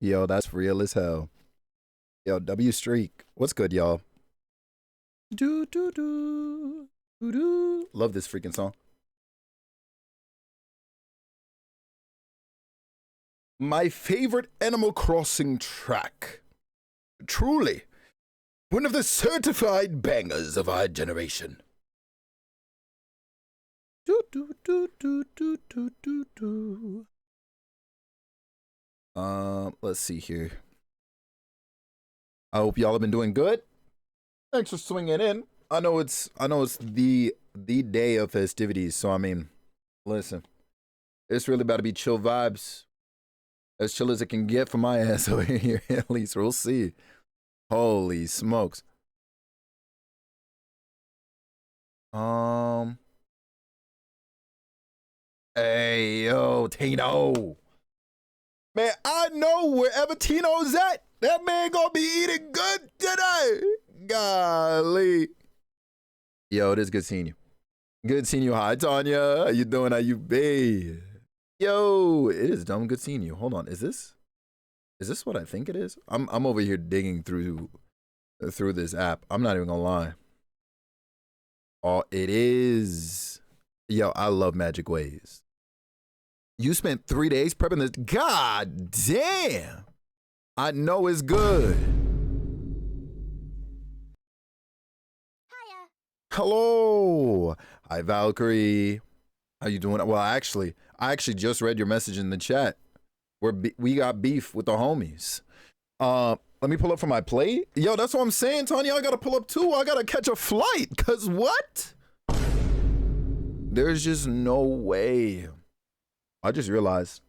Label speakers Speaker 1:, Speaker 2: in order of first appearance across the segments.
Speaker 1: Yo, that's real as hell. Yo, W Streak. What's good, y'all? Do do do do do. Love this freaking song. My favorite Animal Crossing track. Truly, one of the certified bangers of our generation. Do do do do do do do do. Let's see here. I hope y'all have been doing good. Thanks for swinging in. I know it's the day of festivities, so I mean, listen, it's really about to be chill vibes, as chill as it can get for my ass over here. At least we'll see. Holy smokes. Hey yo, Tino. Man, I know wherever Tino's at, that man gonna be eating good today. Golly. Yo, it is good seeing you. Good seeing you. Hi, Tanya. How you doing? How you be? Yo, it is dumb good seeing you. Hold on. Is this what I think it is? I'm over here digging through this app. I'm not even gonna lie. Oh, it is. Yo, I love Magic Ways. You spent 3 days prepping this. God damn. I know it's good.
Speaker 2: Hiya.
Speaker 1: Hello. Hi, Valkyrie. How you doing? Well, I actually just read your message in the chat. We got beef with the homies. Let me pull up for my plate. Yo, that's what I'm saying, Tanya. I gotta pull up too. I gotta catch a flight. Cause what? There's just no way. I just realized.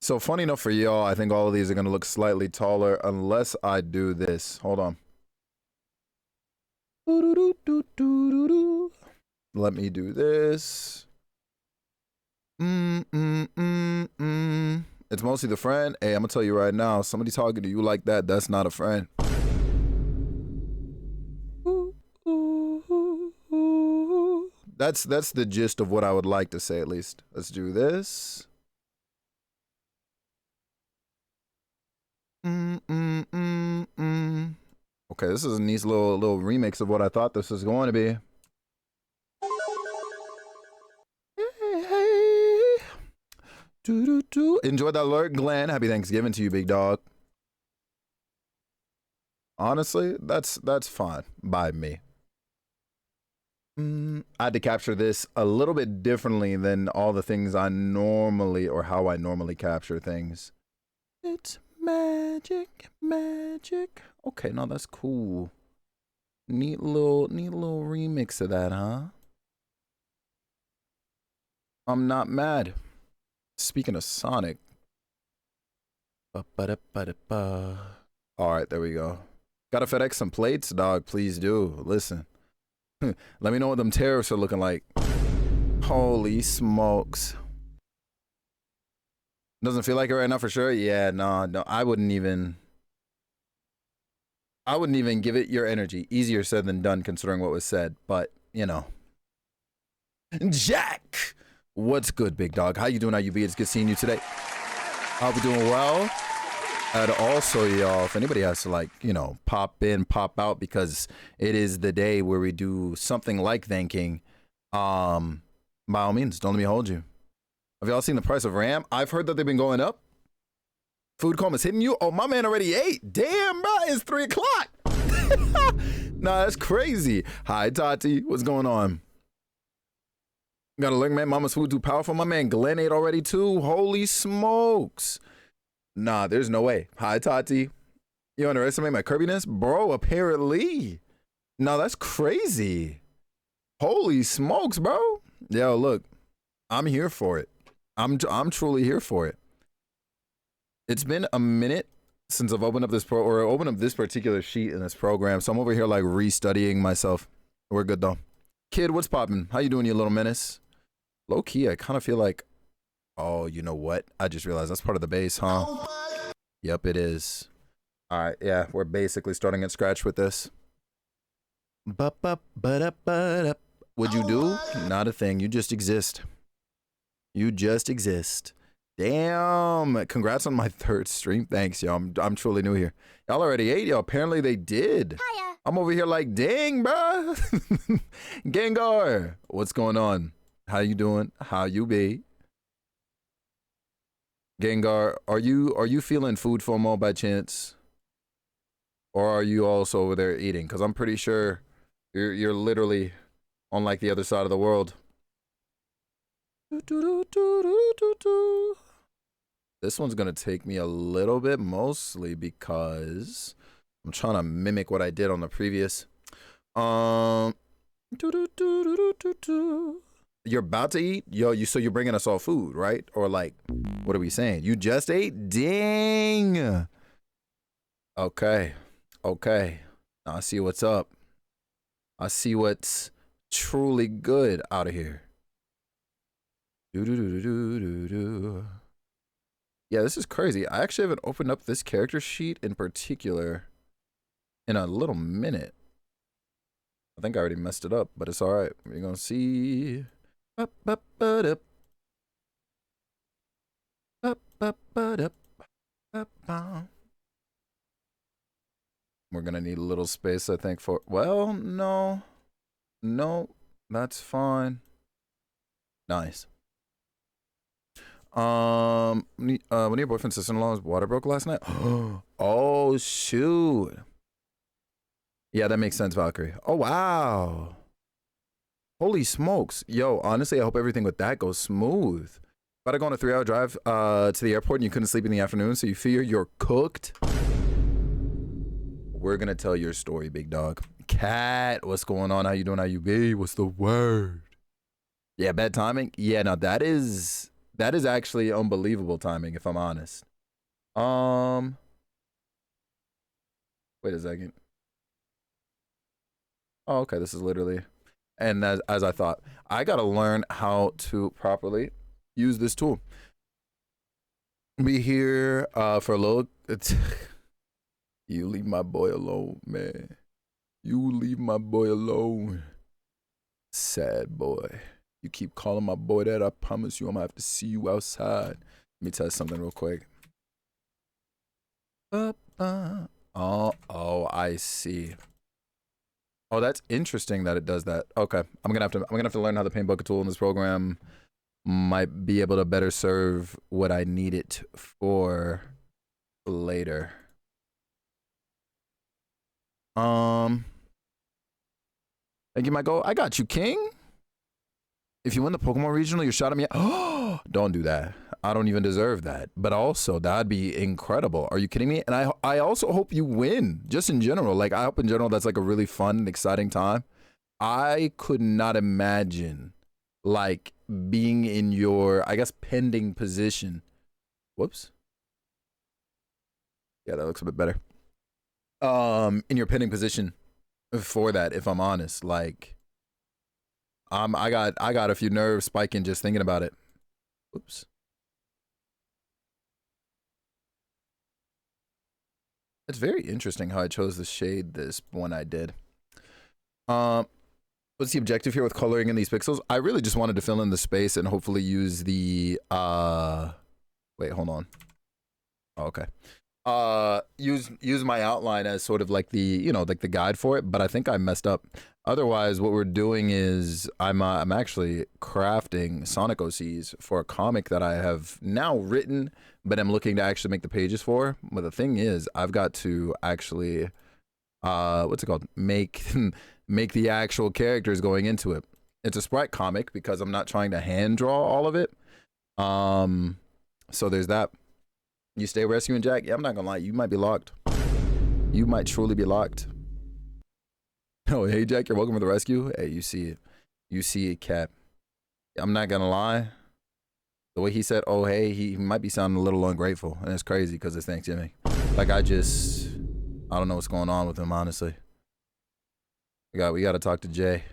Speaker 1: So funny enough for y'all, I think all of these are gonna look slightly taller unless I do this. Hold on. Let me do this. It's mostly the friend. Hey, I'm gonna tell you right now, somebody talking to you like that, that's not a friend. That's the gist of what I would like to say, at least. Let's do this. Okay, this is a nice little remix of what I thought this was going to be. Hey. Enjoy that alert, Glenn. Happy Thanksgiving to you, big dog. Honestly, that's fine by me. I had to capture this a little bit differently than all the things I normally, or how I normally capture things. It's magic. Okay, no, that's cool. Neat little remix of that, huh? I'm not mad. Speaking of Sonic. All right, there we go. Gotta FedEx some plates, dog. Please do. Listen. Let me know what them tariffs are looking like. Holy smokes. Doesn't feel like it right now for sure. Yeah, no, I wouldn't even give it your energy. Easier said than done considering what was said, but you know. Jack, what's good, big dog? How you doing? How you be? It's good seeing you today. Hope you're doing well. And also, y'all, if anybody has to, like, you know, pop in, pop out, because it is the day where we do something like thanking, by all means, don't let me hold you. Have y'all seen the price of RAM? I've heard that they've been going up. Food coma's hitting you? Oh, my man already ate. Damn, bro, it's 3 o'clock. Nah, that's crazy. Hi, Tati. What's going on? Gotta look, man. Mama's food too powerful. My man Glenn ate already, too. Holy smokes. Nah, there's no way. Hi, Tati. You underestimate my curviness? Bro, apparently. No, that's crazy. Holy smokes, bro. Yo, look. I'm here for it. I'm truly here for it. It's been a minute since I've opened up this particular sheet in this program, so I'm over here like restudying myself. We're good though. Kid, what's poppin'? How you doing, you little menace? Low key, I kind of feel like, oh, you know what? I just realized that's part of the base, huh? Yep, it is. All right, yeah, we're basically starting at scratch with this. What'd you do? Not a thing. You just exist. You just exist. Damn. Congrats on my third stream. Thanks, yo. I'm truly new here. Y'all already ate, yo. Apparently they did.
Speaker 2: Hiya.
Speaker 1: I'm over here like, dang, bruh. Gengar, what's going on? How you doing? How you be? Gengar, are you feeling food FOMO by chance? Or are you also over there eating? Because I'm pretty sure you're literally on like the other side of the world. This one's gonna take me a little bit, mostly because I'm trying to mimic what I did on the previous. You're about to eat, yo. So you're bringing us all food, right? Or like, what are we saying? You just ate? Dang. Okay. Now I see what's up. I see what's truly good out of here. Yeah, this is crazy. I actually haven't opened up this character sheet in particular in a little minute. I think I already messed it up, but it's all right. We're gonna see. We're gonna need a little space, I think, for. Well, no, that's fine. Nice. When your boyfriend's sister-in-law's water broke last night. Oh shoot. Yeah, that makes sense, Valkyrie. Oh wow. Holy smokes. Yo, honestly, I hope everything with that goes smooth. About to go on a 3-hour drive to the airport and you couldn't sleep in the afternoon, so you fear you're cooked. We're gonna tell your story, big dog. Cat, what's going on? How you doing? How you be? What's the word? Yeah, bad timing. Yeah, no, that is actually unbelievable timing, if I'm honest. Wait a second. Oh, okay, this is literally, and as I thought, I gotta learn how to properly use this tool. Be here for a little. You leave my boy alone, man. You leave my boy alone. Sad boy. You keep calling my boy that, I promise you I'm gonna have to see you outside. Let me tell you something real quick. Oh, I see. Oh, that's interesting that it does that. Okay, I'm gonna have to learn how the paint bucket tool in this program might be able to better serve what I need it for later. Thank you, Michael. I got you, King. If you win the Pokemon Regional, you're shouting me out. Oh, don't do that. I don't even deserve that. But also, that'd be incredible. Are you kidding me? And I also hope you win, just in general. Like, I hope in general that's like a really fun and exciting time. I could not imagine, like, being in your, I guess, pending position. Whoops. Yeah, that looks a bit better. In your pending position for that, if I'm honest. Like, I got a few nerves spiking just thinking about it. Oops. It's very interesting how I chose to shade this when I did. What's the objective here with coloring in these pixels? I really just wanted to fill in the space and hopefully use the wait, hold on. Oh, okay. Use my outline as sort of like the, you know, like the guide for it, but I think I messed up. Otherwise, what we're doing is I'm actually crafting Sonic OCs for a comic that I have now written, but I'm looking to actually make the pages for. But the thing is, I've got to actually what's it called? Make make the actual characters going into it. It's a sprite comic because I'm not trying to hand draw all of it. So there's that. You stay rescuing Jack? Yeah, I'm not gonna lie, you might be locked. You might truly be locked. Oh, hey Jack, you're welcome to the rescue. Hey, you see it. You see it, Cap. I'm not gonna lie. The way he said, oh hey, he might be sounding a little ungrateful. And it's crazy because it's Thanksgiving. Like I don't know what's going on with him, honestly. We gotta talk to Jay.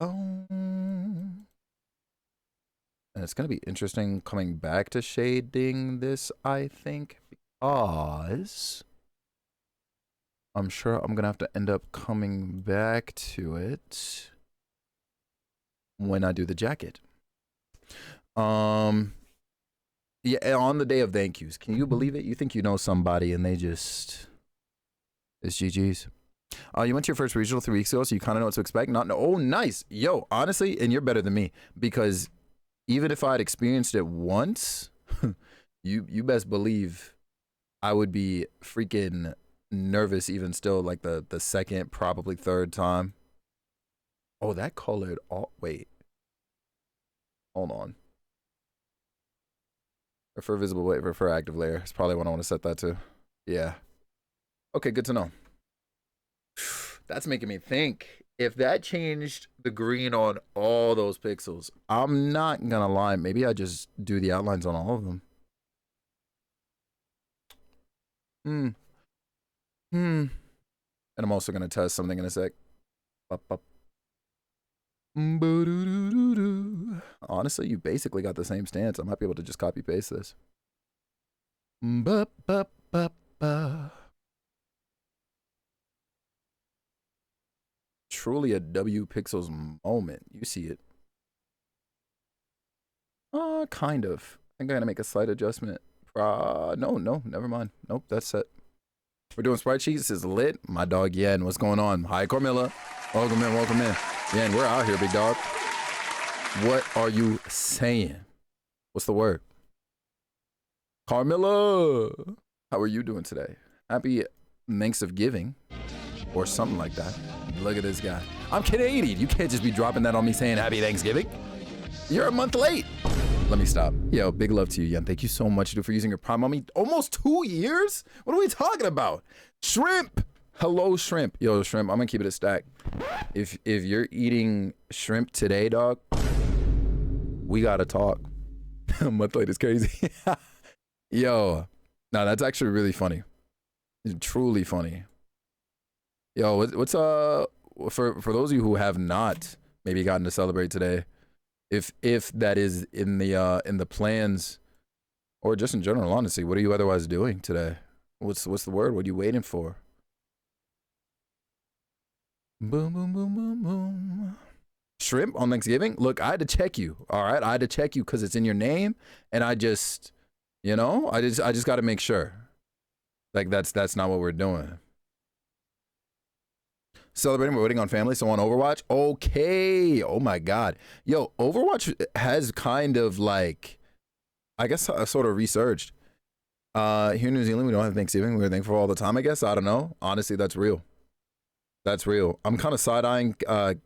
Speaker 1: Oh. And it's going to be interesting coming back to shading this, I think, because I'm sure I'm going to have to end up coming back to it when I do the jacket. Um, yeah, on the day of thank yous, can you believe it? You think you know somebody and they just it's GG's. You went to your first regional 3 weeks ago, so you kind of know what to expect. Not no. Oh, nice, yo. Honestly, and you're better than me because even if I'd experienced it once, you best believe I would be freaking nervous even still, like the second, probably third time. Oh, that colored all. Wait, hold on. Refer visible, wait, refer active layer. It's probably what I want to set that to. Yeah. Okay, good to know. That's making me think. If that changed the green on all those pixels, I'm not gonna lie. Maybe I just do the outlines on all of them. Hmm. Hmm. And I'm also gonna test something in a sec. Bup, bup. Honestly, you basically got the same stance. I might be able to just copy paste this. Bup, bup, bup, bup. Truly a W Pixels moment. You see it. Kind of. I think I gotta make a slight adjustment. No, never mind. Nope, that's set. We're doing sprite sheets. This is lit. My dog Yen, what's going on? Hi, Carmilla. Welcome in, welcome in. Yen, we're out here, big dog. What are you saying? What's the word? Carmilla, how are you doing today? Happy Thanksgiving or something like that. Look at this guy. I'm Canadian. You can't just be dropping that on me saying Happy Thanksgiving. You're a month late. Let me stop. Yo, big love to you, Yen. Thank you so much, dude, for using your Prime on me. Almost 2 years? What are we talking about? Shrimp. Hello, shrimp. Yo, shrimp, I'm gonna keep it a stack. If you're eating shrimp today, dog, we gotta talk. A month late is crazy. Yo, no, that's actually really funny. It's truly funny. Yo, what's for those of you who have not maybe gotten to celebrate today, if that is in the plans or just in general, honestly, what are you otherwise doing today? What's the word? What are you waiting for? Boom, boom, boom, boom, boom. Shrimp on Thanksgiving? Look, I had to check you. All right, I had to check you because it's in your name, and I just, I just got to make sure. Like that's not what we're doing. Celebrating, we're waiting on family. So on Overwatch, okay. Oh my god, yo, Overwatch has kind of like, I guess, sort of resurged. Here in New Zealand, we don't have Thanksgiving. We're thankful all the time. I guess I don't know. Honestly, that's real. That's real. I'm kind of side eyeing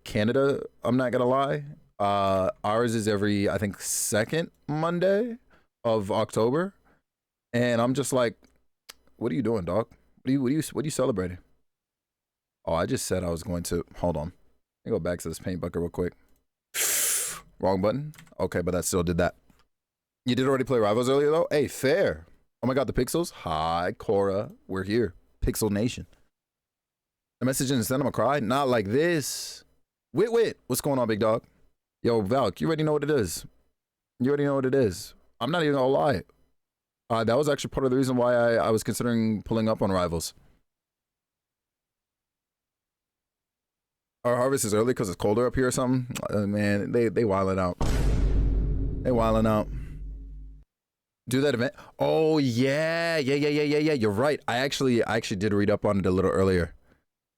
Speaker 1: Canada. I'm not gonna lie. Ours is every, I think, second Monday of October, and I'm just like, what are you doing, dog? What are you celebrating? Oh, I just said I was going to. Hold on. Let me go back to this paint bucket real quick. Wrong button. Okay, but that still did that. You did already play Rivals earlier though. Hey, fair. Oh my god, the pixels. Hi, Cora. We're here. Pixel Nation. The message in the cinema cry. Not like this. Wit. What's going on, big dog? Yo, Valk, you already know what it is. You already know what it is. I'm not even gonna lie. That was actually part of the reason why I was considering pulling up on Rivals. Our harvest is early because it's colder up here or something. Man, they wilding out. They wilding out. Do that event. Oh yeah. You're right. I actually did read up on it a little earlier.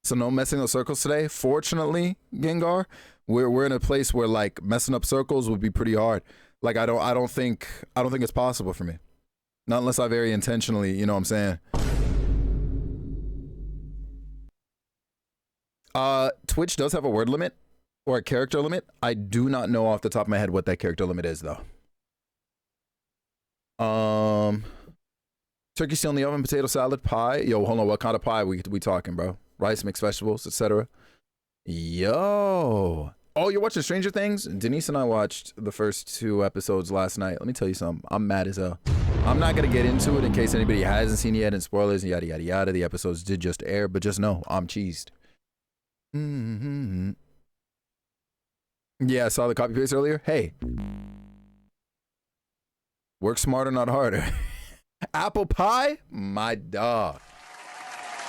Speaker 1: So no messing up circles today. Fortunately, Gengar, we're in a place where like messing up circles would be pretty hard. Like I don't think it's possible for me. Not unless I very intentionally, you know what I'm saying? Twitch does have a word limit or a character limit. I do not know off the top of my head what that character limit is though. Turkey still in the oven, potato salad, pie. Yo, hold on, what kind of pie we talking, bro? Rice, mixed vegetables, etc. Yo. Oh, you're watching Stranger Things? Denise and I watched the first 2 episodes last night. Let me tell you something. I'm mad as hell. I'm not gonna get into it in case anybody hasn't seen it yet, and spoilers, yada yada yada. The episodes did just air, but just know I'm cheesed. Yeah, I saw the copy paste earlier. Hey, work smarter, not harder. Apple pie, my dog.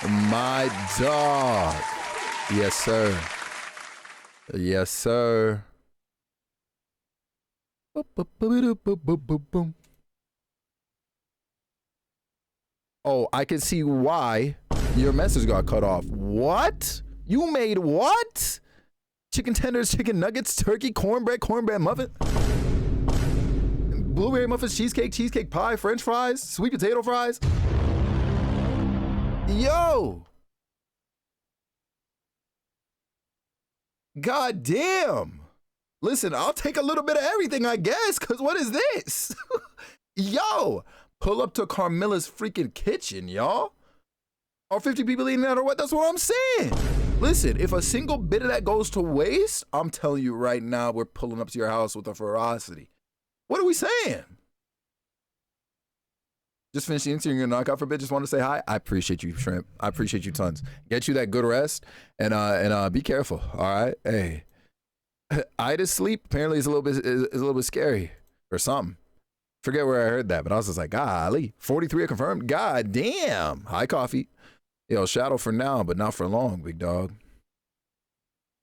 Speaker 1: My dog. Yes, sir. Yes, sir. Oh, I can see why your message got cut off. What? You made what? Chicken tenders, chicken nuggets, turkey, cornbread muffin, blueberry muffins, cheesecake pie, french fries, sweet potato fries. Yo! God damn! Listen, I'll take a little bit of everything, I guess, because what is this? Yo! Pull up to Carmilla's freaking kitchen, y'all. Are 50 people eating that or what? That's what I'm saying. Listen, if a single bit of that goes to waste, I'm telling you right now, we're pulling up to your house with a ferocity. What are we saying? Just finished the interview, knockout for bit. Just want to say hi. I appreciate you, Shrimp. I appreciate you tons. Get you that good rest and be careful. All right. Hey, Ida's sleep apparently is a little bit scary or something. Forget where I heard that, but I was just like, golly, 43 are confirmed. God damn. Hi, coffee. Yo, shadow for now, but not for long, big dog.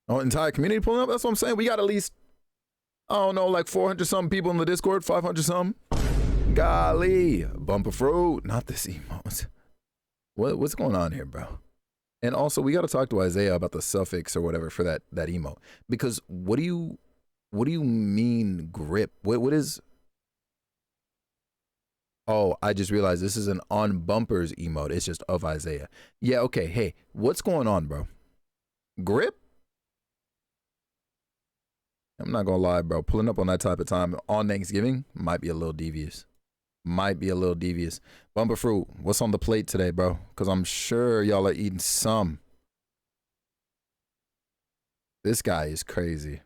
Speaker 1: Oh, entire community pulling up. That's what I'm saying. We got at least, I don't know, like 400 something people in the Discord, 500 something. Golly, bumper fruit. Not this emote. What's going on here, bro? And also, we got to talk to Isaiah about the suffix or whatever for that emote, because what do you mean grip? What is? Oh, I just realized this is an on bumpers emote. It's just of Isaiah. Yeah, okay. Hey, what's going on, bro? Grip? I'm not gonna lie, bro. Pulling up on that type of time on Thanksgiving might be a little devious. Bumper fruit, what's on the plate today, bro? Because I'm sure y'all are eating some. This guy is crazy.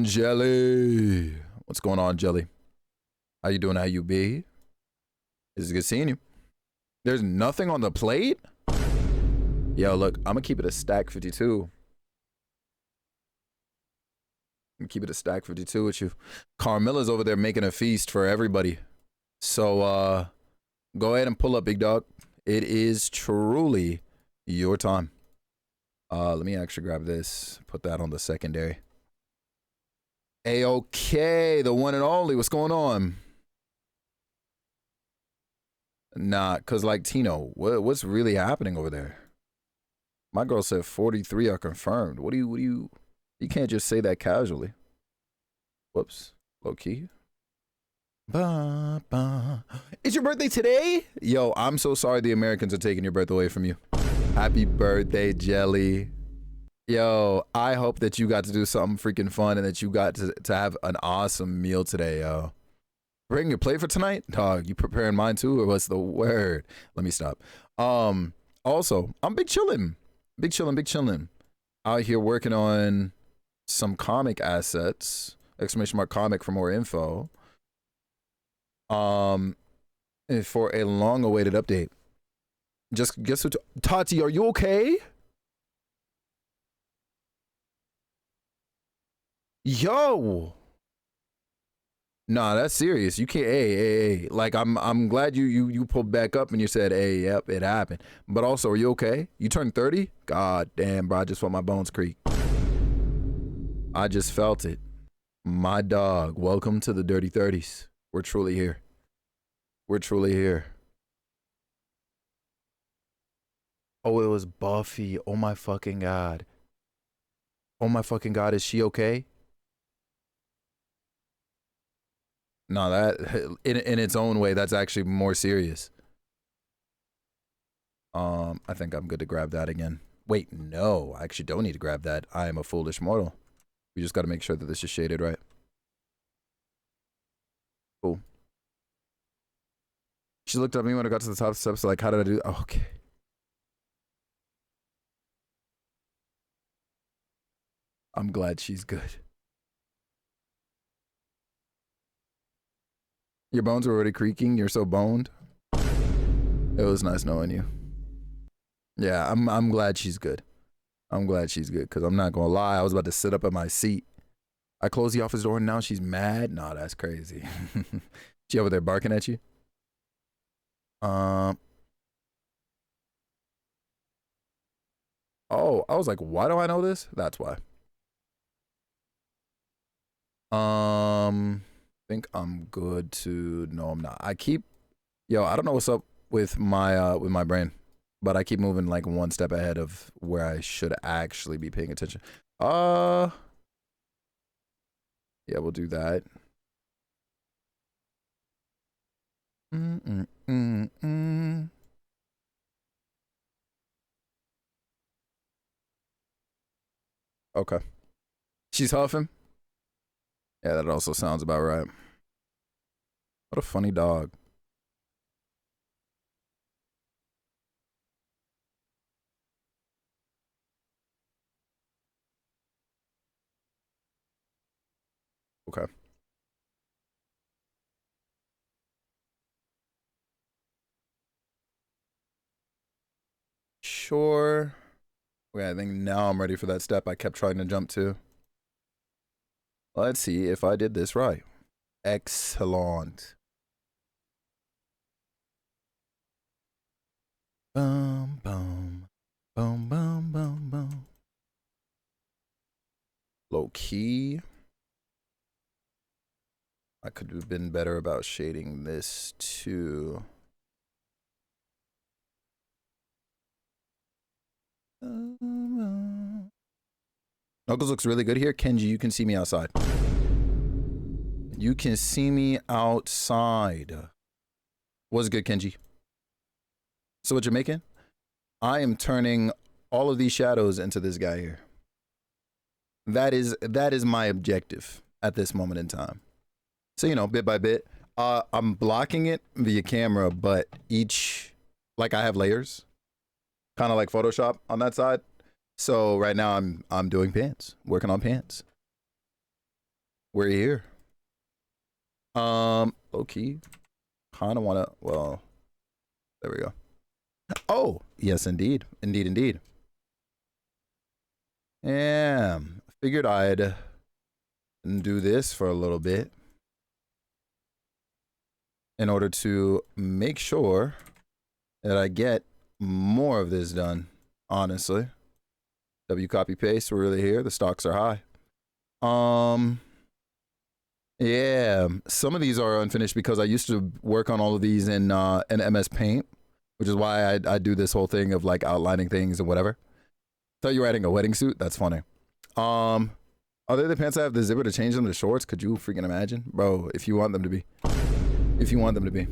Speaker 1: Jelly. What's going on, Jelly? How you doing? How you be? It's good seeing you. There's nothing on the plate? Yo, look, I'm gonna keep it a stack 52. Keep it a stack 52 with you. Carmilla's over there making a feast for everybody. So go ahead and pull up, big dog. It is truly your time. Let me actually grab this, put that on the secondary. A-OK, the one and only. What's going on? Nah, cause like Tino, what's really happening over there? My girl said 43 are confirmed. What do you can't just say that casually. Whoops, low key. Ba, ba. It's your birthday today? Yo, I'm so sorry the Americans are taking your birthday away from you. Happy birthday, Jelly. Yo, I hope that you got to do something freaking fun and that you got to have an awesome meal today, yo. Bring your plate for tonight? Dog, you preparing mine too, or what's the word? Let me stop. Also, I'm big chillin'. Out here working on some comic assets. ! Comic for more info. For a long-awaited update. Just guess what? Tati, are you okay? Yo. Nah, that's serious. You can't. Hey. Like I'm glad you pulled back up and you said, "Hey, yep, it happened." But also, are you okay? You turned 30? God damn, bro! I just felt my bones creak. I just felt it. My dog. Welcome to the Dirty 30s. We're truly here. Oh, it was Buffy. Oh my fucking god. Is she okay? No, that in its own way, that's actually more serious. I think I'm good to grab that again. Wait, no, I actually don't need to grab that. I am a foolish mortal. We just got to make sure that this is shaded right. Cool. She looked at me when I got to the top steps, like, how did I do? Oh, okay. I'm glad she's good. Your bones were already creaking. You're so boned. It was nice knowing you. Yeah, I'm glad she's good. Because I'm not gonna lie, I was about to sit up in my seat. I closed the office door and now she's mad. Nah, that's crazy. She over there barking at you? Oh, I was like, why do I know this? That's why. Think I'm good to, no, I'm not. I keep, yo, I don't know what's up with my brain, but I keep moving like one step ahead of where I should actually be paying attention. Yeah, we'll do that. Okay. She's huffing. Yeah, that also sounds about right. What a funny dog. Okay. Sure. Okay, I think now I'm ready for that step I kept trying to jump to. Let's see if I did this right. Excellent. Boom, boom. Boom, boom, boom, boom. Low key. I could have been better about shading this too. Knuckles looks really good here. Kenji, you can see me outside. You can see me outside. What's good, Kenji? So what you're making? I am turning all of these shadows into this guy here. That is my objective at this moment in time. So, you know, bit by bit, I'm blocking it via camera, but each, like I have layers, kind of like Photoshop on that side. So right now I'm doing pants, working on pants. We're here. Okay. Kind of want to, well, there we go. Oh, yes, indeed. Indeed. Yeah, figured I'd do this for a little bit in order to make sure that I get more of this done, honestly. W copy paste, we're really here. The stocks are high. Yeah, some of these are unfinished because I used to work on all of these in MS Paint, which is why I do this whole thing of like outlining things and whatever. Thought you were adding a wedding suit. That's funny. Are they the pants I have the zipper to change them to shorts? Could you freaking imagine, bro? If you want them to be, if you want them to be.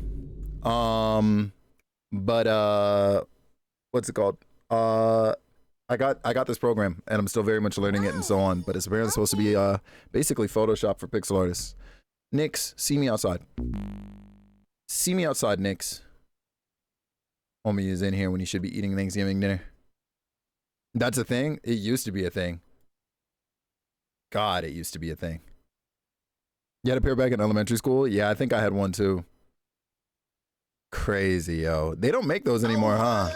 Speaker 1: But what's it called? I got this program and I'm still very much learning it and so on. But it's apparently supposed to be basically Photoshop for pixel artists. Nix, see me outside. See me outside, Nix. Homie is in here when he should be eating Thanksgiving dinner. That's a thing? It used to be a thing. God, it used to be a thing. You had a pair back in elementary school? Yeah, I think I had one too. Crazy, yo. They don't make those anymore, huh?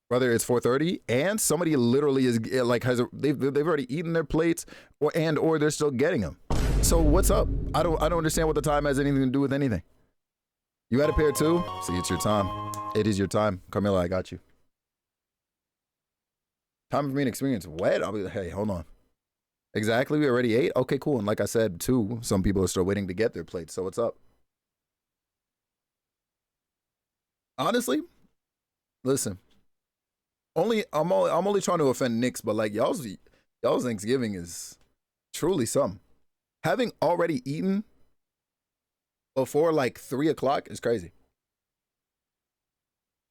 Speaker 1: Brother, it's 4:30 and somebody literally is like they've already eaten their plates or they're still getting them. So what's up? I don't understand what the time has anything to do with anything. You had a pair too? See, it's your time. It is your time. Carmilla, I got you. Time for me to experience what? I'll be like, hey, hold on. Exactly, we already ate? Okay, cool. And like I said, too, some people are still waiting to get their plates. So what's up? Honestly, listen. I'm only trying to offend Nix, but like y'all's Thanksgiving is truly something. Having already eaten before like 3 o'clock is crazy.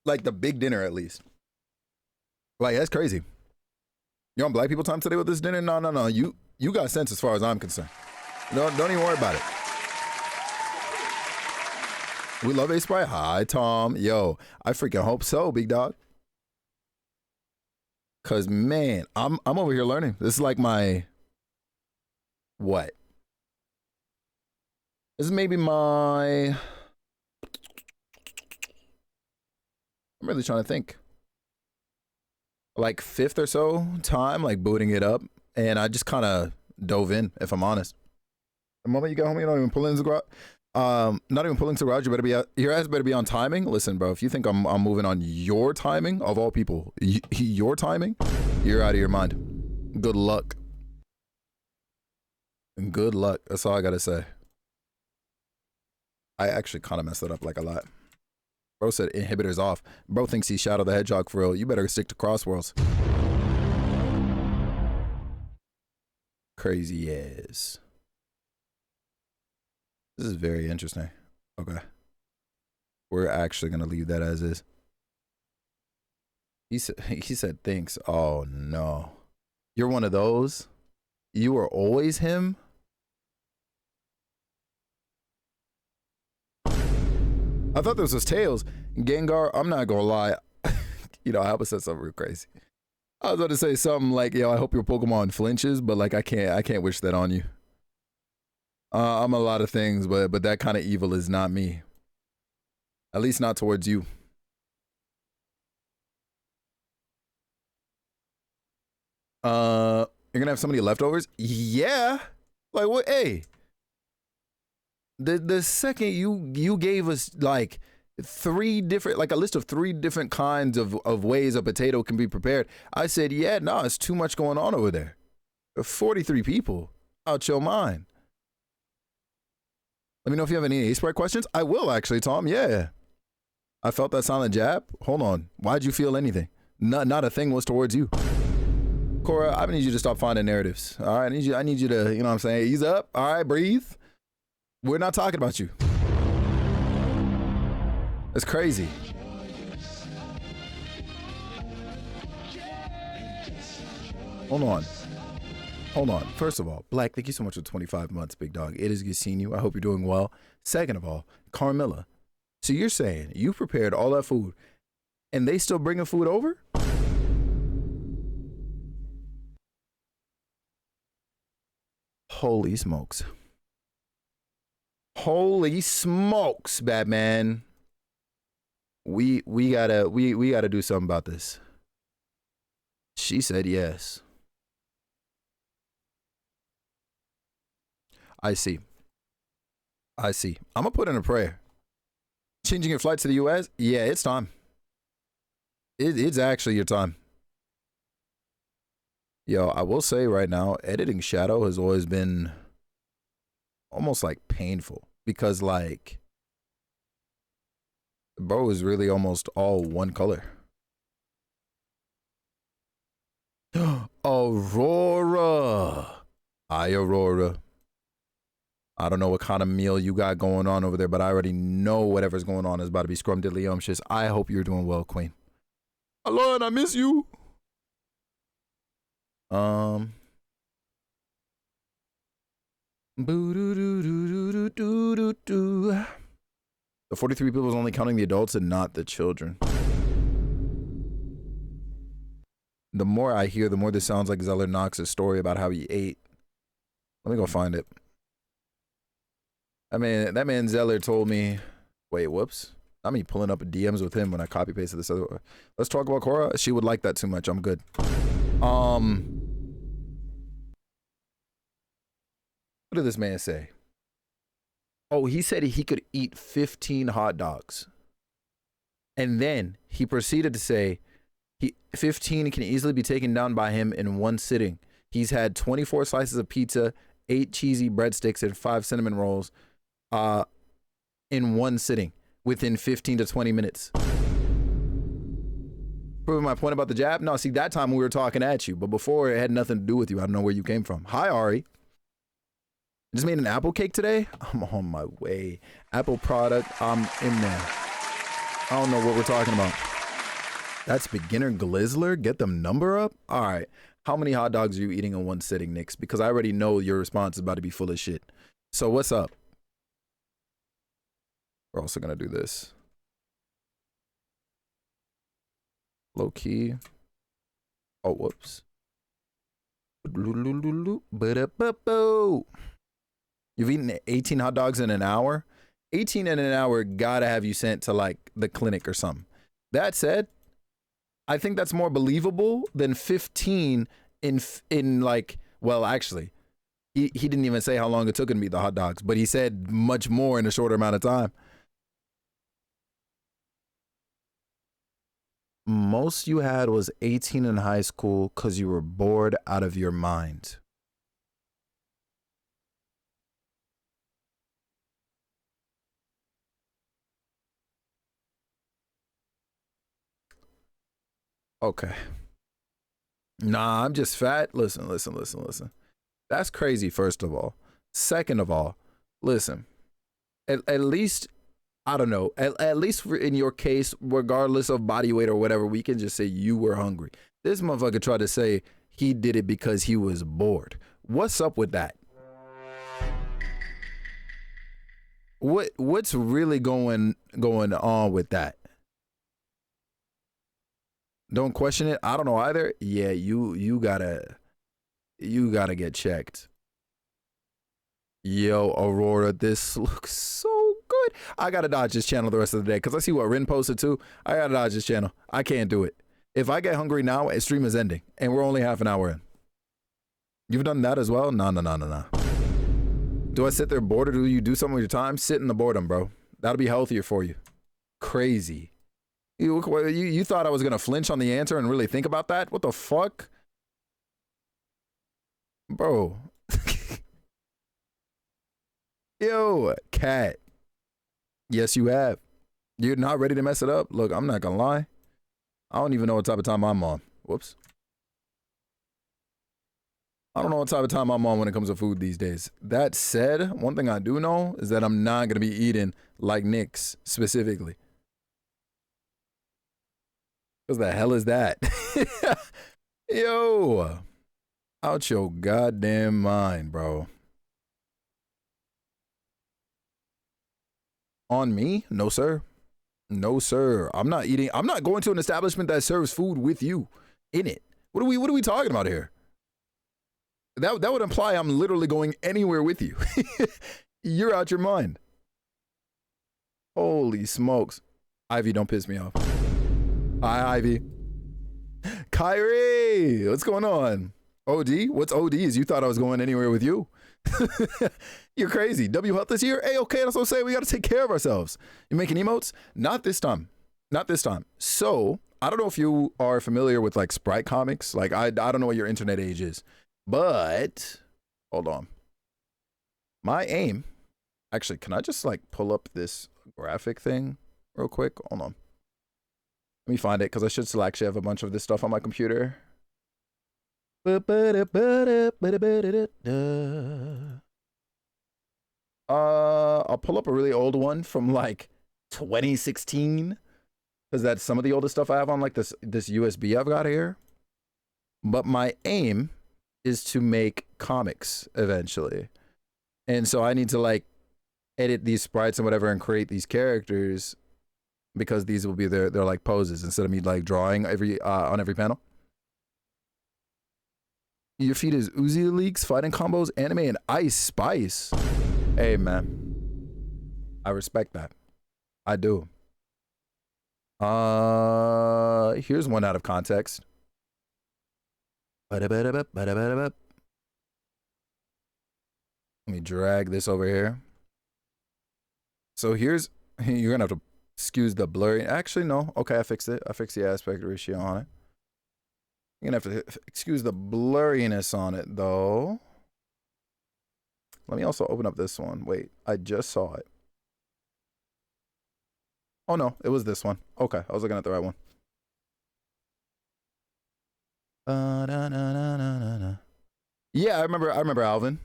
Speaker 1: Like the big dinner at least. Like that's crazy. You on black people time today with this dinner? No. You got sense as far as I'm concerned. Don't even worry about it. We love Ace Sprite. Hi, Tom. Yo, I freaking hope so, big dog. Cause man, I'm over here learning. This is like my what? This is maybe my. I'm really trying to think. Like 5th or so time, like booting it up, and I just kind of dove in. If I'm honest, the moment you get home, you don't even pull into the garage. Not even pulling to the garage. You better be your ass better be on timing. Listen, bro, if you think I'm moving on your timing of all people, your timing, You're out of your mind. Good luck. Good luck. That's all I gotta say. I actually kind of messed it up like a lot. Bro said inhibitors off. Bro thinks he's Shadow the Hedgehog for real. You better stick to Crossworlds. Crazy ass. This is very interesting. Okay. We're actually gonna leave that as is. He said thanks. Oh no. You're one of those? You were always him? I thought this was Tails. Gengar, I'm not gonna lie. You know, I almost said something real crazy. I was about to say something like, yo, I hope your Pokemon flinches, but like I can't wish that on you. I'm a lot of things, but that kind of evil is not me. At least not towards you. You're gonna have so many leftovers? Yeah. Like what? Hey. The second you gave us like three different, like a list of three different kinds of ways a potato can be prepared, I said, yeah, no, it's too much going on over there. 43 people. Out your mind. Let me know if you have any A-Sprite questions. I will actually, Tom. Yeah. I felt that silent jab. Hold on. Why'd you feel anything? Not a thing was towards you. Cora, I need you to stop finding narratives. All right. I need you to, you know what I'm saying? Ease up. All right. Breathe. We're not talking about you. It's crazy. Hold on. Hold on. First of all, Black, thank you so much for 25 months, big dog. It is good seeing you. I hope you're doing well. Second of all, Carmilla. So you're saying you prepared all that food and they still bringing food over? Holy smokes. Holy smokes, Batman. We gotta do something about this. She said yes. I see. I'm gonna put in a prayer. Changing your flight to the US? Yeah, it's time. It's actually your time. Yo, I will say right now, editing Shadow has always been almost like painful because like bro is really almost all one color. Aurora. Hi, Aurora. I don't know what kind of meal you got going on over there, but I already know whatever's going on is about to be scrumdiddlyumptious. I hope you're doing well, Queen. Alon, I miss you. The 43 people is only counting the adults and not the children. The more I hear, the more this sounds like Zeller Knox's story about how he ate. Let me go find it. I mean, that man Zeller told me, wait, whoops. I'm me pulling up DMs with him when I copy pasted this other. Let's talk about Cora. She would like that too much. I'm good. What did this man say? Oh, he said he could eat 15 hot dogs. And then he proceeded to say 15 can easily be taken down by him in one sitting. He's had 24 slices of pizza, 8 cheesy breadsticks, and 5 cinnamon rolls in one sitting within 15 to 20 minutes. Proving my point about the jab? No, see, that time we were talking at you, but before it had nothing to do with you. I don't know where you came from. Hi, Ari. Just made an apple cake today? I'm on my way. Apple product, I'm in there. I don't know what we're talking about. That's beginner Glizzler? Get them number up? All right. How many hot dogs are you eating in one sitting, Nix? Because I already know your response is about to be full of shit. So what's up? We're also going to do this. Low key. Oh, whoops. You've eaten 18 hot dogs in an hour? 18 in an hour gotta have you sent to like the clinic or something. That said, I think that's more believable than 15 in like, well, actually, he didn't even say how long it took him to eat the hot dogs, but he said much more in a shorter amount of time. Most you had was 18 in high school because you were bored out of your mind. Okay. Nah, I'm just fat. Listen, listen, listen, listen. That's crazy, first of all. Second of all, listen, at least, I don't know, at least in your case, regardless of body weight or whatever, we can just say you were hungry. This motherfucker tried to say he did it because he was bored. What's up with that? What's really going on with that? Don't question it. I don't know either. Yeah, you gotta get checked. Yo, Aurora, this looks so good. I gotta dodge this channel the rest of the day because I see what Rin posted too. I gotta dodge this channel. I can't do it. If I get hungry now, stream is ending, and we're only half an hour in. You've done that as well? No, no, no, no, no. Do I sit there bored or do you do something with your time? Sit in the boredom, bro. That'll be healthier for you. Crazy. You thought I was gonna flinch on the answer and really think about that? What the fuck? Bro. Yo, cat. Yes, you have. You're not ready to mess it up? Look, I'm not gonna lie. I don't even know what type of time I'm on. Whoops. I don't know what type of time I'm on when it comes to food these days. That said, one thing I do know is that I'm not gonna be eating like Nick's specifically. What the hell is that? Yo, out your goddamn mind, bro. On me? No, sir. No, sir. I'm not eating. I'm not going to an establishment that serves food with you in it. What are we talking about here? That would imply I'm literally going anywhere with you. You're out your mind. Holy smokes. Ivy, don't piss me off. Hi, Ivy. Kyrie, what's going on? OD? What's OD? Is you thought I was going anywhere with you? You're crazy. W Health is here. Hey, okay, that's what I'm saying. We got to take care of ourselves. You making emotes? Not this time. Not this time. So, I don't know if you are familiar with like Sprite comics. Like, I don't know what your internet age is. But, hold on. My aim, actually, can I just like pull up this graphic thing real quick? Hold on. Let me find it because I should still actually have a bunch of this stuff on my computer. I'll pull up a really old one from like 2016 because that's some of the oldest stuff I have on like this USB I've got here. But my aim is to make comics eventually. And so I need to like edit these sprites and whatever and create these characters because these will be their like poses instead of me like drawing every on every panel. Your feed is Uzi Leaks, fighting combos, anime, and Ice Spice. Hey, man. I respect that. I do. Here's one out of context. Let me drag this over here. So here's, you're gonna have to excuse the blurry. Actually, no. Okay, I fixed it. I fixed the aspect ratio on it. You're gonna have to excuse the blurriness on it though. Let me also open up this one. Wait, I just saw it. Oh no, it was this one. Okay, I was looking at the right one. Yeah, I remember Alvin.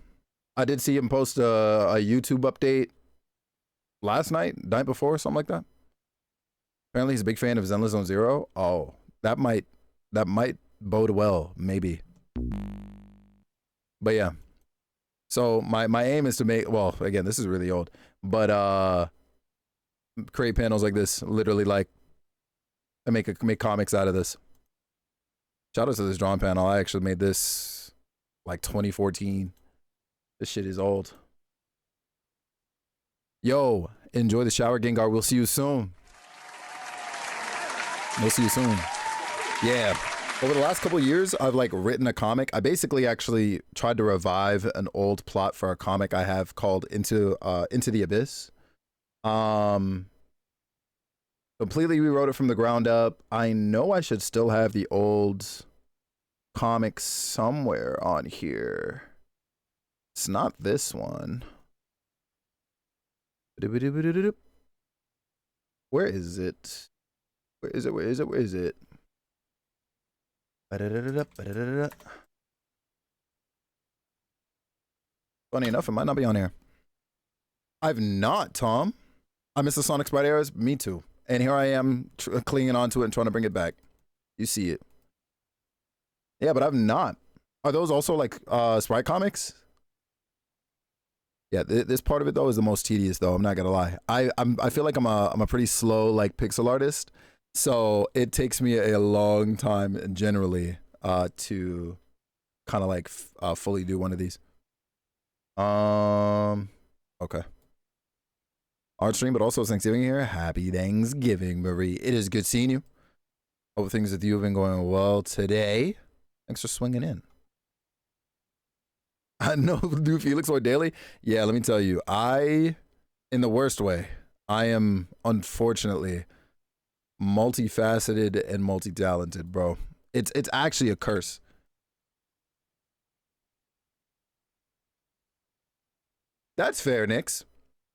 Speaker 1: I did see him post a YouTube update last night before, something like that. Apparently he's a big fan of Zenless Zone Zero. Oh, that might bode well, maybe. But yeah. So my aim is to make, well, again, this is really old, but create panels like this, literally like and make comics out of this. Shout out to this drawing panel. I actually made this like 2014. This shit is old. Yo, enjoy the shower, Gengar. We'll see you soon. We'll see you soon. Yeah. Over the last couple of years, I've like written a comic. I basically actually tried to revive an old plot for a comic I have called Into the Abyss. Completely rewrote it from the ground up. I know I should still have the old comic somewhere on here. It's not this one. Where is it? Where is it? Where is it? Where is it? Funny enough, it might not be on here. I've not, Tom. I miss the Sonic Sprite eras. Me too. And here I am clinging onto it and trying to bring it back. You see it. Yeah, but I've not. Are those also like Sprite comics? Yeah, this part of it though is the most tedious though. I'm not gonna lie. I feel like I'm a pretty slow like pixel artist, so it takes me a long time generally to kind of like fully do one of these. Okay. Art stream, but also Thanksgiving here. Happy Thanksgiving, Marie. It is good seeing you. Hope things with you have been going well today. Thanks for swinging in. I know, do Felix or Daily. Yeah, let me tell you, in the worst way, I am unfortunately multifaceted and multi-talented, bro. It's actually a curse. That's fair, Nix.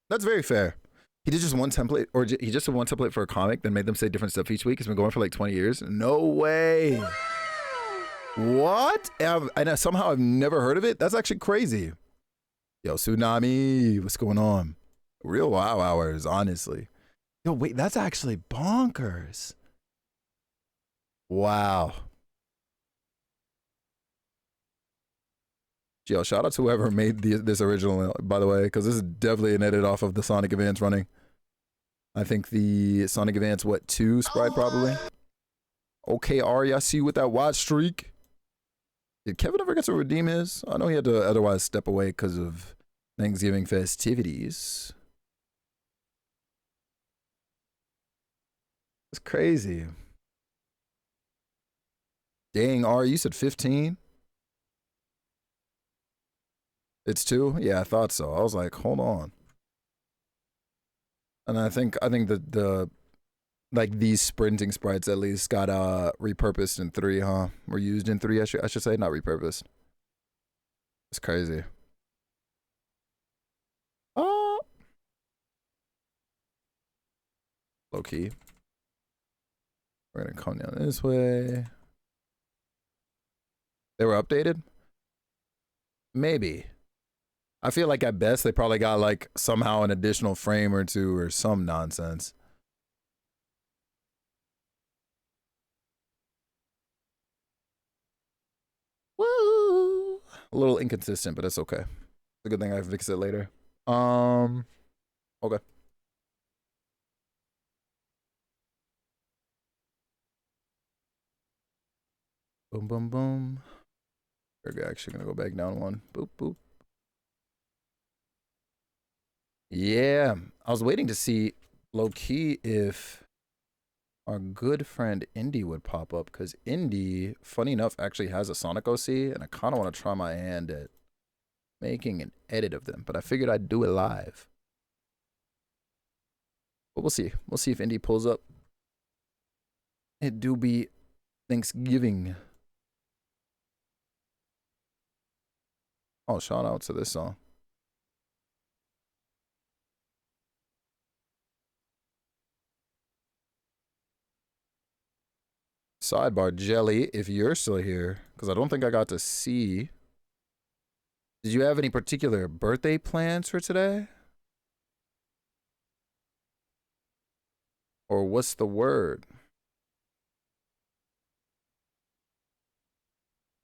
Speaker 1: That's very fair. He did just one template, or he just did one template for a comic, then made them say different stuff each week. It's been going for like 20 years. No way. What? And somehow I've never heard of it? That's actually crazy. Yo, Tsunami, what's going on? Real wow hours, honestly. Yo, wait, that's actually bonkers. Wow. Yo, shout out to whoever made this original, by the way, because this is definitely an edit off of the Sonic Advance running. I think the Sonic Advance, what, 2 sprite probably? Okay, Ari, I see you with that watch streak. Did Kevin ever get to redeem his? I know he had to otherwise step away because of Thanksgiving festivities. It's crazy. Dang, Ari, you said 15? It's 2? Yeah, I thought so. I was like, hold on. And I think the like these sprinting sprites at least got repurposed in 3, huh? Were used in 3, I should say, not repurposed. It's crazy. Oh, low key. We're gonna come down this way. They were updated? Maybe. I feel like at best they probably got like somehow an additional frame or 2 or some nonsense. Woo! A little inconsistent, but it's okay. It's a good thing I fix it later. Okay. Boom, boom, boom. We're actually gonna go back down 1. Boop, boop. Yeah, I was waiting to see low key if our good friend Indy would pop up, because Indy, funny enough, actually has a Sonic OC, and I kind of want to try my hand at making an edit of them, but I figured I'd do it live. But we'll see. We'll see if Indy pulls up. It do be Thanksgiving. Oh, shout out to this song. Sidebar, Jelly, if you're still here, because I don't think I got to see. Did you have any particular birthday plans for today? Or what's the word?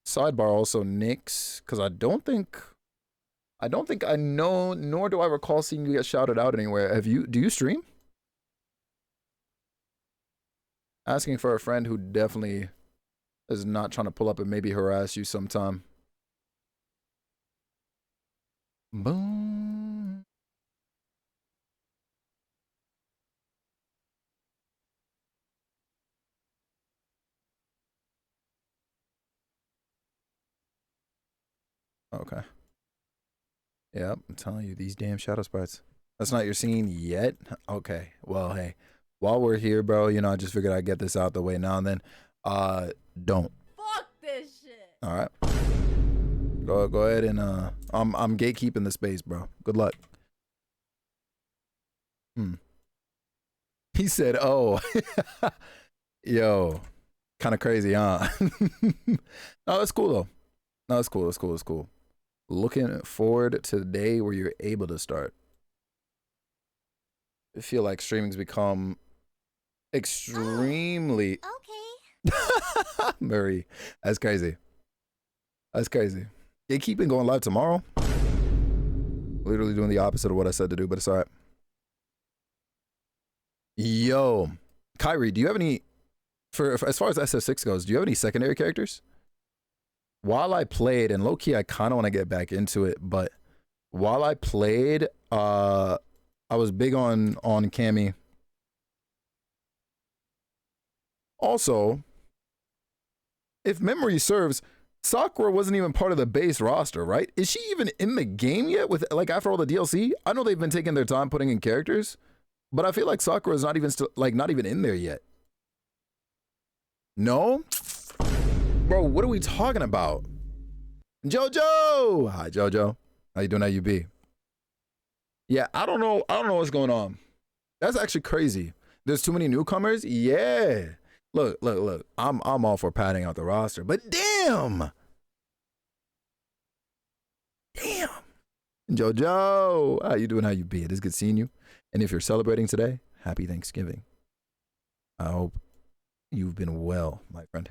Speaker 1: Sidebar also Nyx, because I don't think I know, nor do I recall seeing you get shouted out anywhere. Do you stream? Asking for a friend who definitely is not trying to pull up and maybe harass you sometime. Boom. Okay. Yep, I'm telling you, these damn shadow sprites. That's not your scene yet? Okay. Well, hey. while we're here, bro, you know, I just figured I'd get this out the way now and then. Don't.
Speaker 2: Fuck this shit.
Speaker 1: All right. Go ahead and I'm gatekeeping the space, bro. Good luck. He said, "Oh, yo, kind of crazy, huh?" No, it's cool though. No, it's cool. It's cool. It's cool. Looking forward to the day where you're able to start. I feel like streaming's become extremely.
Speaker 2: Okay.
Speaker 1: Murray, that's crazy. That's crazy. Gatekeeping going live tomorrow. Literally doing the opposite of what I said to do, but it's all right. Yo, Kyrie, do you have any for as far as SF6 goes? Do you have any secondary characters? While I played, and low key, I kind of want to get back into it, but while I played, I was big on Cammy. Also, if memory serves, Sakura wasn't even part of the base roster, right? Is she even in the game yet? With like after all the DLC, I know they've been taking their time putting in characters, but I feel like Sakura is not even still like not even in there yet. No, bro, what are we talking about? Jojo, hi Jojo, how you doing? How you be? Yeah, I don't know what's going on. That's actually crazy. There's too many newcomers. Yeah. Look. I'm all for padding out the roster, but damn. Jojo, how you doing? How you be? It is good seeing you. And if you're celebrating today, happy Thanksgiving. I hope you've been well, my friend.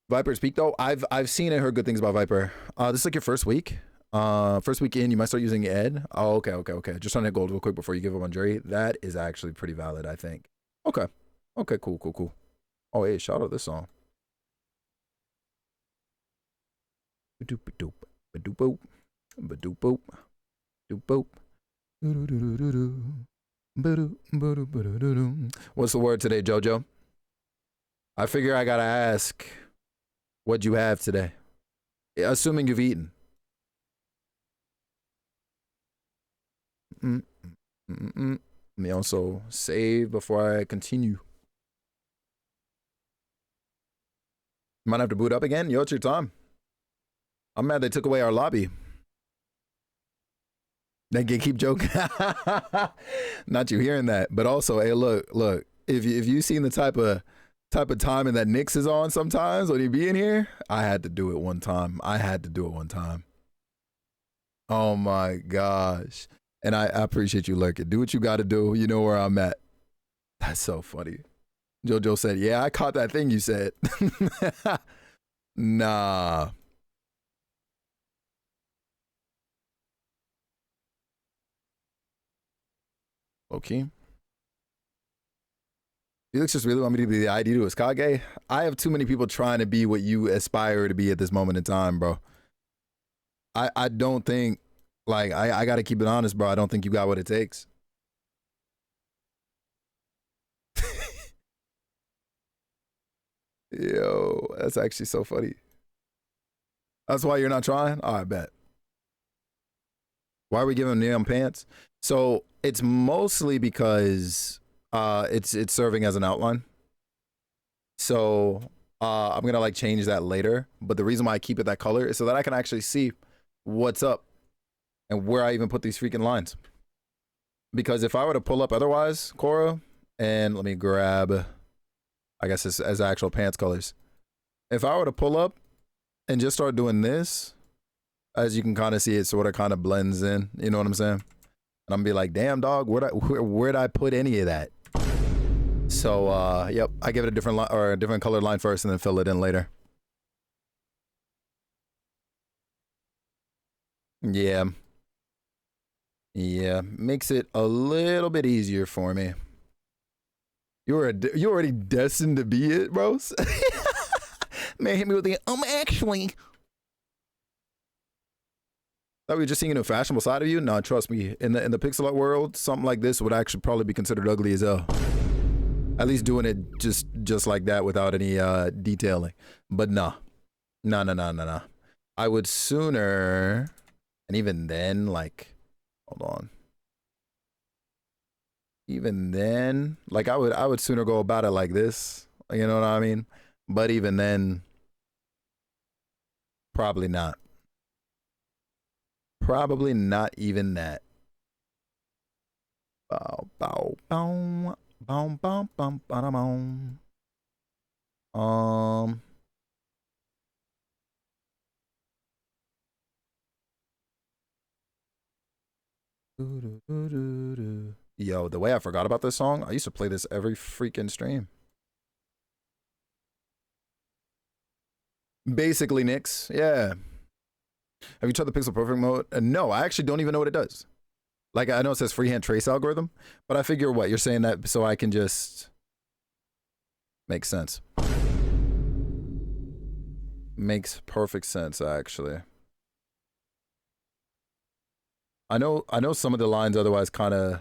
Speaker 1: Viper's Peak though, I've seen and heard good things about Viper. This is like your first week. First week in, you might start using Ed. Oh, okay. Just trying to hit gold real quick before you give up on Jury. That is actually pretty valid, I think. Okay, cool. Oh, hey, shout out this song. What's the word today, Jojo? I figure I gotta ask, what'd you have today? Assuming you've eaten. Let me also save before I continue. Might have to boot up again. Yo, it's your time. I'm mad they took away our lobby. They can keep joking. Not you hearing that, but also, hey, look. If you seen the type of timing that Nyx is on sometimes when he be in here, I had to do it one time. Oh my gosh. And I appreciate you lurking. Do what you got to do. You know where I'm at. That's so funny. Jojo said, yeah, I caught that thing you said. Nah. Okay. Felix just really want me to be the ID to his Kage. I have too many people trying to be what you aspire to be at this moment in time, bro. I don't think, like, I got to keep it honest, bro. I don't think you got what it takes. Yo, that's actually so funny. That's why you're not trying? Oh, I bet. Why are we giving Neon pants? So it's mostly because it's serving as an outline. So I'm gonna like change that later. But the reason why I keep it that color is so that I can actually see what's up and where I even put these freaking lines. Because if I were to pull up otherwise, Cora, and let me grab, I guess it's as actual pants colors. If I were to pull up and just start doing this, as you can kind of see, it sort of kind of blends in. You know what I'm saying? And I'm gonna be like, damn dog, where'd I put any of that? So yep, I give it a different line or a different colored line first, and then fill it in later. Yeah, makes it a little bit easier for me. You already destined to be it, bros. Man, hit me with the actually. Thought we were just seeing a fashionable side of you. No, trust me. In the pixel art world, something like this would actually probably be considered ugly as hell. At least doing it just like that without any detailing. But nah. I would sooner, and even then, like, Hold on. Even then, like I would sooner go about it like this. You know what I mean? But even then, probably not. Probably not even that. Bow, bow, bow, bow, bow, bow, bow, bow. Yo, the way I forgot about this song, I used to play this every freaking stream. Basically, Nyx. Yeah. Have you tried the Pixel Perfect mode? No, I actually don't even know what it does. Like, I know it says freehand trace algorithm, but I figure what? You're saying that so I can just make sense. Makes perfect sense, actually. I know some of the lines otherwise kind of,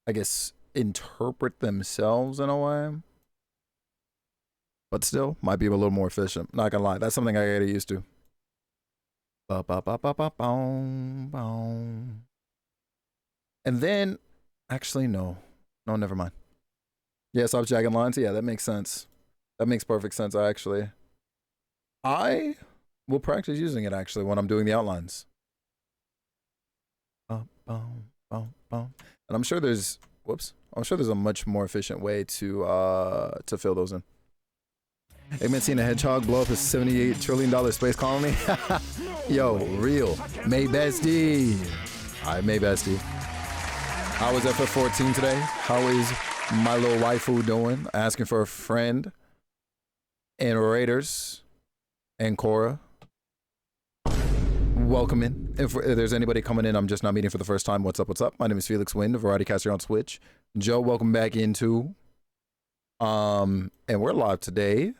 Speaker 1: I guess, interpret themselves in a way. But still, might be a little more efficient. Not gonna lie, that's something I gotta used to. Ba ba ba ba ba boom boom. And then, actually, no, never mind. Yeah, stop jagging lines. Yeah, that makes sense. That makes perfect sense. Actually, I will practice using it actually when I'm doing the outlines. And I'm sure there's, whoops, I'm sure there's a much more efficient way to fill those in. Eggman seen a hedgehog blow up a $78 trillion space colony. Yo, real. May bestie. Alright, May bestie. How was FF14 today? How is my little waifu doing? Asking for a friend. And Raiders. And Cora. Welcome in. If there's anybody coming in, I'm just not meeting for the first time. What's up? What's up? My name is Felix Wind, a variety caster on Twitch. Joe, welcome back into. And we're live today,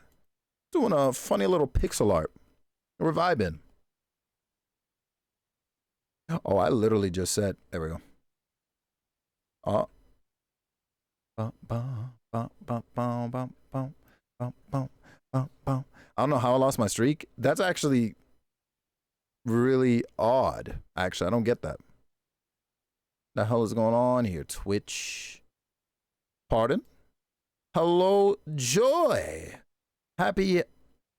Speaker 1: doing a funny little pixel art. We're vibing. Oh, I literally just said. There we go. I don't know how I lost my streak. That's actually really odd. Actually, I don't get that. The hell is going on here? Twitch. Pardon? Hello, Joy. Happy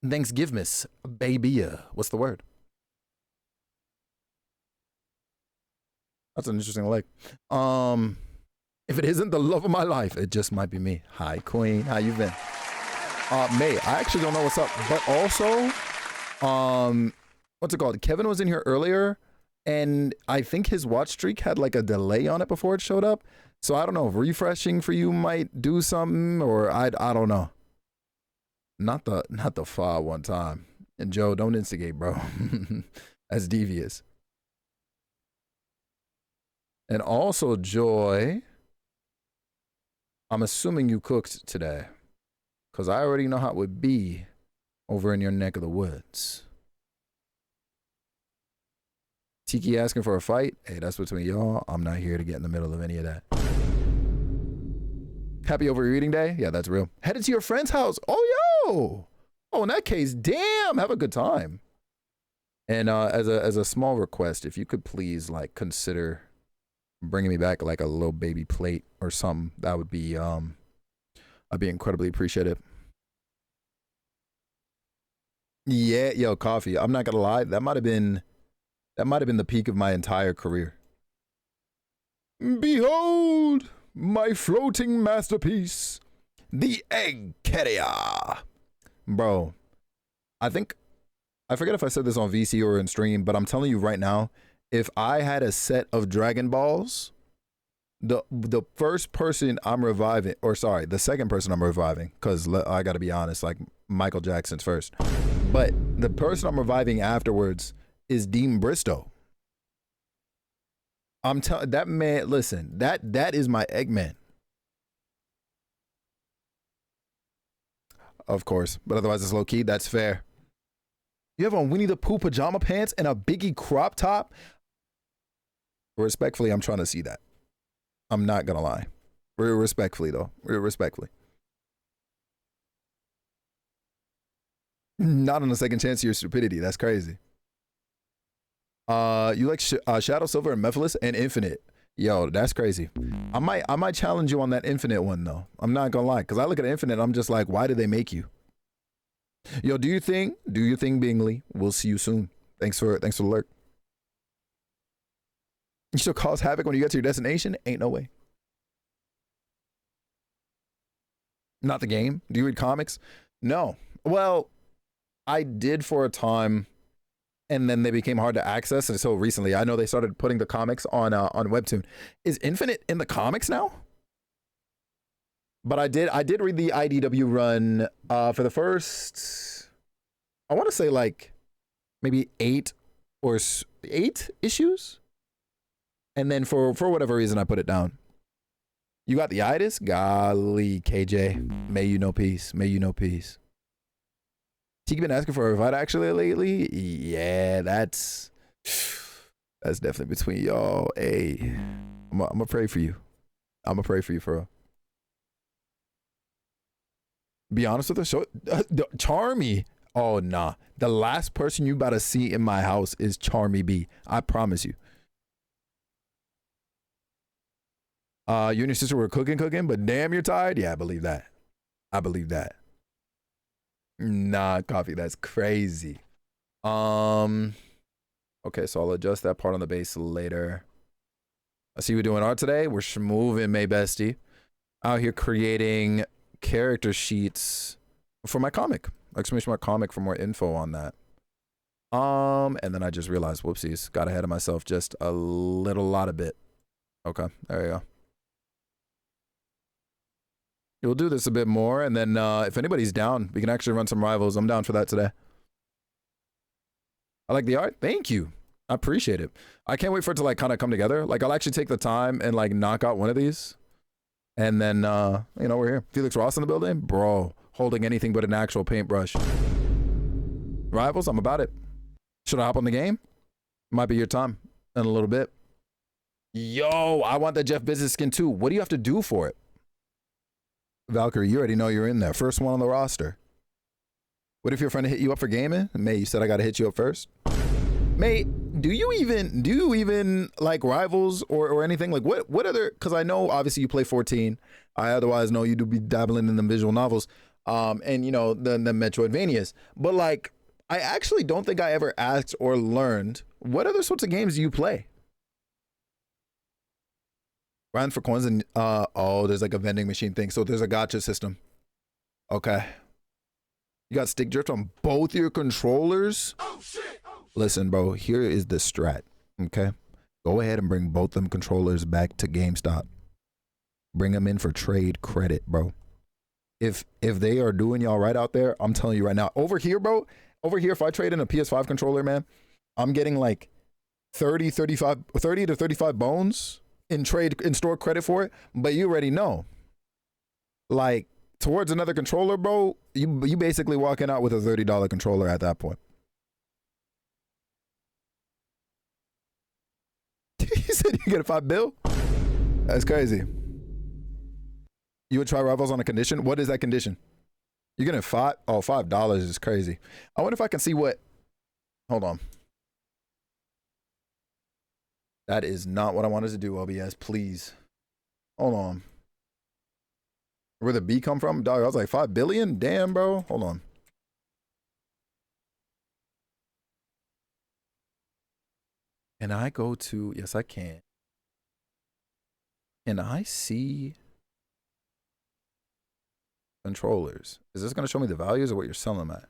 Speaker 1: Thanksgiving, baby. What's the word? That's an interesting leg. If it isn't the love of my life, it just might be me. Hi, Queen. How you been? May, I actually don't know what's up, but also, what's it called? Kevin was in here earlier, and I think his watch streak had like a delay on it before it showed up. So I don't know if refreshing for you might do something, or I don't know. Not the far one time. And Joe, don't instigate, bro. That's devious. And also, Joy, I'm assuming you cooked today, because I already know how it would be over in your neck of the woods. Tiki asking for a fight? Hey, that's between y'all. I'm not here to get in the middle of any of that. Happy overeating day? Yeah, that's real. Headed to your friend's house. Oh, yo. Oh, in that case, damn, have a good time. And as a small request, if you could please like consider bringing me back like a little baby plate or something, that would be I'd be incredibly appreciative. Yeah, yo, coffee. I'm not gonna lie, that might have been the peak of my entire career. Behold my floating masterpiece, the egg carrier. Bro, I forget if I said this on VC or in stream, but I'm telling you right now, if I had a set of Dragon Balls, the first person I'm reviving, or sorry, the second person I'm reviving, because I gotta be honest, like Michael Jackson's first, but the person I'm reviving afterwards is Dean Bristow. I'm telling that man, listen, that is my Eggman. Of course, but otherwise it's low key. That's fair. You have on Winnie the Pooh pajama pants and a Biggie crop top. Respectfully, I'm trying to see that. I'm not gonna lie. Respectfully though, respectfully. Not on a second chance to your stupidity. That's crazy. You like Shadow, Silver, and Mephiles and Infinite. Yo, that's crazy. I might challenge you on that Infinite one though. I'm not gonna lie, because I look at Infinite, I'm just like, why did they make you? Yo, do your thing, Bingley. We'll see you soon. Thanks for the lurk. You still cause havoc when you get to your destination? Ain't no way. Not the game. Do you read comics? No. Well, I did for a time, and then they became hard to access. And so recently, I know they started putting the comics on Webtoon. Is Infinite in the comics now? But I did read the IDW run for the first, I want to say like maybe 8 issues, and then for whatever reason I put it down. You got the itis? Golly, KJ, may you know peace. May you know peace. Tiki been asking for a Revita actually lately. Yeah, that's definitely between y'all. Hey, I'm gonna pray for you. I'm gonna pray for you, for real. Be honest with us. Show Charmy. Oh nah. The last person you about to see in my house is Charmy B. I promise you. You and your sister were cooking, but damn, you're tired. Yeah, I believe that. I believe that. Nah, coffee. That's crazy. Okay, so I'll adjust that part on the base later. I see we're doing art today. We're schmoving, May bestie. Out here creating character sheets for my comic. Exclamation mark comic for more info on that. And then I just realized, whoopsies, got ahead of myself just a lot of bit. Okay, there you go. We'll do this a bit more, and then if anybody's down, we can actually run some rivals. I'm down for that today. I like the art. Thank you. I appreciate it. I can't wait for it to like kind of come together. Like I'll actually take the time and like knock out one of these. And then, you know, we're here. Felix Ross in the building. Bro, holding anything but an actual paintbrush. Rivals, I'm about it. Should I hop on the game? Might be your time in a little bit. Yo, I want that Jeff Bezos skin too. What do you have to do for it? Valkyrie, you already know you're in there. First one on the roster. What if your friend hit you up for gaming? May, you said I gotta hit you up first. May, do you even like rivals or anything? Like what other, because I know obviously you play 14. I otherwise know you do be dabbling in the visual novels. And you know, the Metroidvanias. But like, I actually don't think I ever asked or learned what other sorts of games do you play? Round for coins and oh, there's like a vending machine thing. So there's a gacha system. Okay. You got stick drift on both your controllers? Oh shit! Listen, bro, here is the strat. Okay. Go ahead and bring both them controllers back to GameStop. Bring them in for trade credit, bro. If they are doing y'all right out there, I'm telling you right now. Over here, bro, if I trade in a PS5 controller, man, I'm getting like 30 to 35 bones in store credit for it. But you already know, like, towards another controller, bro, you basically walking out with a $30 controller at that point. You said you get a $5 bill? That's crazy. You would try rivals on a condition? What is that condition? You're getting $5 is crazy. I wonder if I can see what, hold on. That is not what I wanted to do, OBS, please. Hold on. Where the B come from? Dog, I was like 5 billion? Damn, bro. Hold on. Can I go to, yes, I can. Can I see controllers? Is this going to show me the values or what you're selling them at?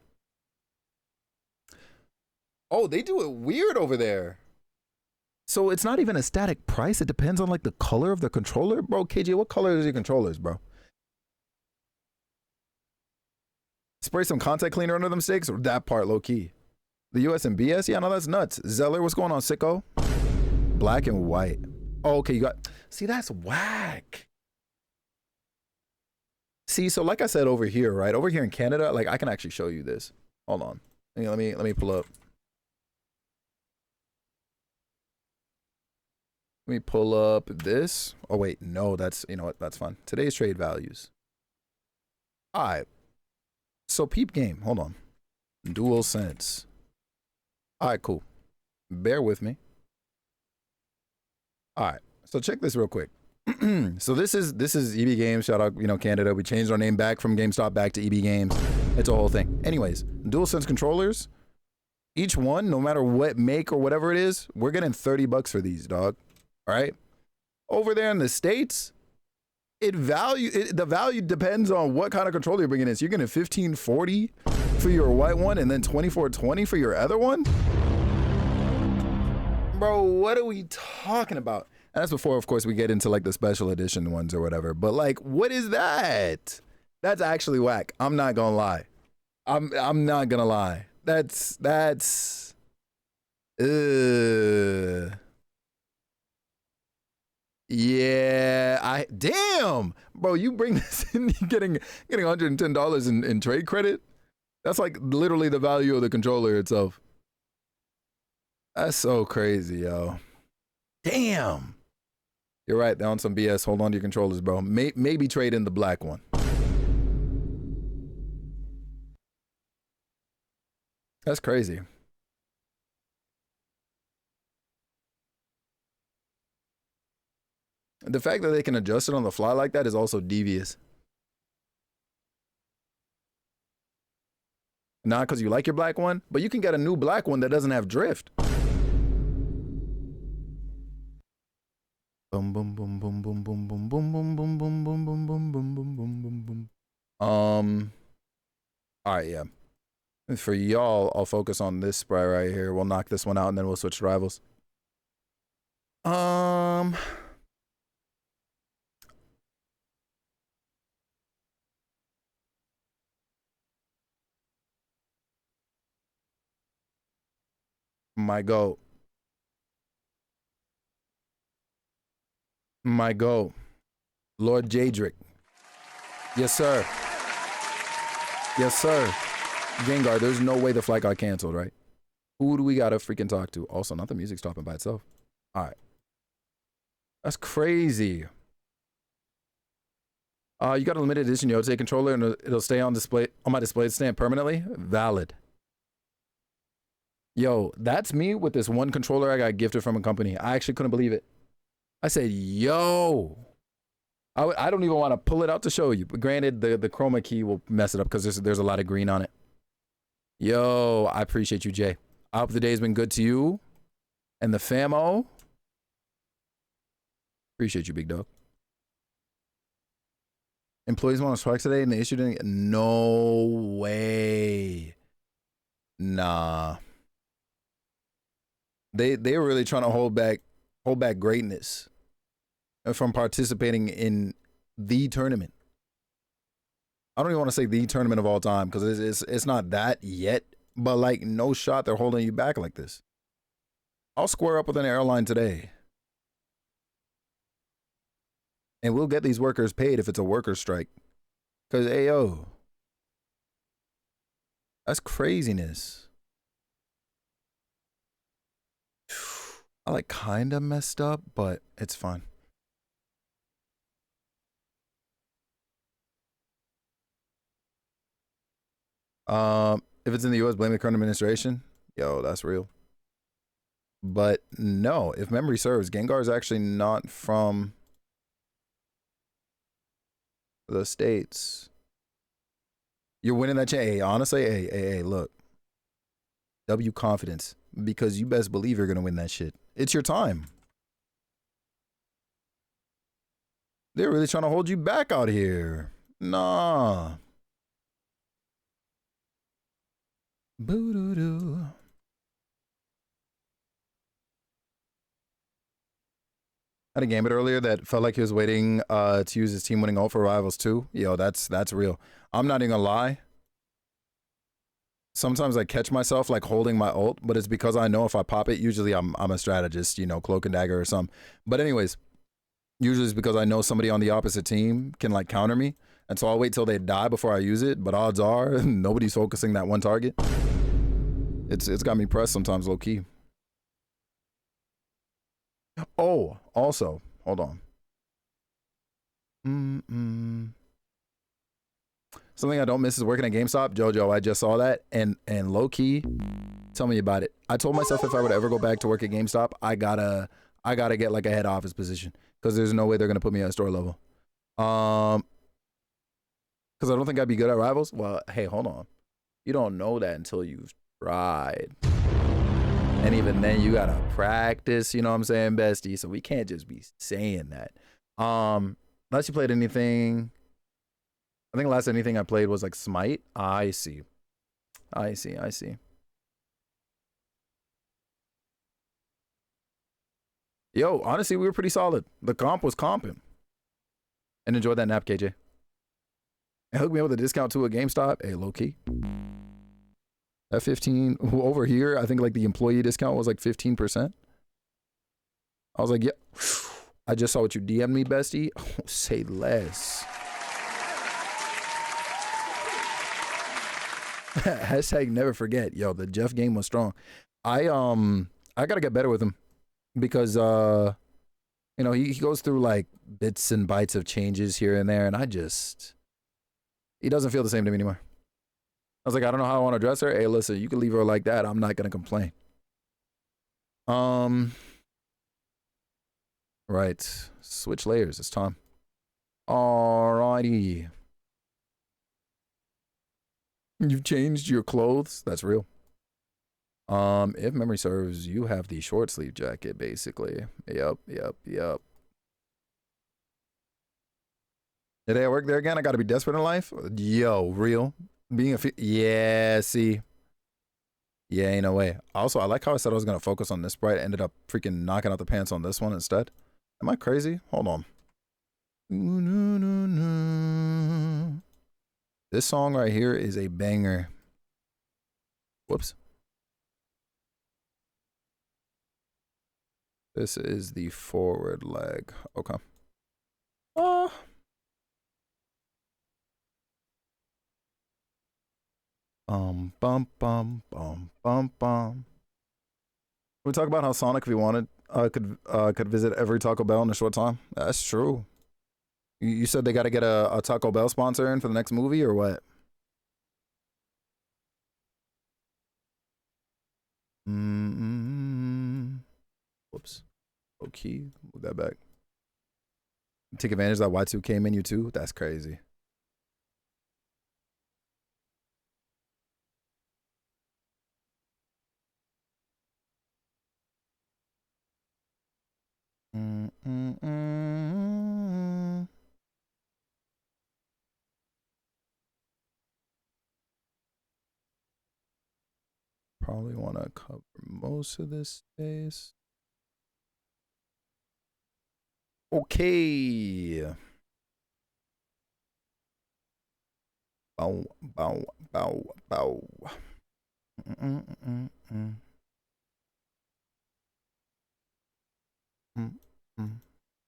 Speaker 1: Oh, they do it weird over there. So it's not even a static price. It depends on like the color of the controller. Bro, KJ, what color is your controllers, bro? Spray some contact cleaner under them sticks? Or that part low key. The US and BS? Yeah, no, that's nuts. Zeller, what's going on, sicko? Black and white. Oh, okay, you got, see, that's whack. See, so like I said over here, right? Over here in Canada, like I can actually show you this. Hold on. Let me pull up. Let me pull up this. Oh wait, no, that's, you know what, that's fine. Today's trade values. All right. So peep game, hold on. Dual sense. All right, cool. Bear with me. All right. So check this real quick. So this is EB Games. Shout out, Canada. We changed our name back from GameStop back to EB Games. It's a whole thing. Anyways, DualSense controllers. Each one, no matter what make or whatever it is, we're getting $30 for these, dog. All right. Over there in the States, the value depends on what kind of controller you're bringing in. So you're getting $15.40 for your white one and then $24.20 for your other one. Bro, what are we talking about? And that's before, of course, we get into like the special edition ones or whatever. But like, what is that? That's actually whack. I'm not gonna lie. I'm not gonna lie. That's yeah, damn, bro, you bring this in, you're getting $110 in trade credit. That's like literally the value of the controller itself. That's so crazy, yo. Damn. You're right, they're on some BS. Hold on to your controllers, bro. Maybe trade in the black one. That's crazy. The fact that they can adjust it on the fly like that is also devious. Not because you like your black one, but you can get a new black one that doesn't have drift. Boom, boom, boom, boom, boom, boom, boom, boom, boom, boom, boom, boom, boom, boom, boom, boom, boom, boom, boom. All right, yeah. For y'all, I'll focus on this spray right here. We'll knock this one out and then we'll switch to rivals. My goat. Lord Jadrick. Yes, sir. Yes, sir. Gengar, there's no way the flight got canceled, right? Who do we gotta freaking talk to? Also, not the music stopping by itself. All right. That's crazy. You got a limited edition Yotei controller and it'll stay on my display stand permanently? Valid. Yo, that's me with this one controller I got gifted from a company. I actually couldn't believe it. I said, yo. I don't even want to pull it out to show you. But granted, the chroma key will mess it up because there's a lot of green on it. Yo, I appreciate you, Jay. I hope the day's been good to you and the famo. Appreciate you, big dog. Employees want to strike today and they issued it. No way. Nah. They were really trying to hold back greatness from participating in the tournament. I don't even want to say the tournament of all time because it's not that yet, but like no shot they're holding you back like this. I'll square up with an airline today. And we'll get these workers paid if it's a worker strike. Because, ayo, that's craziness. I like kind of messed up, but it's fine. If it's in the US, blame the current administration. Yo, that's real. But no, if memory serves, Gengar is actually not from the States. You're winning that chain. Hey, honestly, hey, look. W confidence. Because you best believe you're going to win that shit. It's your time. They're really trying to hold you back out here. Nah. Boo-doo-doo. I had a gambit earlier that felt like he was waiting to use his team winning ult for Rivals 2. Yo, that's real. I'm not even gonna lie. Sometimes I catch myself like holding my ult, but it's because I know if I pop it, usually I'm a strategist, you know, cloak and dagger or something. But anyways, usually it's because I know somebody on the opposite team can like counter me. And so I'll wait till they die before I use it. But odds are nobody's focusing that one target. It's got me pressed sometimes low key. Oh, also, hold on. Something I don't miss is working at GameStop. Jojo, I just saw that. And low key, Tell me about it. I told myself if I would ever go back to work at GameStop, I gotta get like a head office position because there's no way they're gonna put me at store level. Because I don't think I'd be good at Rivals. Well, hey, hold on. You don't know that until you've tried. And even then, you gotta practice. You know what I'm saying, bestie? So we can't just be saying that. Unless you played anything. I think the last anything I played was like Smite. I see. Yo, honestly, we were pretty solid. The comp was comping. And enjoyed that nap, KJ. And hooked me up with a discount to a GameStop. Hey, low key. That 15 over here, I think like the employee discount was like 15%. I was like, yeah. I just saw what you DM'd me, bestie. Oh, say less. Hashtag never forget. Yo, the Jeff game was strong. I gotta get better with him because you know, he goes through like bits and bytes of changes here and there, and he doesn't feel the same to me anymore. I was like, I don't know how I want to address her. Hey, listen, you can leave her like that. I'm not gonna complain. Right. Switch layers. It's time. Alrighty. You've changed your clothes. That's real. If memory serves, you have the short sleeve jacket, basically. Yep. Did I work there again? I gotta be desperate in life? Yo, real. Being yeah, see. Yeah, ain't no way. Also, I like how I said I was gonna focus on this sprite. I ended up freaking knocking out the pants on this one instead. Am I crazy? Hold on. This song right here is a banger. Whoops. This is the forward leg. Okay. Bum. We talk about how Sonic, if he wanted, could visit every Taco Bell in a short time. That's true. You said they got to get a Taco Bell sponsor in for the next movie, or what? Whoops. Okay, move that back. Take advantage of that Y2K menu too. That's crazy. Probably want to cover most of this space. Okay. Bow.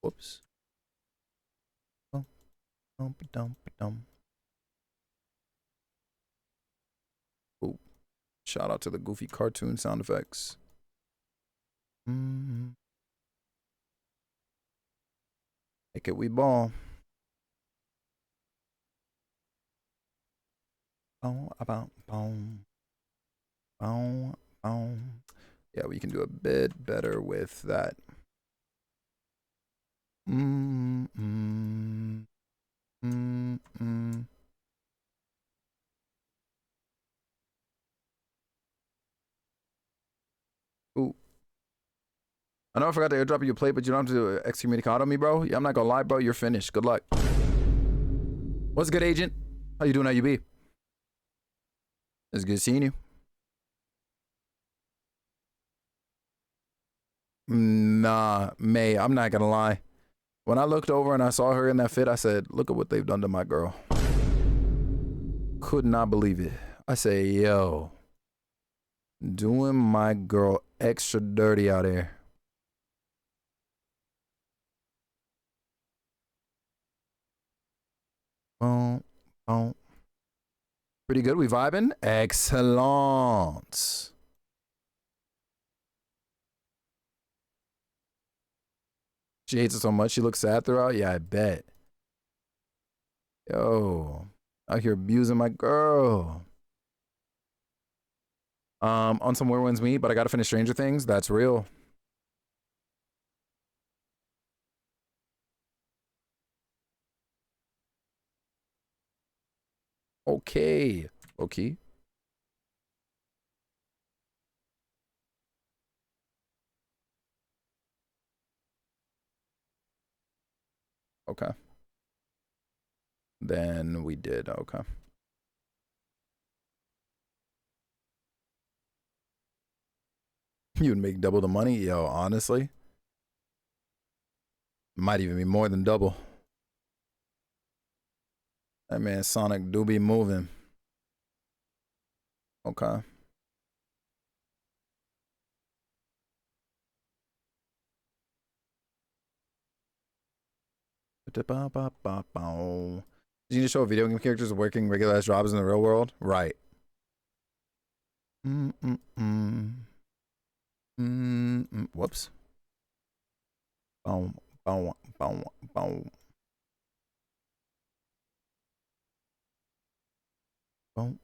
Speaker 1: Whoops. Ooh. Shout out to the goofy cartoon sound effects. Make it we ball. Yeah, we can do a bit better with that. Ooh. I know I forgot to airdrop you a plate, but you don't have to excommunicado me, bro. Yeah, I'm not gonna lie, bro. You're finished. Good luck. What's good, agent? How you doing? How you be? It's good seeing you. Nah, May, I'm not gonna lie. When I looked over and I saw her in that fit, I said, look at what they've done to my girl. Could not believe it. I say, yo, doing my girl extra dirty out here. Pretty good. We vibing? Excellent. She hates it so much. She looks sad throughout. Yeah, I bet. Yo, out here abusing my girl. On some Where Winds Meet, but I gotta finish Stranger Things. That's real. Okay. Okay. Okay. Then we did. Okay. You'd make double the money? Yo, honestly. Might even be more than double. That man Sonic do be moving. Okay. You need to show video game characters working regular ass jobs in the real world? Right. Whoops. Boom, boom, boom, boom. Boom,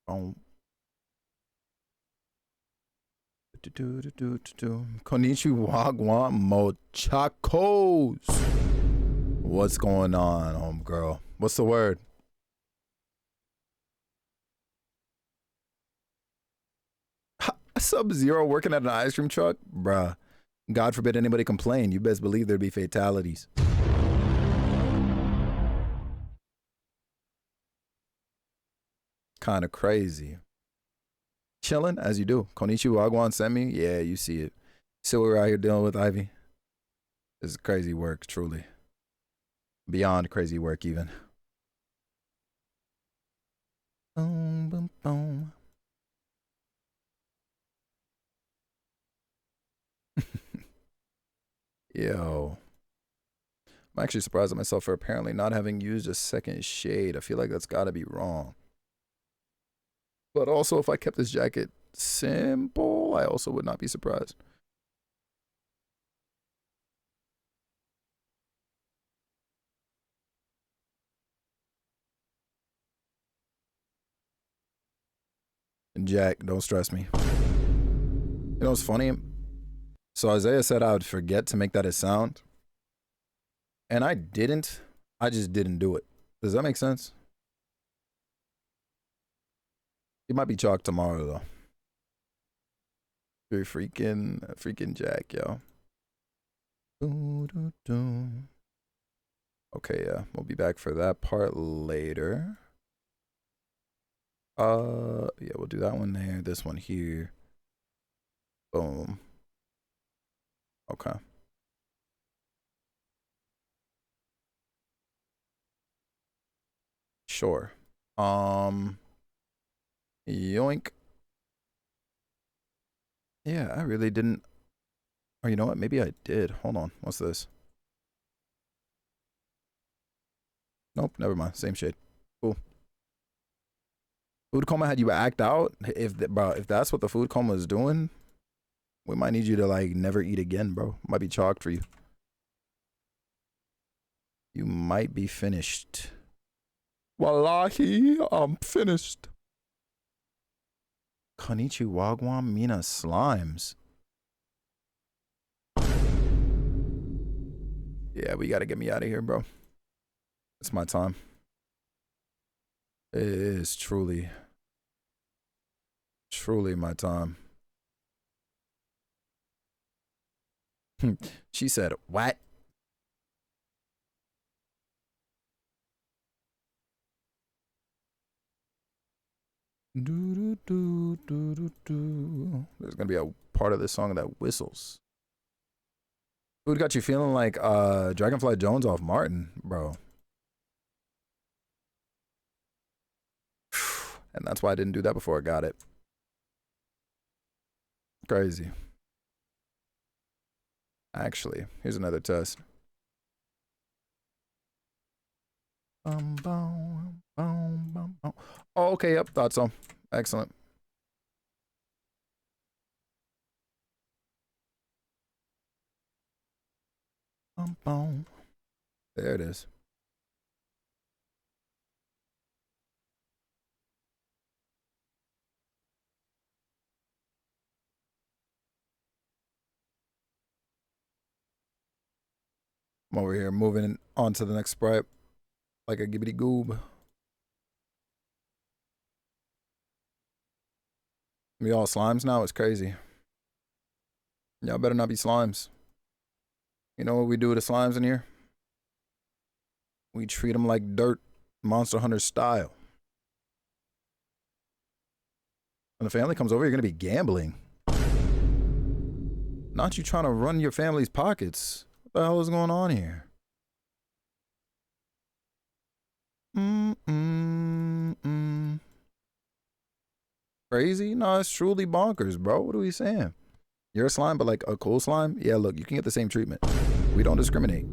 Speaker 1: boom. Konnichiwa, Wagwan, Mochakos. What's going on, girl? What's the word? Sub-Zero working at an ice cream truck? Bruh. God forbid anybody complain. You best believe there'd be fatalities. Kind of crazy. Chilling as you do. Konnichiwa, Wagwan sent me. Yeah, you see it. So we're out here dealing with Ivy. This is crazy work, truly. Beyond crazy work, even. Boom, boom, boom. Yo. I'm actually surprised at myself for apparently not having used a second shade. I feel like that's gotta be wrong. But also, if I kept this jacket simple, I also would not be surprised. And Jack, don't stress me. You know what's funny? So Isaiah said I would forget to make that a sound. And I didn't. I just didn't do it. Does that make sense? It might be chalk tomorrow, though. You're freaking Jack, yo. Okay, yeah. We'll be back for that part later. Yeah, we'll do that one there. This one here. Boom. Okay. Sure. Yoink. Yeah, I really didn't. Or you know what? Maybe I did. Hold on. What's this? Nope, never mind. Same shade. Cool. Food coma had you act out? Bro, if that's what the food coma is doing, we might need you to like never eat again, bro. Might be chalked for you. You might be finished. Wallahi, I'm finished. Konnichiwa, Wagwan, Mina Slimes. Yeah, we gotta get me out of here, bro. It's my time. It is truly my time. She said, what? There's gonna be a part of this song that whistles. Food got you feeling like Dragonfly Jones off Martin, bro. And that's why I didn't do that before I got it. Crazy. Actually, here's another test. Oh, okay, yep, thought so. Excellent. There it is. I'm over here moving on to the next sprite like a gibbity goob. We all slimes now? It's crazy. Y'all better not be slimes. You know what we do to slimes in here? We treat them like dirt, Monster Hunter style. When the family comes over, you're going to be gambling. Not you trying to run your family's pockets. What the hell is going on here? Crazy? No, it's truly bonkers, bro. What are we saying? You're a slime, but like a cool slime? Yeah, look, you can get the same treatment. We don't discriminate.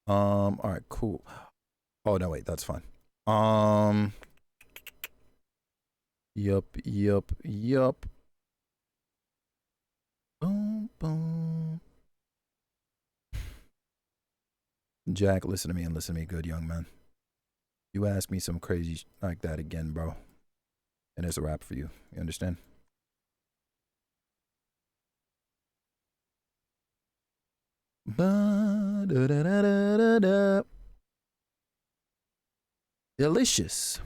Speaker 1: All right, cool. Oh, no, wait, that's fine. Yup. Boom, boom. Jack, listen to me and listen to me, good young man. You ask me some crazy like that again, bro, and it's a wrap for you. You understand? Ba-da-da-da-da-da. Delicious.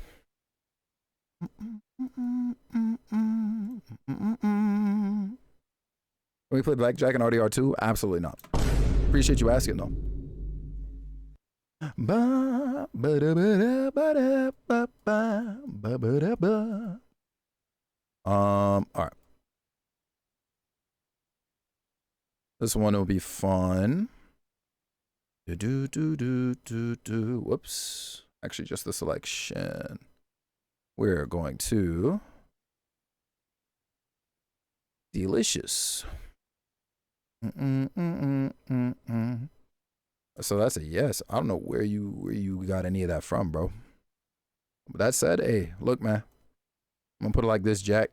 Speaker 1: Can we play Blackjack and RDR2? Absolutely not. Appreciate you asking though. All right. This one will be fun. Whoops. Actually, just the selection. We're going to delicious. So that's a yes. I don't know where you got any of that from, bro. But that said, hey, look, man. I'm gonna put it like this, Jack.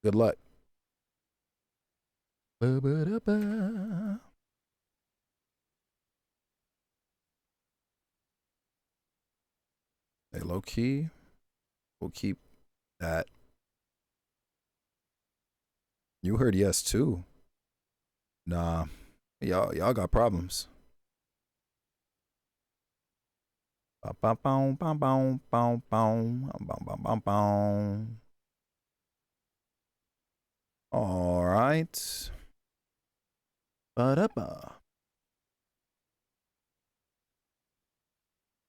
Speaker 1: Good luck. Ba-ba-da-ba. Hey, low key, we'll keep that. You heard yes too. Nah, y'all got problems. All right. Ba-da-ba.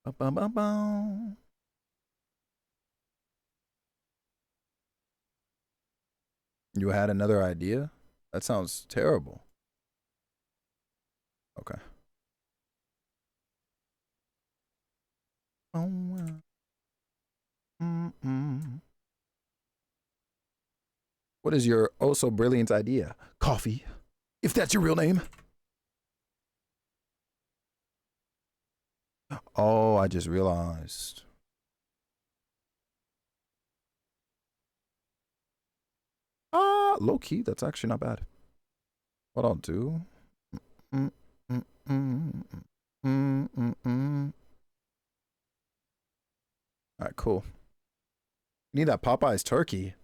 Speaker 1: Ba-ba-ba-ba. You had another idea? That sounds terrible. Okay. What is your oh so brilliant idea? Coffee, if that's your real name. Oh, I just realized. Low key, that's actually not bad. What I'll do. All right, cool. You need that Popeye's turkey.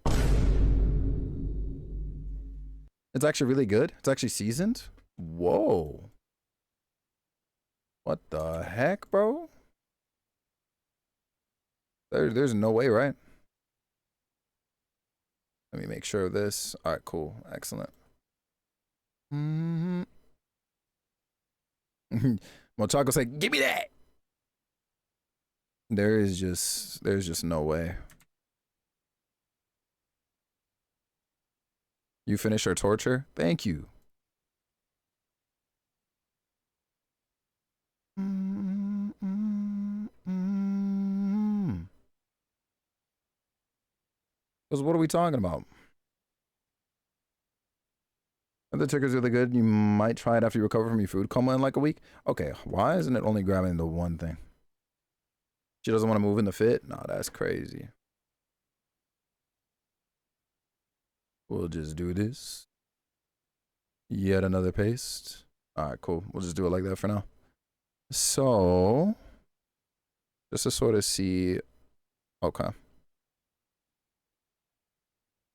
Speaker 1: It's actually really good. It's actually seasoned. Whoa. What the heck, bro? There's no way, right? Let me make sure of this. All right, cool. Excellent. Mochaco said, give me that. There's just no way. You finish our torture? Thank you. Because what are we talking about? If the ticker's really good, you might try it after you recover from your food coma in like a week. Okay, why isn't it only grabbing the one thing? She doesn't want to move in the fit? No, that's crazy. We'll just do this. Yet another paste. All right, cool. We'll just do it like that for now. So, just to sort of see. Okay.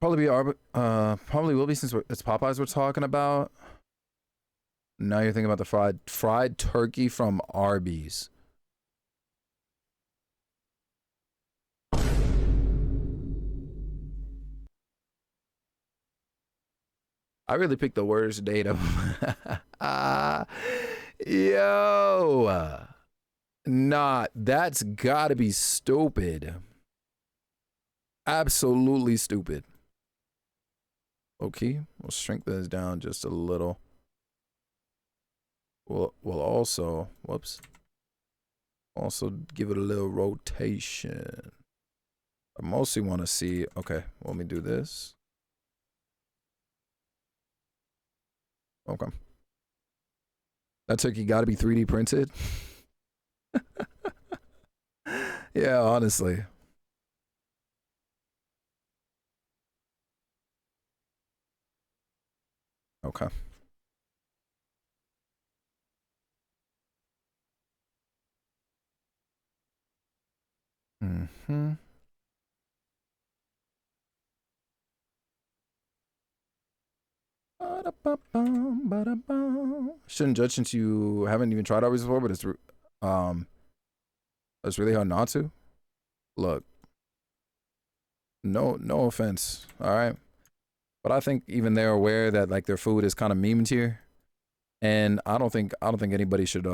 Speaker 1: Probably will be since it's Popeyes we're talking about. Now you're thinking about the fried turkey from Arby's. I really picked the worst date of. Yo, nah, that's gotta be stupid. Absolutely stupid. Okay, we'll shrink this down just a little. We'll also, whoops, also give it a little rotation. I mostly want to see, okay, let me do this. Okay. That turkey got to be 3D printed. Yeah, honestly. Okay. Mm-hmm. Shouldn't judge since you haven't even tried Arby's before, but um it's really hard not to. Look, no offense, all right, but I think even they're aware that like their food is kind of meme tier, and I don't think anybody should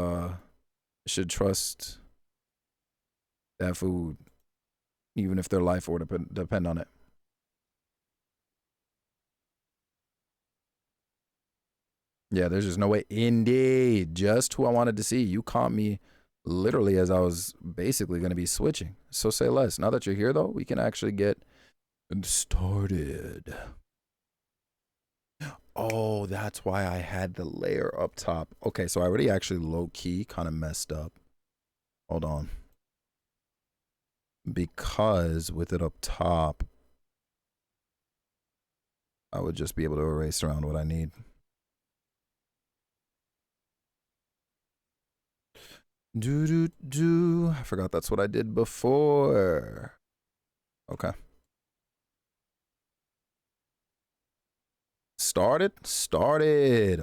Speaker 1: trust that food, even if their life would depend on it. Yeah, there's just no way. Indeed, just who I wanted to see. You caught me literally as I was basically going to be switching. So say less. Now that you're here, though, we can actually get started. Oh, that's why I had the layer up top. Okay, so I already actually low key kind of messed up. Hold on. Because with it up top, I would just be able to erase around what I need. I forgot that's what I did before. Okay. Started.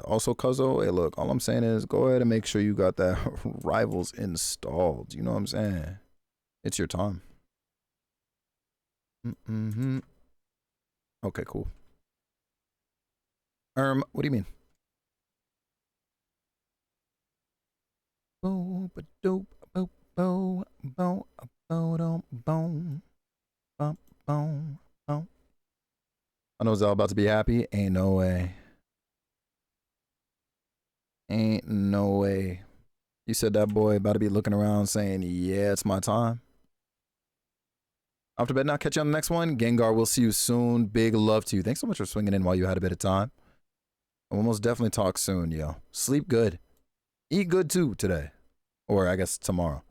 Speaker 1: Also, Cuzzo, hey, look, all I'm saying is go ahead and make sure you got that Rivals installed. You know what I'm saying? It's your time. Mm-hmm. Okay, cool. What do you mean? Bo ba dope bo bo bo bo dum boom bum boom boom. I know Zell about to be happy. Ain't no way. Ain't no way. You said that boy about to be looking around saying, yeah, it's my time. Off to bed now. Catch you on the next one. Gengar, we'll see you soon. Big love to you. Thanks so much for swinging in while you had a bit of time. We'll most definitely talk soon, yo. Sleep good. Eat good too today. Or I guess tomorrow.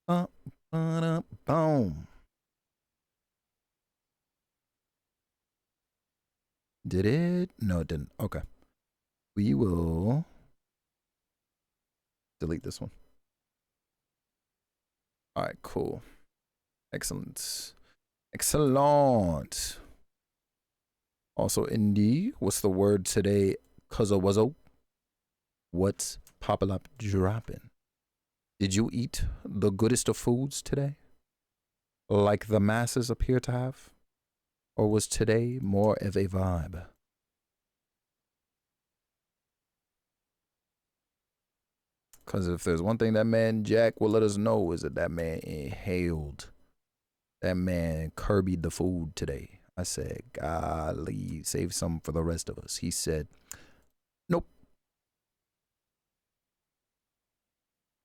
Speaker 1: Boom. Did it? No, it didn't. Okay. We will delete this one. All right, cool. Excellent. Excellent. Also, Indy, what's the word today? Cuzzo wuzzo. What's poppin' up dropping? Did you eat the goodest of foods today? Like the masses appear to have? Or was today more of a vibe? Because if there's one thing that man Jack will let us know is that that man inhaled. That man Kirby'd the food today. I said, golly, save some for the rest of us. He said, nope.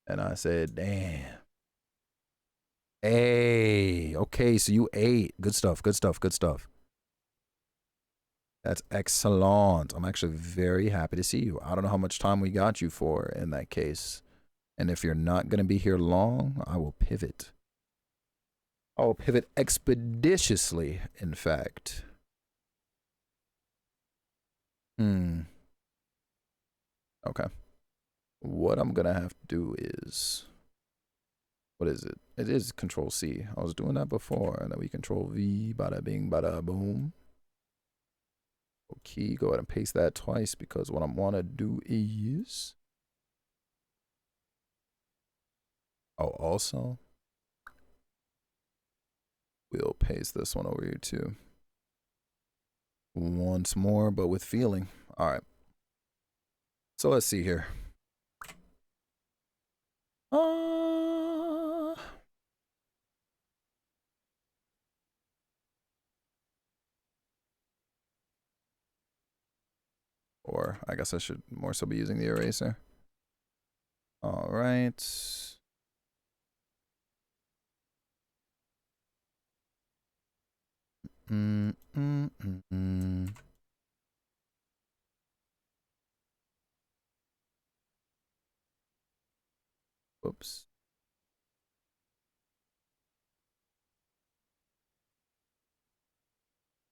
Speaker 1: And I said, damn. Hey, okay, so you ate. Good stuff, good stuff, good stuff. That's excellent. I'm actually very happy to see you. I don't know how much time we got you for in that case. And if you're not going to be here long, I will pivot. I will pivot expeditiously, in fact. Okay. What I'm going to have to do is What is it? It is Control C. I was doing that before, and then we Control V. Bada bing, bada boom. Okay, go ahead and paste that twice because what I want to do is. Oh, also, we'll paste this one over here too. Once more, but with feeling. All right. So let's see here. Or I guess I should more so be using the eraser. All right. Whoops.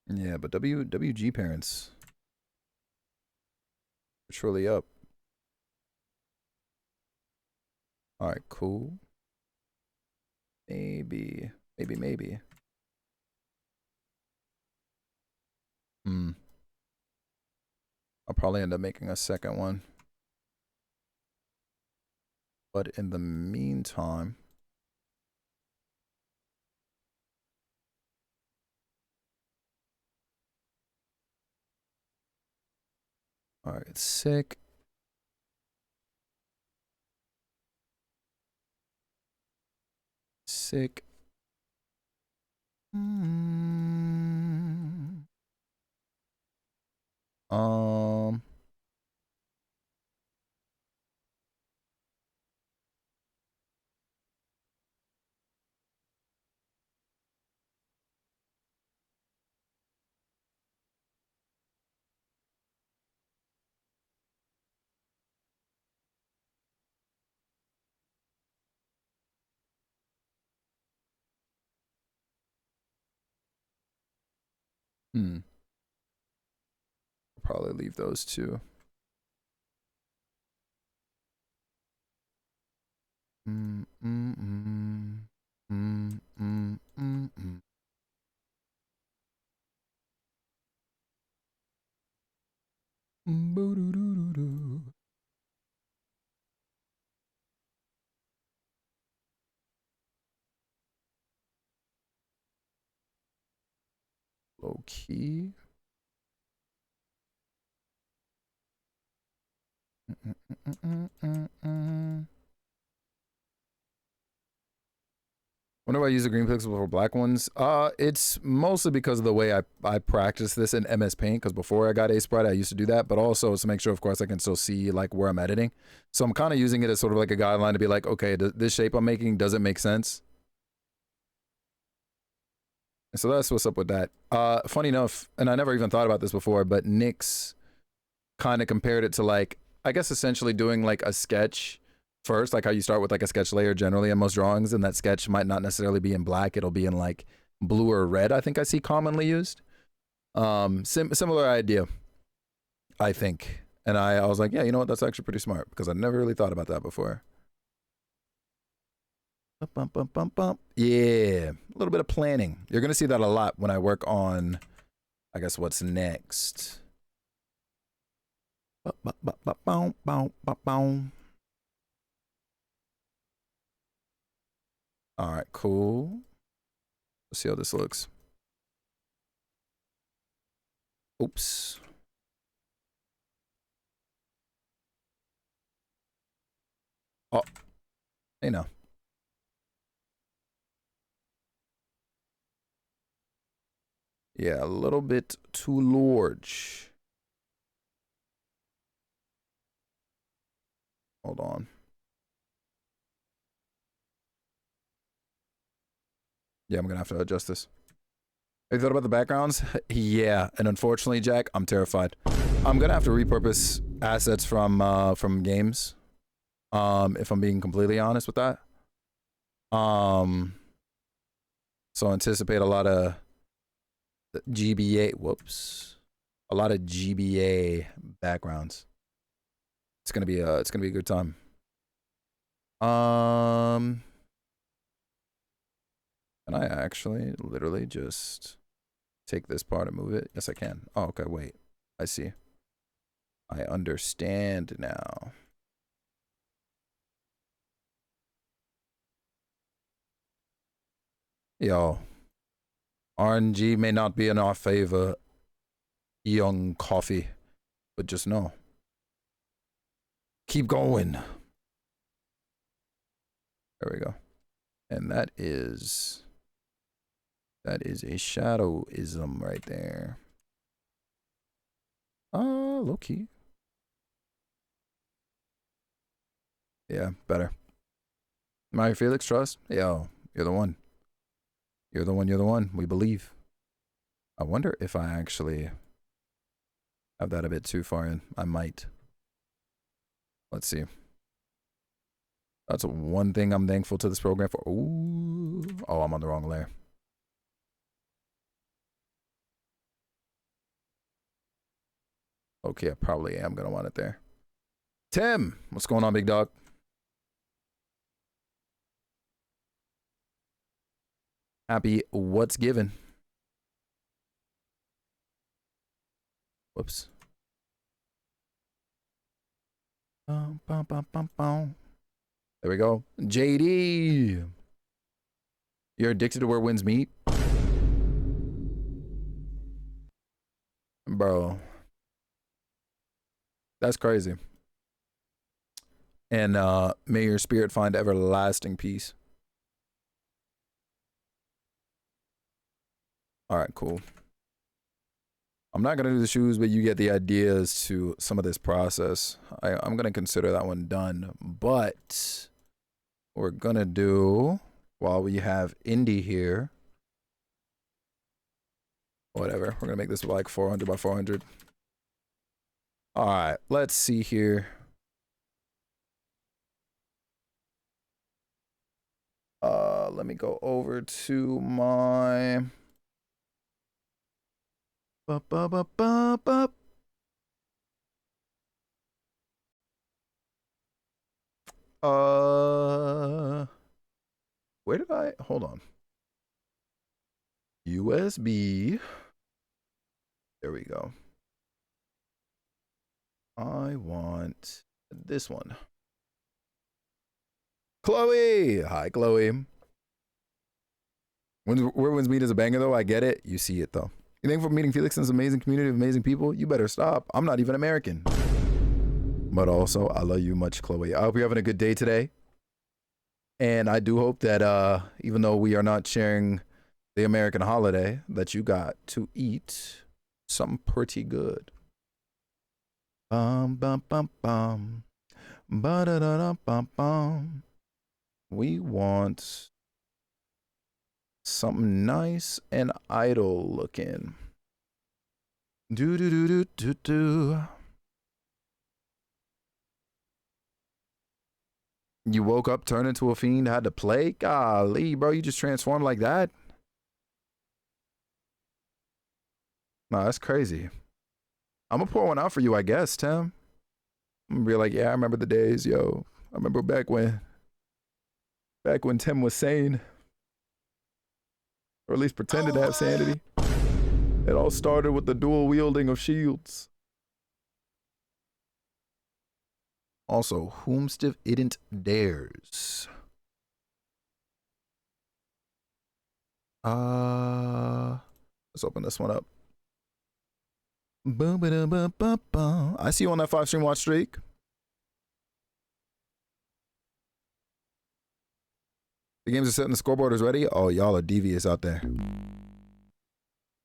Speaker 1: Yeah, but WG parents are surely up. All right, cool. Maybe. I'll probably end up making a second one. But in the meantime, all right, sick. Sick. Um. I'll probably leave those two. Low key. Whenever I use the green pixel for black ones, it's mostly because of the way I practice this in MS Paint. Because before I got Aseprite, I used to do that, but also to make sure, of course, I can still see like where I'm editing. So I'm kind of using it as sort of like a guideline to be like, okay, this shape I'm making doesn't make sense. And so that's what's up with that. Funny enough, and I never even thought about this before, but Nyx kind of compared it to like, I guess essentially doing like a sketch first, like how you start with like a sketch layer generally in most drawings, and that sketch might not necessarily be in black, it'll be in like blue or red, I think I see commonly used. Similar idea, I think. And I was like, yeah, you know what, that's actually pretty smart because I never really thought about that before. Yeah, a little bit of planning. You're gonna see that a lot when I work on, I guess, what's next. All right, cool. Let's see how this looks. Oops. Oh, hey now. Yeah, a little bit too large. Hold on. Yeah, I'm gonna have to adjust this. Have you thought about the backgrounds? Yeah, and unfortunately, Jack, I'm terrified. I'm gonna have to repurpose assets from games. If I'm being completely honest with that. So anticipate a lot of GBA. Whoops, a lot of GBA backgrounds. It's gonna be a good time. Can I actually literally just take this part and move it? Yes, I can. Oh, okay, wait. I see. I understand now. Yo, RNG may not be in our favor, young coffee, but just know. Keep going. There we go. And that is a shadowism right there. Low key. Yeah, better. Mario Felix, trust? Yo, you're the one. You're the one, you're the one. We believe. I wonder if I actually have that a bit too far in. I might. Let's see. That's one thing I'm thankful to this program for. Ooh. Oh, I'm on the wrong layer. Okay, I probably am going to want it there. Tim, what's going on, big dog? Happy what's given. Whoops. There we go. JD. You're addicted to where winds meet? Bro. That's crazy. And may your spirit find everlasting peace. All right, cool. I'm not going to do the shoes, but you get the ideas to some of this process. I'm going to consider that one done. But we're going to do, while we have Indy here, whatever. We're going to make this like 400 by 400. All right, let's see here. Let me go over to my... Where did I... Hold on. USB. There we go. I want this one. Chloe! Hi, Chloe. Where Winds Meet is a banger, though. I get it. You see it, though. You think for meeting Felix in this amazing community of amazing people? You better stop. I'm not even American. But also, I love you much, Chloe. I hope you're having a good day today. And I do hope that even though we are not sharing the American holiday, that you got to eat something pretty good. Bum, bum, bum, bum. Ba-da-da-da-bum-bum. We want something nice and idle looking. Do do do do do do. You woke up, turned into a fiend, had to play? Golly, bro, you just transformed like that? Nah, that's crazy. I'm gonna pour one out for you, I guess, Tim. I'm gonna be like, yeah, I remember the days, yo. I remember back when Tim was sane. Or at least pretended to have sanity. It all started with the dual wielding of shields. Also, whomst idn't dares. Let's open this one up. Boom, ba, ba, ba, ba. I see you on that 5 stream watch streak. The games are set and the scoreboard is ready. Oh, y'all are devious out there.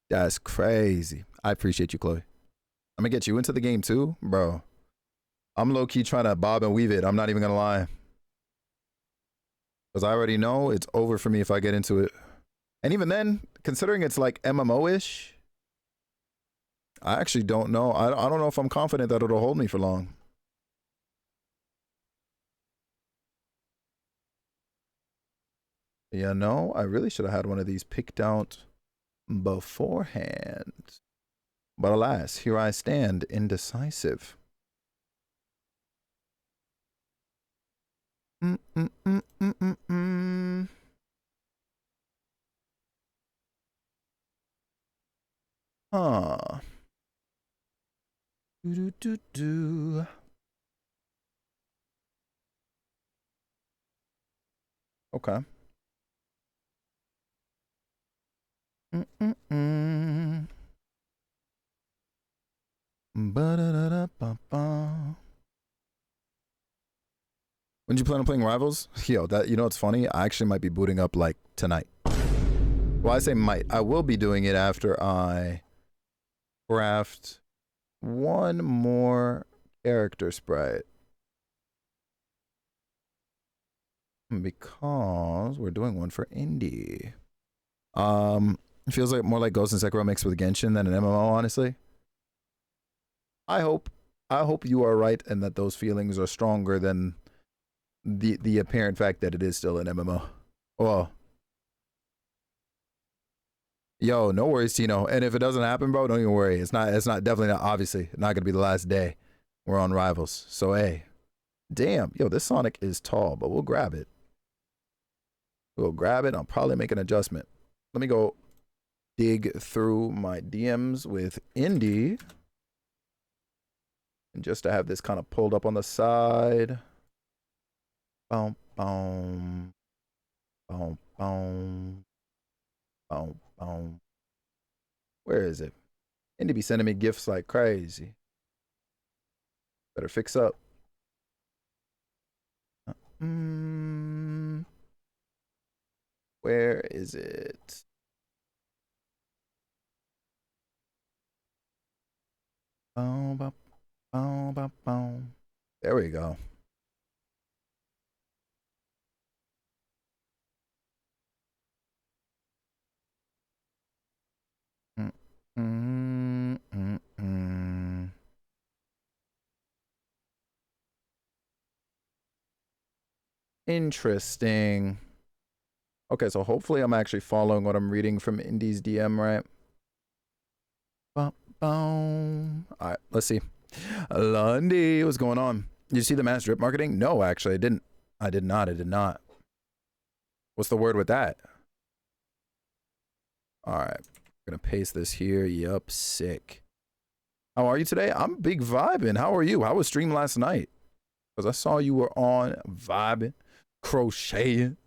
Speaker 1: That's crazy. I appreciate you, Chloe. I'm gonna get you into the game too, bro. I'm low-key trying to bob and weave it. I'm not even gonna lie. Because I already know it's over for me if I get into it. And even then, considering it's like MMO-ish, I actually don't know. I don't know if I'm confident that it'll hold me for long. Yeah, no, I really should have had one of these picked out beforehand. But alas, here I stand, indecisive. Huh. Do do do do. Okay. Mm-mm-mm. Ba-da-da-da-ba-ba. When do you plan on playing Rivals? Yo, that, you know what's funny? I actually might be booting up like tonight. Well, I say might. I will be doing it after I craft one more character sprite. Because we're doing one for indie. It feels like more like Ghost and Sekiro mixed with Genshin than an MMO, honestly. I hope you are right and that those feelings are stronger than the apparent fact that it is still an MMO. Well, yo, no worries, Tino. And if it doesn't happen, bro, don't even worry. It's not definitely not, obviously not gonna be the last day we're on Rivals. So hey. Damn, yo, this Sonic is tall, but we'll grab it. We'll grab it. I'll probably make an adjustment. Let me go dig through my DMs with Indy. And just to have this kind of pulled up on the side. Boom, boom. Boom, boom. Boom, boom. Where is it? Indy be sending me gifts like crazy. Better fix up. Where is it? Boom, boom, boom, boom, boom. There we go. Interesting. Okay, so hopefully I'm actually following what I'm reading from Indy's DM, right? All right, let's see. Lundy, what's going on? Did you see the mass drip marketing? No, actually, I didn't. I did not. What's the word with that? All right, I'm gonna paste this here. Yup, sick. How are you today? I'm big vibing. How are you? How was stream last night? Because I saw you were on vibing, crocheting.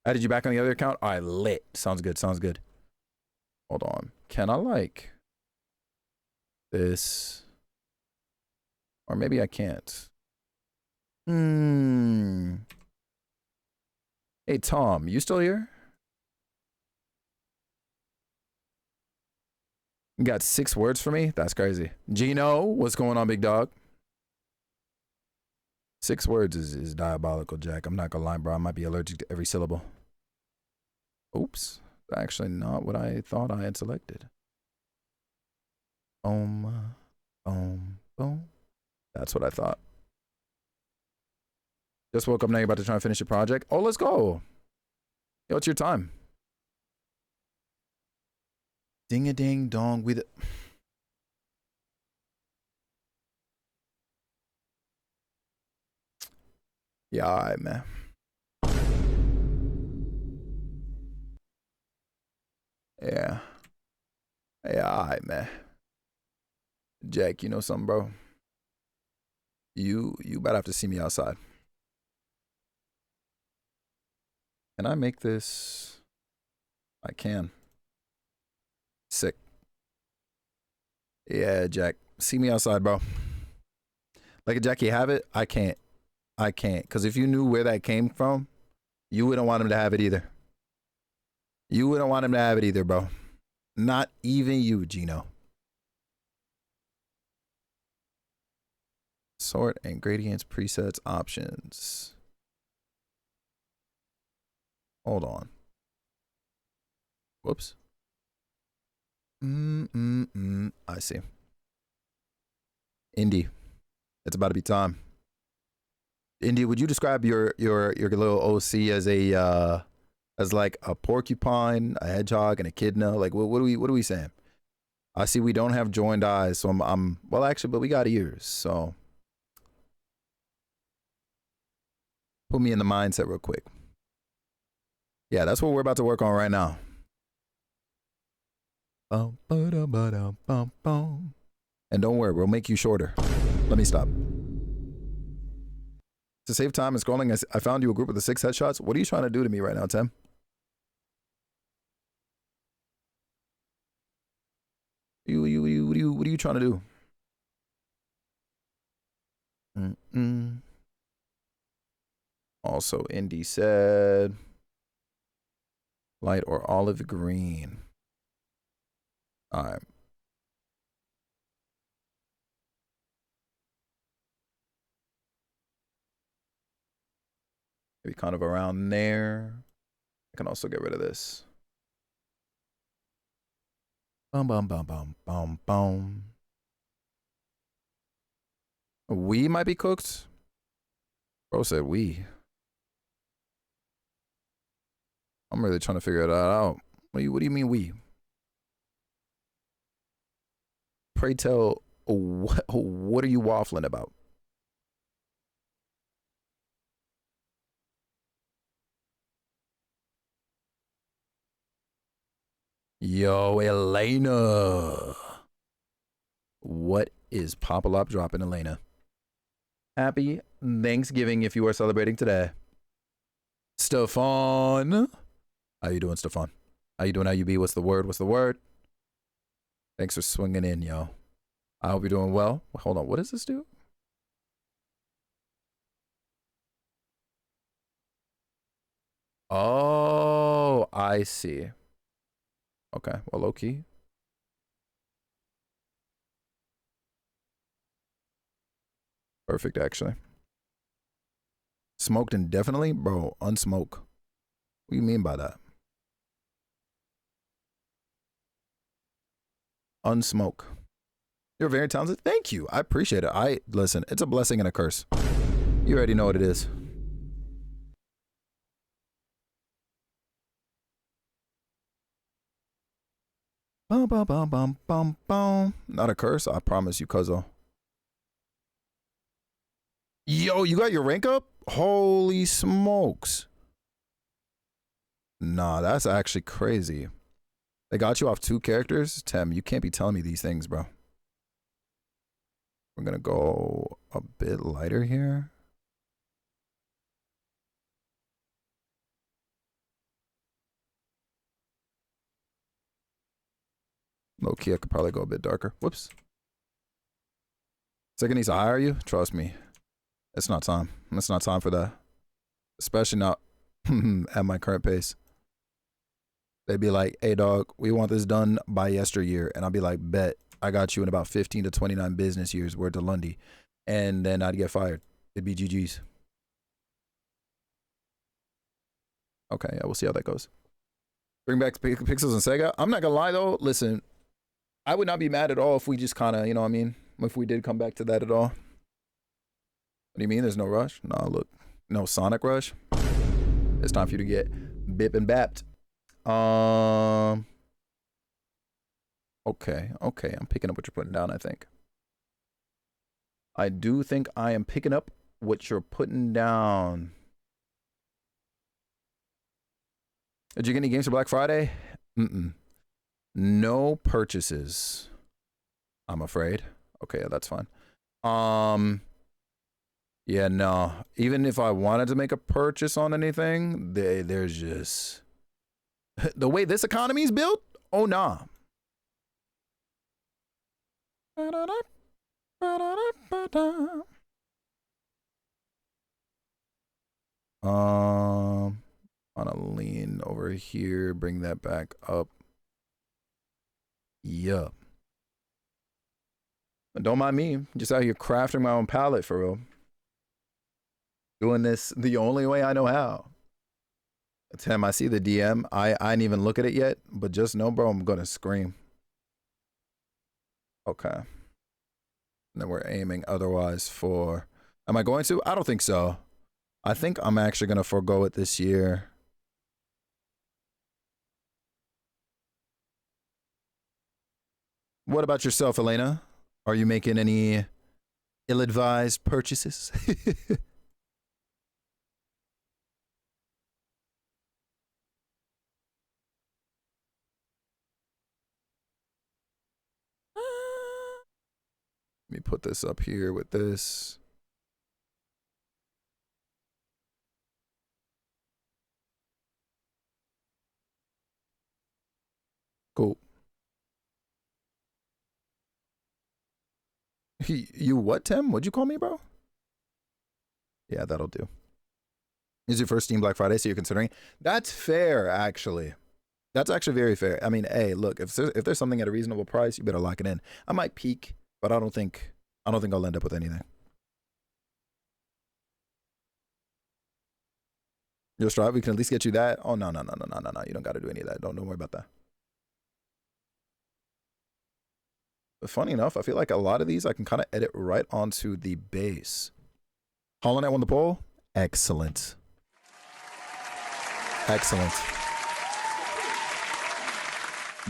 Speaker 1: Added you back on the other account? All right, lit. Sounds good. Hold on. Can I like this? Or maybe I can't. Hey, Tom, you still here? You got 6 words for me? That's crazy. Gino, what's going on, big dog? 6 words is diabolical, Jack. I'm not gonna lie, bro. I might be allergic to every syllable. Oops. Actually not what I thought I had selected. Boom. That's what I thought. Just woke up now. You're about to try and finish your project. Oh, let's go. Yo, it's your time. Ding a ding dong with it. Yeah, all right, man. Yeah. Yeah, all right, man. Jack, you know something, bro? You about to have to see me outside. Can I make this? I can. Sick. Yeah, Jack. See me outside, bro. Like a Jackie have it? I can't. Because if you knew where that came from, you wouldn't want him to have it either. You wouldn't want him to have it either, bro. Not even you, Gino. Sort and gradients, presets, options. Hold on. Whoops. I see. Indy. It's about to be time. Indy, would you describe your little OC as a as like a porcupine, a hedgehog, and a echidna? Like what are we saying? I see we don't have joined eyes, so I'm well actually, but we got ears, so put me in the mindset real quick. Yeah, that's what we're about to work on right now. Bum, ba-dum, ba-dum, bum, bum. And don't worry, we'll make you shorter. Let me stop. To save time and scrolling, I found you a group of the 6 headshots. What are you trying to do to me right now, Tim? What are you trying to do? Mm-mm. Also, Indy said light or olive green. All right. Maybe kind of around there. I can also get rid of this. Bum, bum, bum, bum, bum, bum. We might be cooked. Bro said we. I'm really trying to figure that out. What do you mean we? Pray tell, what are you waffling about? Yo, Elena. What is Pop-A-Lop dropping, Elena? Happy Thanksgiving if you are celebrating today. Stefan. How you doing, Stefan? How you doing? How you be? What's the word? What's the word? Thanks for swinging in, yo. I hope you're doing well. Hold on. What does this do? Oh, I see. Okay. Well, low key. Perfect, actually. Smoked indefinitely? Bro, unsmoke. What do you mean by that? Unsmoke. You're very talented. Thank you. I appreciate it. Listen, it's a blessing and a curse. You already know what it is. Bum, bum, bum, bum, bum, bum. Not a curse, I promise you, cuzzo. Yo, you got your rank up? Holy smokes. Nah, that's actually crazy. They got you off 2 characters? Tem, you can't be telling me these things, bro. We're gonna go a bit lighter here. Low key, I could probably go a bit darker. Whoops. Second needs to hire you? Trust me. It's not time. It's not time for that. Especially not at my current pace. They'd be like, hey, dog, we want this done by yesteryear. And I'll be like, bet. I got you in about 15 to 29 business years worth of Lundy. And then I'd get fired. It'd be GG's. Okay, yeah, we'll see how that goes. Bring back Pixels and Sega. I'm not gonna lie though. Listen, I would not be mad at all if we just kind of, you know what I mean? If we did come back to that at all. What do you mean there's no rush? No, look, no Sonic Rush. It's time for you to get bip and bapped. Okay, I'm picking up what you're putting down, I think. I do think I am picking up what you're putting down. Did you get any games for Black Friday? No purchases, I'm afraid. Okay, that's fine. Yeah, no. Even if I wanted to make a purchase on anything, there's just the way this economy is built. Oh nah. Want to lean over here, bring that back up. Yup. Don't mind me. Just out here crafting my own palette for real. Doing this the only way I know how. Tim, I see the DM. I didn't even look at it yet, but just know, bro, I'm gonna scream. Okay. And then we're aiming otherwise for. Am I going to? I don't think so. I think I'm actually gonna forego it this year. What about yourself, Elena? Are you making any ill-advised purchases? Let me put this up here with this. Cool. You what, Tim? What'd you call me, bro? Yeah, that'll do. Is your first Steam Black Friday, so you're considering? That's fair, actually. That's actually very fair. I mean, hey, look, if there's something at a reasonable price, you better lock it in. I might peek, but I don't think I'll end up with anything. Your Strive, we can at least get you that. Oh no. You don't gotta do any of that. Don't worry about that. But funny enough, I feel like a lot of these I can kind of edit right onto the base. Hollow Knight won the poll. Excellent. Excellent.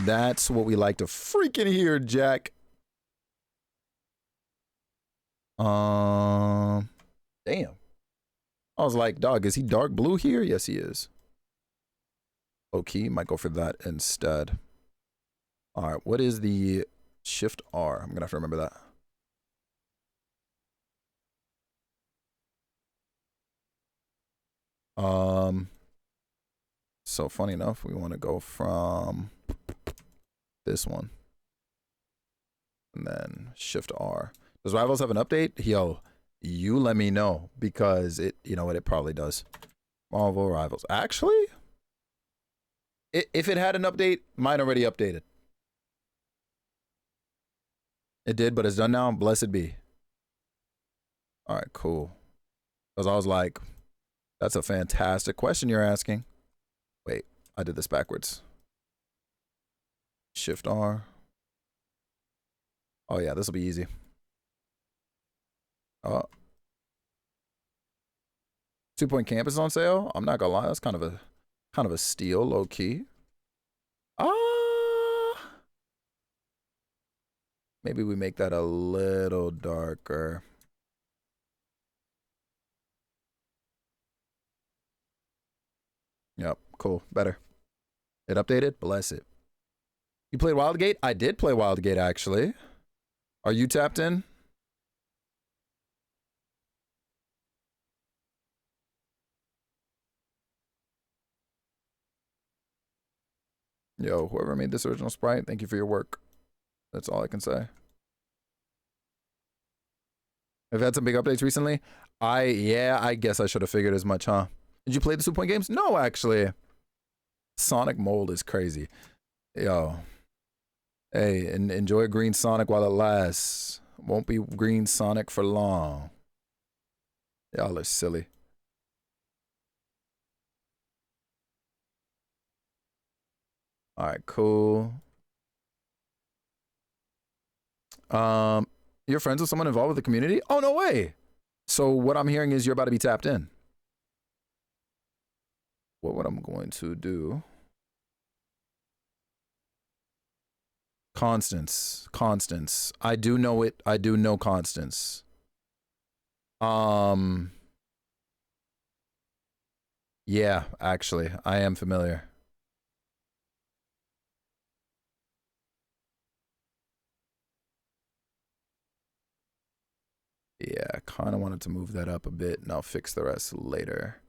Speaker 1: That's what we like to freaking hear, Jack. Damn. I was like, dog, is he dark blue here? Yes, he is. Okay, might go for that instead. All right, what is the Shift R? I'm gonna have to remember that. So funny enough, we want to go from this one. And then Shift R. Does Rivals have an update? Yo, you let me know, because it, you know what, it probably does. Marvel Rivals. Actually, if it had an update, mine already updated. It did, but it's done now. Blessed be. All right, cool. Because I was like, that's a fantastic question you're asking. Wait, I did this backwards. Shift R. Oh yeah, this will be easy. Oh. 2 Point Campus on sale. I'm not gonna lie, that's kind of a steal, low key. Maybe we make that a little darker. Yep, cool, better. It updated, bless it. You played Wildgate? I did play Wildgate, actually. Are you tapped in? Yo, whoever made this original sprite, thank you for your work. That's all I can say. I've had some big updates recently. I guess I should have figured as much, huh? Did you play the 2 Point games? No, actually. Sonic Mold is crazy. Yo. Hey, and enjoy Green Sonic while it lasts. Won't be Green Sonic for long. Y'all are silly. All right, cool. You're friends with someone involved with the community? Oh, no way. So what I'm hearing is you're about to be tapped in. What I'm going to do. Constance. I do know it. I do know Constance. Yeah, actually, I am familiar. Yeah, I kind of wanted to move that up a bit, and I'll fix the rest later.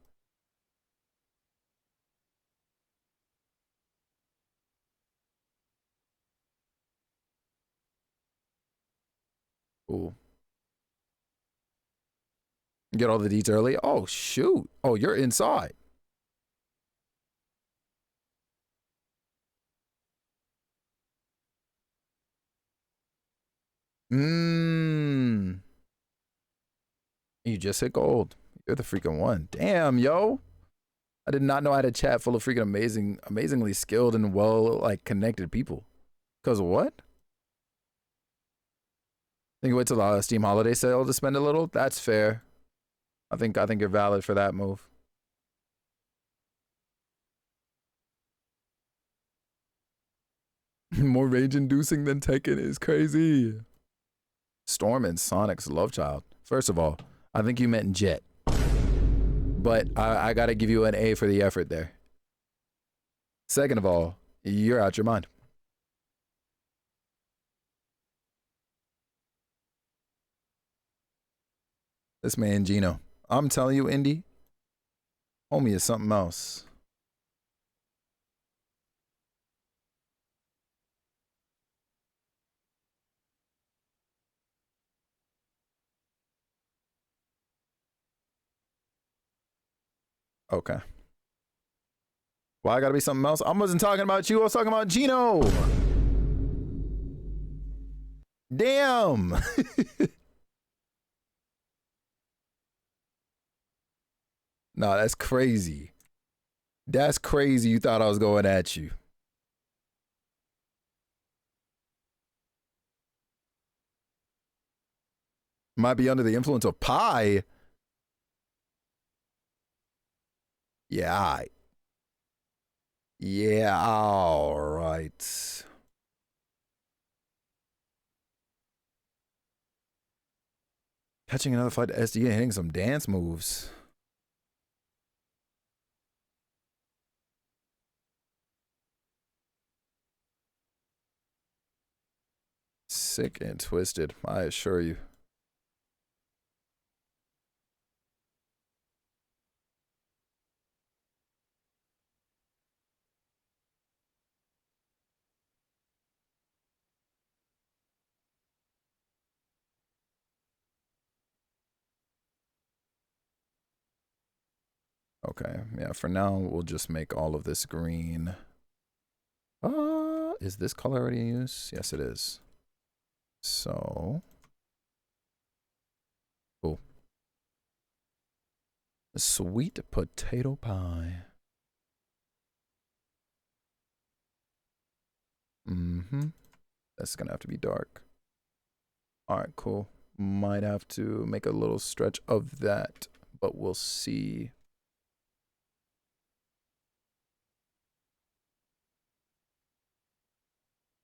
Speaker 1: Cool. Get all the deets early. Oh, shoot. Oh, you're inside. You just hit gold. You're the freaking one. Damn, yo. I did not know I had a chat full of freaking amazingly skilled and well, like, connected people. Cause what? Think you wait till the Steam holiday sale to spend a little? That's fair. I think you're valid for that move. More rage-inducing than Tekken is crazy. Storm and Sonic's love child. First of all, I think you meant Jet. But I gotta give you an A for the effort there. Second of all, you're out your mind. This man Gino. I'm telling you, Indy, homie is something else. Okay. Why I gotta be something else? I wasn't talking about you. I was talking about Gino. Damn. Nah, that's crazy. That's crazy. You thought I was going at you. Might be under the influence of pie. Yeah, yeah, all right. Catching another flight to SD and hitting some dance moves. Sick and twisted, I assure you. Okay, yeah, for now, we'll just make all of this green. Is this color already in use? Yes, it is. So, cool. Sweet potato pie. Mm-hmm. That's gonna have to be dark. All right, cool. Might have to make a little stretch of that, but we'll see.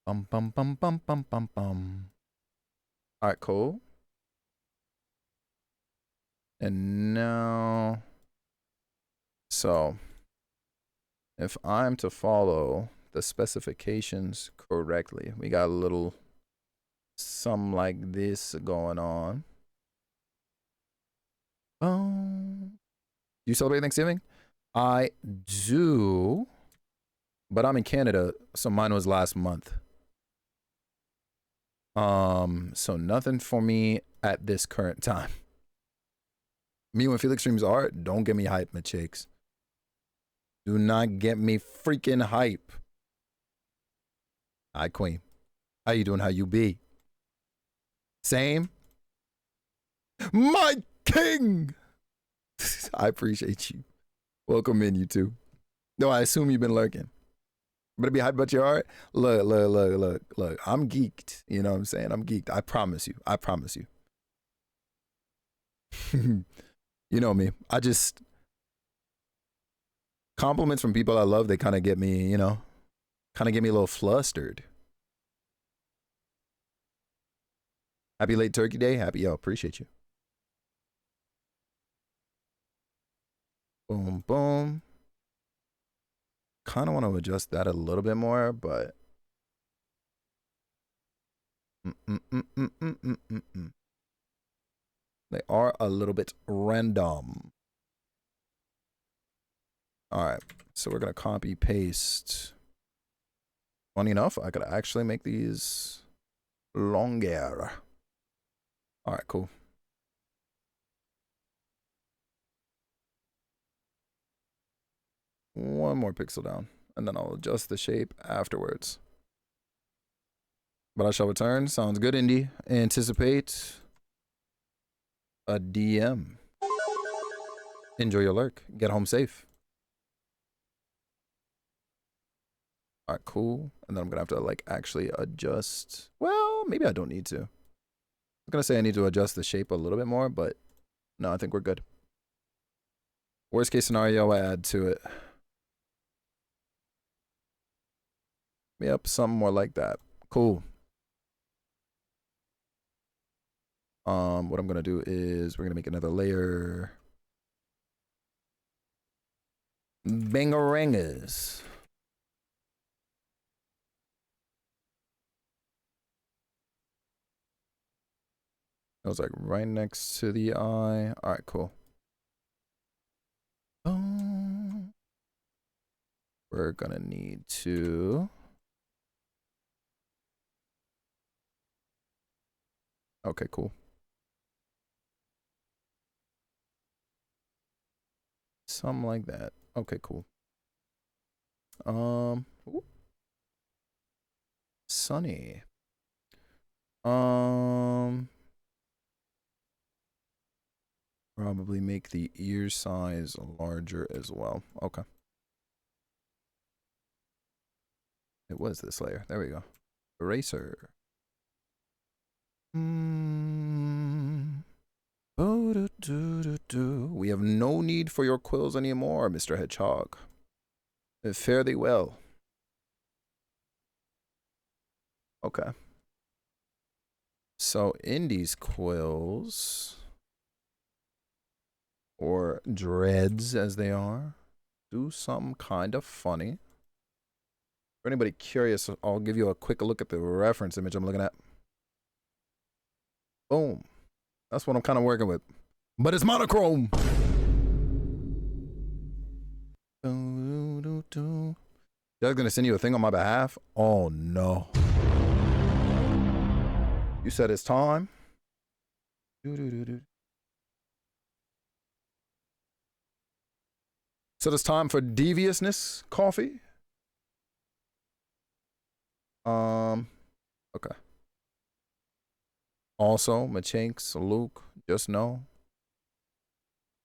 Speaker 1: Bum bum bum bum bum bum bum. All right, cool. And now, so if I'm to follow the specifications correctly, we got a little something like this going on. Do you celebrate Thanksgiving? I do, but I'm in Canada, so mine was last month. So nothing for me at this current time. Me when Felix streams art, don't get me hype, my chicks. Do not get me freaking hype. Hi, Queen. How you doing? How you be? Same. My king! I appreciate you. Welcome in, you two. No, I assume you've been lurking. But to be hype about your art, look. I'm geeked. You know what I'm saying? I'm geeked. I promise you. I promise you. You know me. I just compliments from people I love, they kind of get me, you know, kind of get me a little flustered. Happy late Turkey Day. Happy, yo, appreciate you. Boom, boom. Kind of want to adjust that a little bit more, but. They are a little bit random. All right, so we're going to copy paste. Funny enough, I could actually make these longer. All right, cool. One more pixel down, and then I'll adjust the shape afterwards. But I shall return. Sounds good, Indy. Anticipate a DM. Enjoy your lurk. Get home safe. All right, cool. And then I'm gonna have to like actually adjust. Well, maybe I don't need to. I was gonna say I need to adjust the shape a little bit more, but no, I think we're good. Worst case scenario, I add to it. Yep, something more like that. Cool. What I'm gonna do is we're gonna make another layer. Bangarangas. It was like right next to the eye. All right, cool. We're gonna need to. Okay, cool. Something like that. Okay, cool. Ooh. Sunny. Probably make the ear size larger as well. Okay. It was this layer. There we go. Eraser. We have no need for your quills anymore, Mr. Hedgehog. Fare thee well. Okay. So Indy's quills, or dreads as they are, do something kind of funny. For anybody curious, I'll give you a quick look at the reference image I'm looking at. Boom. That's what I'm kind of working with. But it's monochrome. Doug's gonna send you a thing on my behalf? Oh no. You said it's time? So it's time for deviousness coffee? Okay. Also, Machinks, Luke, just know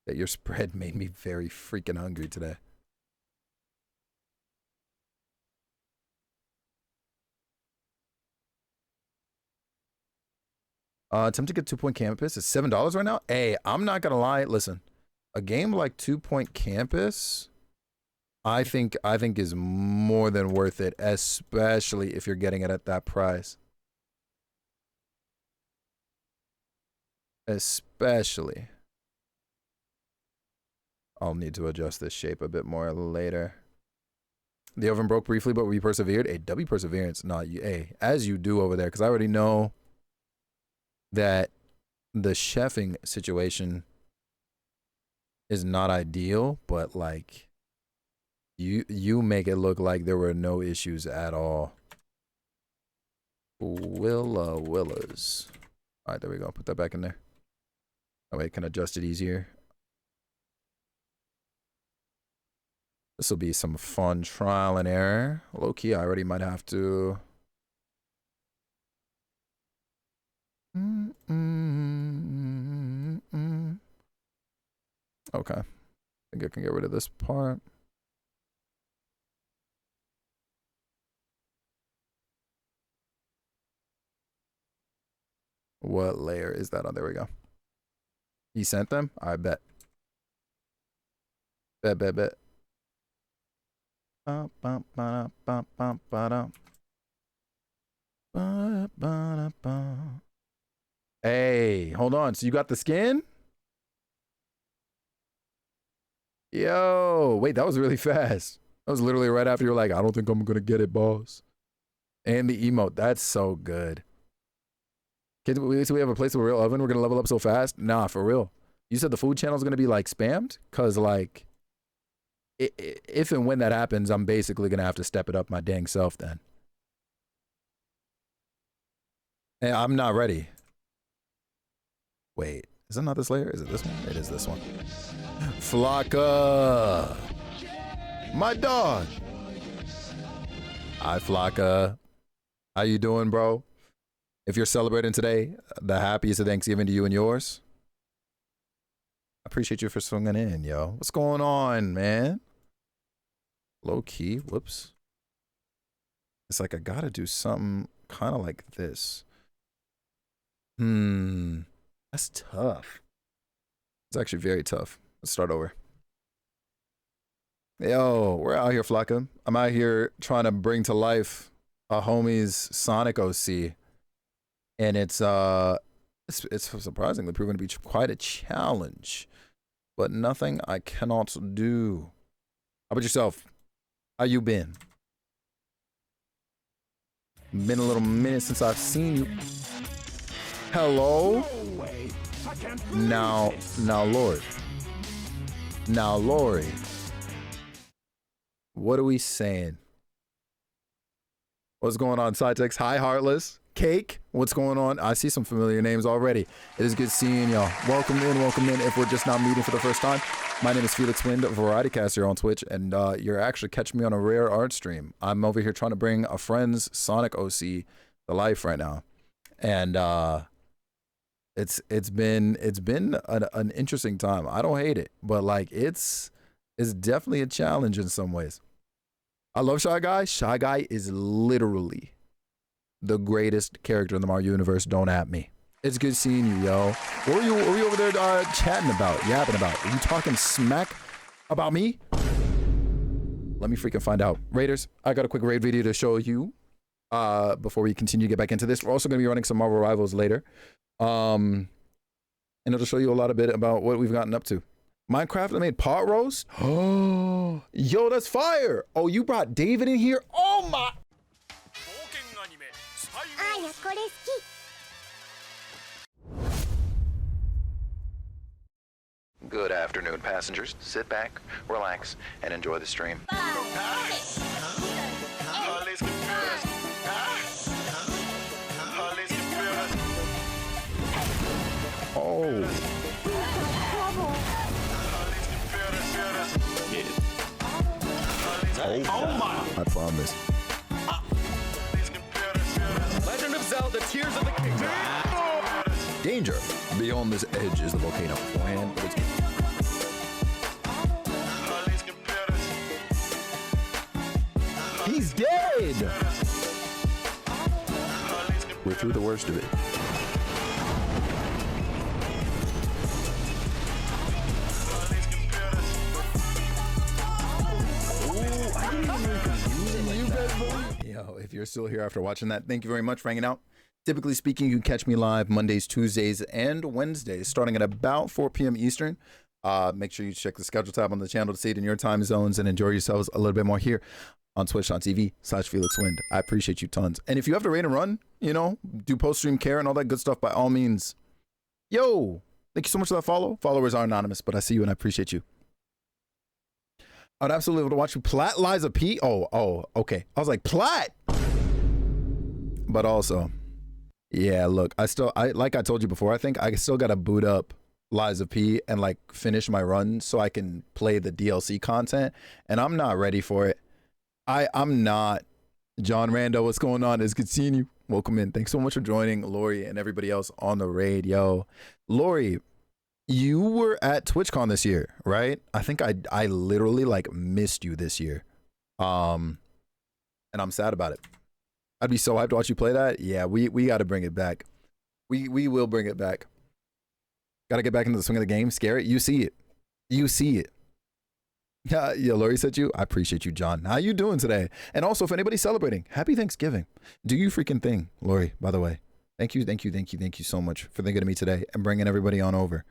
Speaker 1: that your spread made me very freaking hungry today. Attempt to get 2-point campus is $7 right now. Hey, I'm not gonna lie. Listen, a game like 2-point campus, I think is more than worth it, especially if you're getting it at that price. Especially. I'll need to adjust this shape a bit more later. The oven broke briefly, but we persevered. Hey, W perseverance, not you. Hey, as you do over there, because I already know that the chefing situation is not ideal, but like you make it look like there were no issues at all. Willas. All right, there we go. Put that back in there. That way I can adjust it easier. This will be some fun trial and error. Low key, I already might have to. Okay. I think I can get rid of this part. What layer is that on? There we go. He sent them? I bet. Bet. Hey, hold on. So you got the skin? Yo, wait, that was really fast. That was literally right after you were like, I don't think I'm gonna get it, boss. And the emote, that's so good. Kids, so we have a place with a real oven. We're gonna level up so fast. Nah, for real. You said the food channel is gonna be like spammed, cause like, if and when that happens, I'm basically gonna have to step it up my dang self then. Hey, I'm not ready. Wait, is it not this layer? Is it this one? It is this one. Flocka, my dog. Hi, Flocka. How you doing, bro? If you're celebrating today, the happiest of Thanksgiving to you and yours. I appreciate you for swinging in, yo. What's going on, man? Low key, whoops. It's like I gotta do something kind of like this. That's tough. It's actually very tough. Let's start over. Yo, we're out here, Flocka. I'm out here trying to bring to life a homie's Sonic OC. And it's surprisingly proven to be quite a challenge. But nothing I cannot do. How about yourself? How you been? Been a little minute since I've seen you. Hello? Now, Lord. Now, Lori. What are we saying? What's going on, Sidetex? Hi, Heartless. Cake, what's going on? I see some familiar names already. It is good seeing y'all. Welcome in, welcome in. If we're just now meeting for the first time, my name is Felix Wind, Variety Caster on Twitch, and you're actually catching me on a rare art stream. I'm over here trying to bring a friend's Sonic OC to life right now, and it's been an interesting time. I don't hate it, but like it's definitely a challenge in some ways. I love Shy Guy. Shy Guy is literally the greatest character in the Mario universe. Don't at me. It's good seeing you, yo. What were you over there chatting about, yapping about? Are you talking smack about me? Let me freaking find out. Raiders, I got a quick raid video to show you before we continue to get back into this. We're also going to be running some Marvel Rivals later. And it'll show you a lot of bit about what we've gotten up to. Minecraft, I made pot roast. Oh, yo, that's fire. Oh, you brought David in here? Oh my. Good afternoon, passengers. Sit back, relax, and enjoy the stream. Oh. Oh my. I promise. Legend of Zelda, Tears of the Kingdom. Danger. Beyond this edge is the volcano. Beforehand, but it's... He's dead! We're through the worst of it. Yo, if you're still here after watching that, thank you very much for hanging out. Typically speaking, you can catch me live Mondays, Tuesdays, and Wednesdays, starting at about 4 p.m. Eastern. Make sure you check the schedule tab on the channel to see it in your time zones and enjoy yourselves a little bit more here on twitch.tv/FelixWind. I appreciate you tons. And if you have to raid and run, you know, do post-stream care and all that good stuff, by all means. Yo, thank you so much for that follow. Followers are anonymous, but I see you and I appreciate you. I'd absolutely love to watch you. Plat Liza P. Oh, okay. I was like, Plat. But also, yeah, look, I like I told you before, I think I still got to boot up Liza P and like finish my run so I can play the DLC content. And I'm not ready for it. I'm not. John Rando, what's going on? It's good seeing you. Welcome in. Thanks so much for joining, Lori and everybody else on the raid. Yo, Lori, you were at TwitchCon this year, right? I think I literally like missed you this year. And I'm sad about it. I'd be so hyped to watch you play that. Yeah, we got to bring it back. We will bring it back. Got to get back into the swing of the game. Scare it. You see it. You see it. Yeah, Lori said you. I appreciate you, John. How you doing today? And also, if anybody's celebrating, happy Thanksgiving. Do you freaking thing, Lori, by the way. Thank you so much for thinking of me today and bringing everybody on over.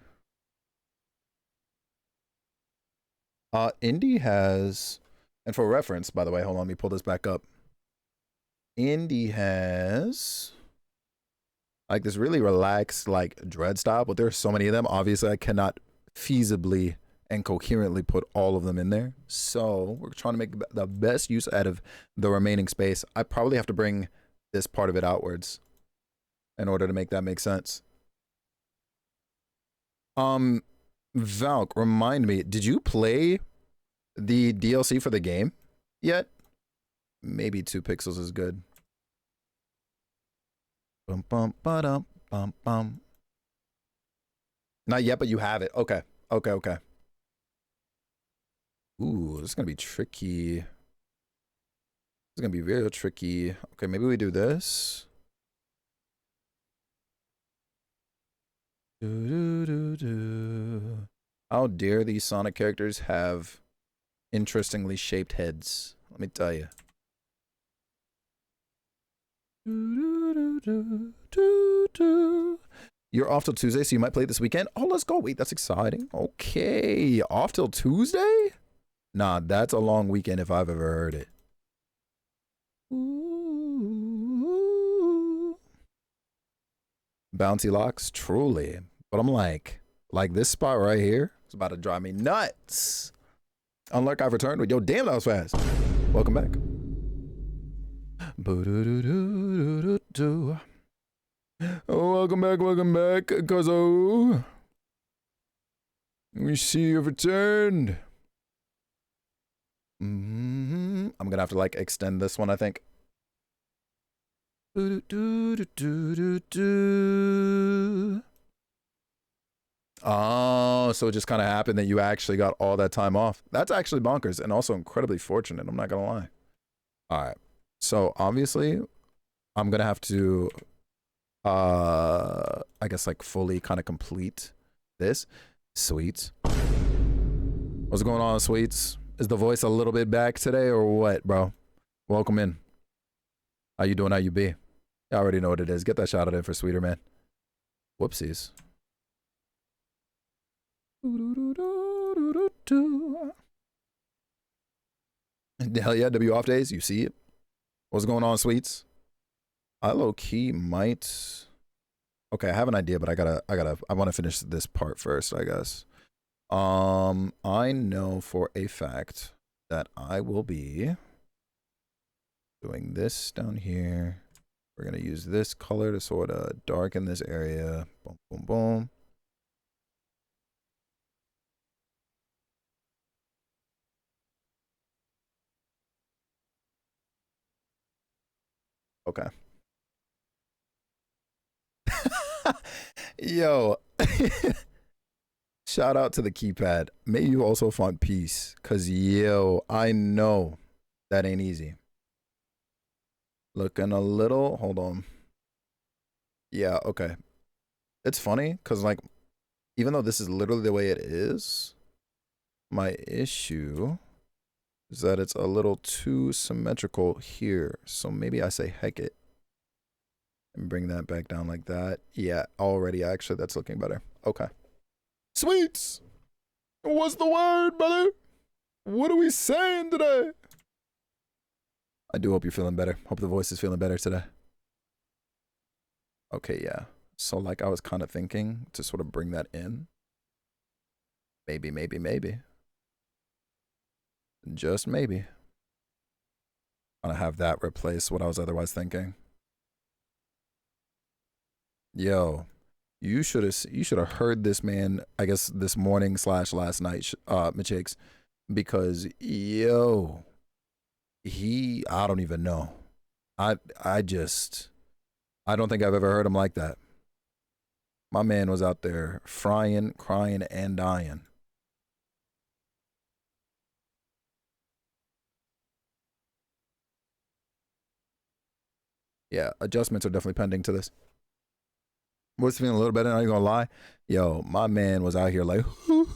Speaker 1: Indy has, and for reference, by the way, hold on, let me pull this back up. Indy has like this really relaxed like dread style, but there are so many of them. Obviously, I cannot feasibly and coherently put all of them in there. So we're trying to make the best use out of the remaining space. I probably have to bring this part of it outwards in order to make that make sense. Valk, remind me, did you play the DLC for the game yet? Maybe 2 pixels is good. Bum, bum, ba-dum, bum, bum. Not yet, but you have it. Okay. Ooh, this is going to be tricky. This is going to be real tricky. Okay, maybe we do this. How dare these Sonic characters have interestingly shaped heads? Let me tell you. You're off till Tuesday, so you might play this weekend. Oh, let's go. Wait, that's exciting. Okay, off till Tuesday? Nah, that's a long weekend if I've ever heard it. Ooh. Bouncy locks, truly. But I'm like this spot right here is about to drive me nuts. Unlike I've returned with yo, damn, that was fast. Welcome back. Welcome back, cuzzo. We see you've returned. I'm gonna have to like extend this one, I think. Oh, so it just kind of happened that you actually got all that time off. That's actually bonkers and also incredibly fortunate. I'm not gonna lie. All right. So obviously, I'm gonna have to, I guess like fully kind of complete this. Sweets. What's going on, Sweets? Is the voice a little bit back today or what, bro? Welcome in. How you doing? How you be? You already know what it is. Get that shout out in for Sweeter, man. Whoopsies. Hell yeah, W off days. You see it. What's going on, Sweets? I low key might. Okay, I have an idea, but I want to finish this part first, I guess. I know for a fact that I will be doing this down here. We're gonna use this color to sort of darken this area. Boom, boom, boom. Okay. Yo. Shout out to the keypad. May you also find peace. Cause yo, I know that ain't easy. Looking a little, hold on. Yeah, okay. It's funny, cause like, even though this is literally the way it is, my issue is that it's a little too symmetrical here. So maybe I say heck it. And bring that back down like that. Yeah, already actually that's looking better. Okay. Sweets! What's the word, brother? What are we saying today? I do hope you're feeling better. Hope the voice is feeling better today. Okay, yeah. So like I was kind of thinking to sort of bring that in. Maybe. Just maybe. I'm gonna have that replace what I was otherwise thinking. Yo, you should have heard this man, I guess this morning slash last night, Machix, because yo, I don't even know. I don't think I've ever heard him like that. My man was out there frying, crying, and dying. Yeah, adjustments are definitely pending to this. Was feeling a little better, not even gonna lie. Yo, my man was out here like, what's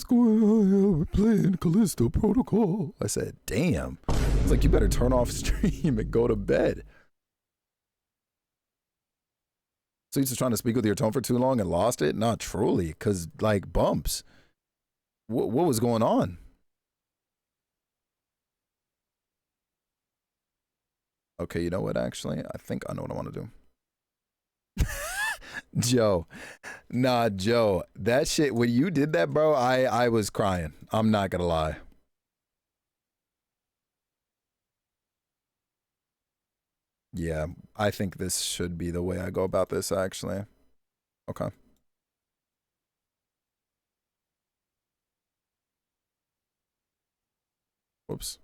Speaker 1: going on? Yo, we're playing Callisto Protocol. I said, damn. I was like, you better turn off stream and go to bed. So you just trying to speak with your tone for too long and lost it? Not truly, because like bumps. What was going on? Okay, you know what? Actually, I think I know what I want to do. Joe, nah, Joe, that shit. When you did that, bro, I was crying. I'm not gonna lie. Yeah, I think this should be the way I go about this. Actually, okay. Whoops.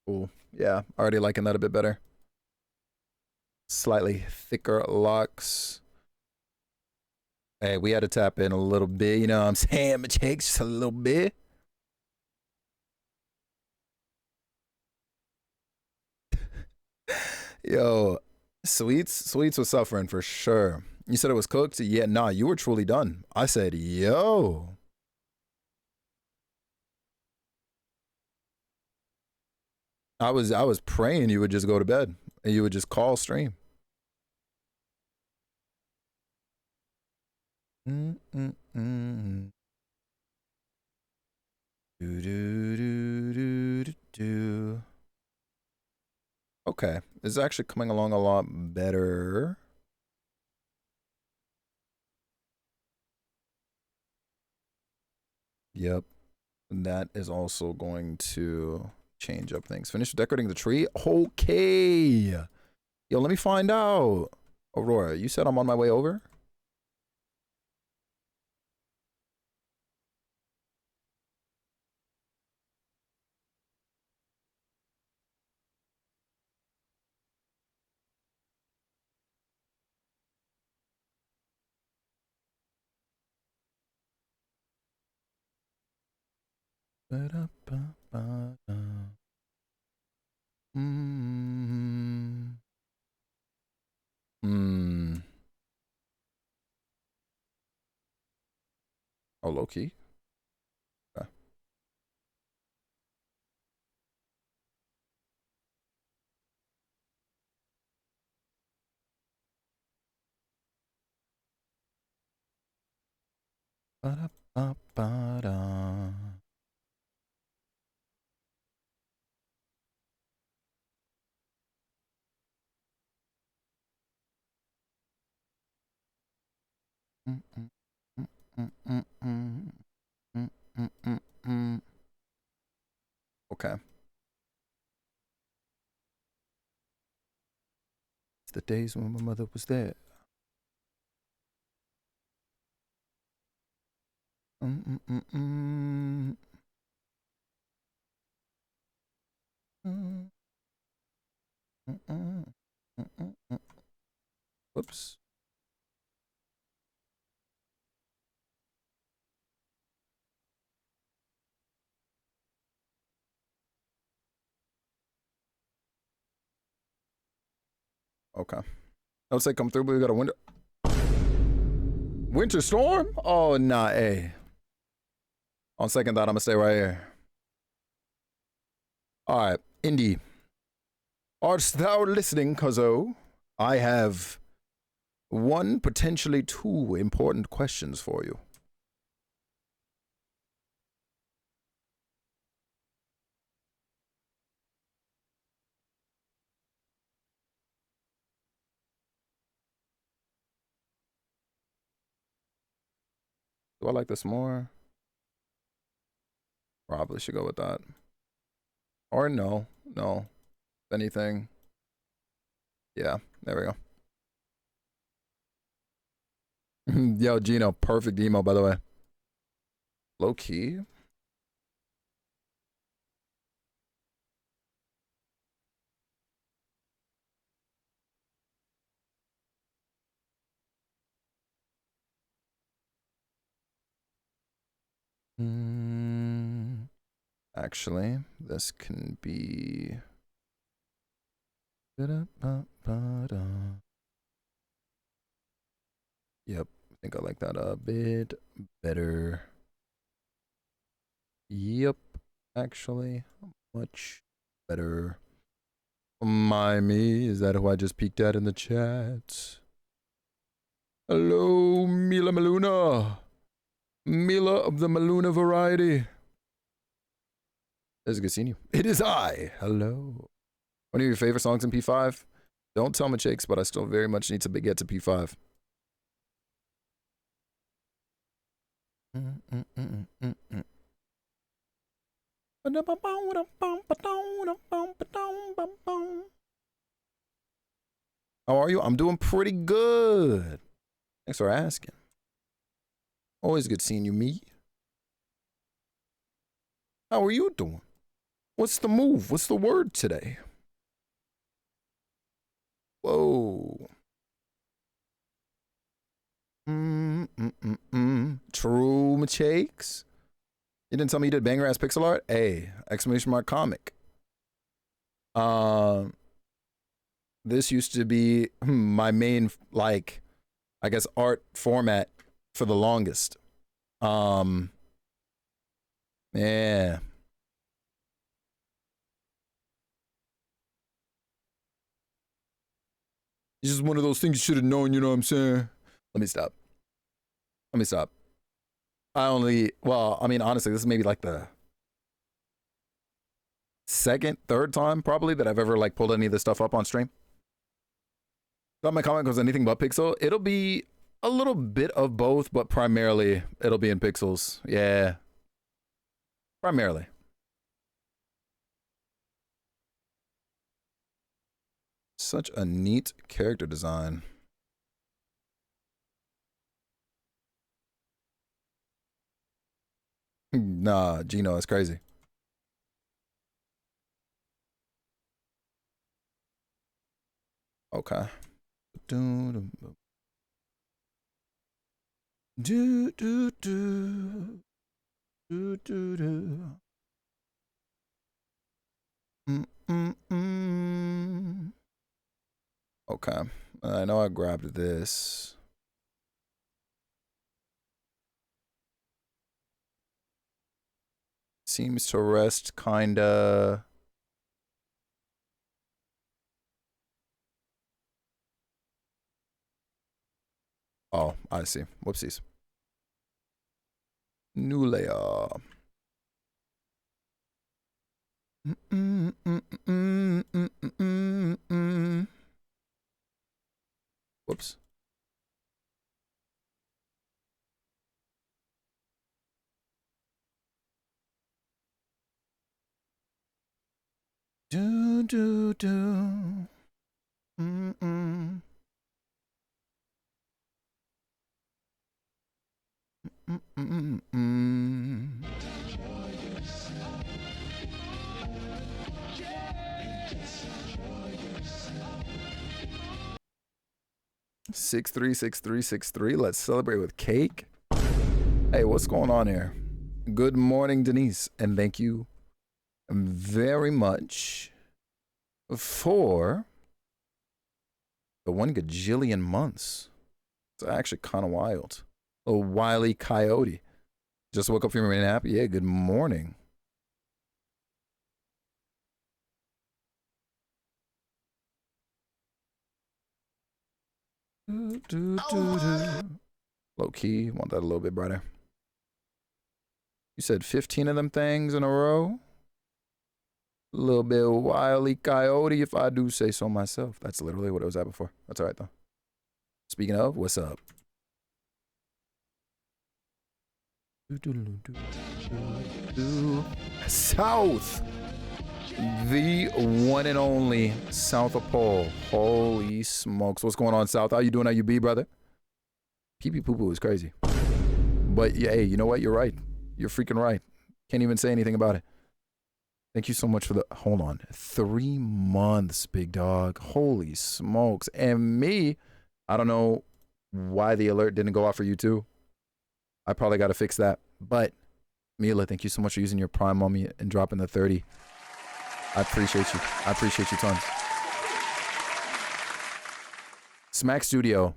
Speaker 1: Cool. Yeah, already liking that a bit better. Slightly thicker locks. Hey, we had to tap in a little bit, you know what I'm saying? It takes just a little bit. Yo, Sweets was suffering for sure. You said it was cooked? Yeah, nah, you were truly done. I said, yo. I was praying you would just go to bed and you would just call stream. Mm-mm-mm. Do do do do do do. Okay, this is actually coming along a lot better. Yep. That is also going to change up things. Finish decorating the tree? Okay. Yo, let me find out. Aurora, you said I'm on my way over? Mm. Hmm. Oh, low key. Okay. Ba-da-ba-ba-da. Mm, mm, mm, mm, mm, mm, mm, mm, mm, mm. Okay. It's the days when my mother was there. Mm, mm, mm, mm. Mm, mm, mm, mm, mm, mm. Whoops. Okay. I would say come through, but we got a winter storm? Oh nah, hey. On second thought, I'm gonna stay right here. Alright, Indy. Art thou listening, cuzzo? I have one, potentially two important questions for you. Do I like this more? Probably should go with that. Or no. No. If anything. Yeah, there we go. Yo, Gino, perfect emo, by the way. Low key. Mm, actually, this can be. Da-da-ba-ba-da. Yep, I think I like that a bit better. Yep, actually, much better. Mimey, is that who I just peeked at in the chat? Hello, Mila Maluna. Mila of the Maluna variety. It's good seeing you. It is I. Hello. One of your favorite songs in P5? Don't tell me Chakes, but I still very much need to get to P5. How are you? I'm doing pretty good. Thanks for asking. Always good seeing you, me. How are you doing? What's the move? What's the word today? Whoa. True, Machakes. You didn't tell me you did banger ass pixel art? Hey, exclamation mark comic. This used to be my main, like, I guess, art format for the longest. Yeah. It's just one of those things you should have known, you know what I'm saying? Let me stop. Let me stop. Well, I mean, honestly, this is maybe like the second, third time probably that I've ever like pulled any of this stuff up on stream. Thought my comment was anything but pixel. It'll be a little bit of both, but primarily it'll be in pixels. Yeah. Primarily. Such a neat character design. Nah, Gino, it's crazy. Okay. Do do do do do do do. Okay. I know I grabbed this. Seems to rest kinda. Oh, I see. Whoopsies. New layer. Whoops. Do do do. Mm-mm. Mm-mm-mm. 636363. Let's celebrate with cake. Hey, what's going on here? Good morning, Denise, and thank you very much for the 1 gajillion months. It's actually kind of wild. A wily coyote. Just woke up feeling happy. Yeah, good morning. Low key, want that a little bit brighter. You said 15 of them things in a row? A little bit wily coyote, if I do say so myself. That's literally what it was at before. That's all right, though. Speaking of, what's up? South! The one and only South of Pole. Holy smokes. What's going on, South? How you doing? How you be, brother? Pee-pee poo-poo is crazy. But yeah, hey, you know what? You're right. You're freaking right. Can't even say anything about it. Thank you so much for the, hold on, 3 months, big dog. Holy smokes. And me, I don't know why the alert didn't go off for you too. I probably got to fix that. But Mila, thank you so much for using your Prime on me and dropping the 30. I appreciate you. I appreciate you tons. Smack Studio.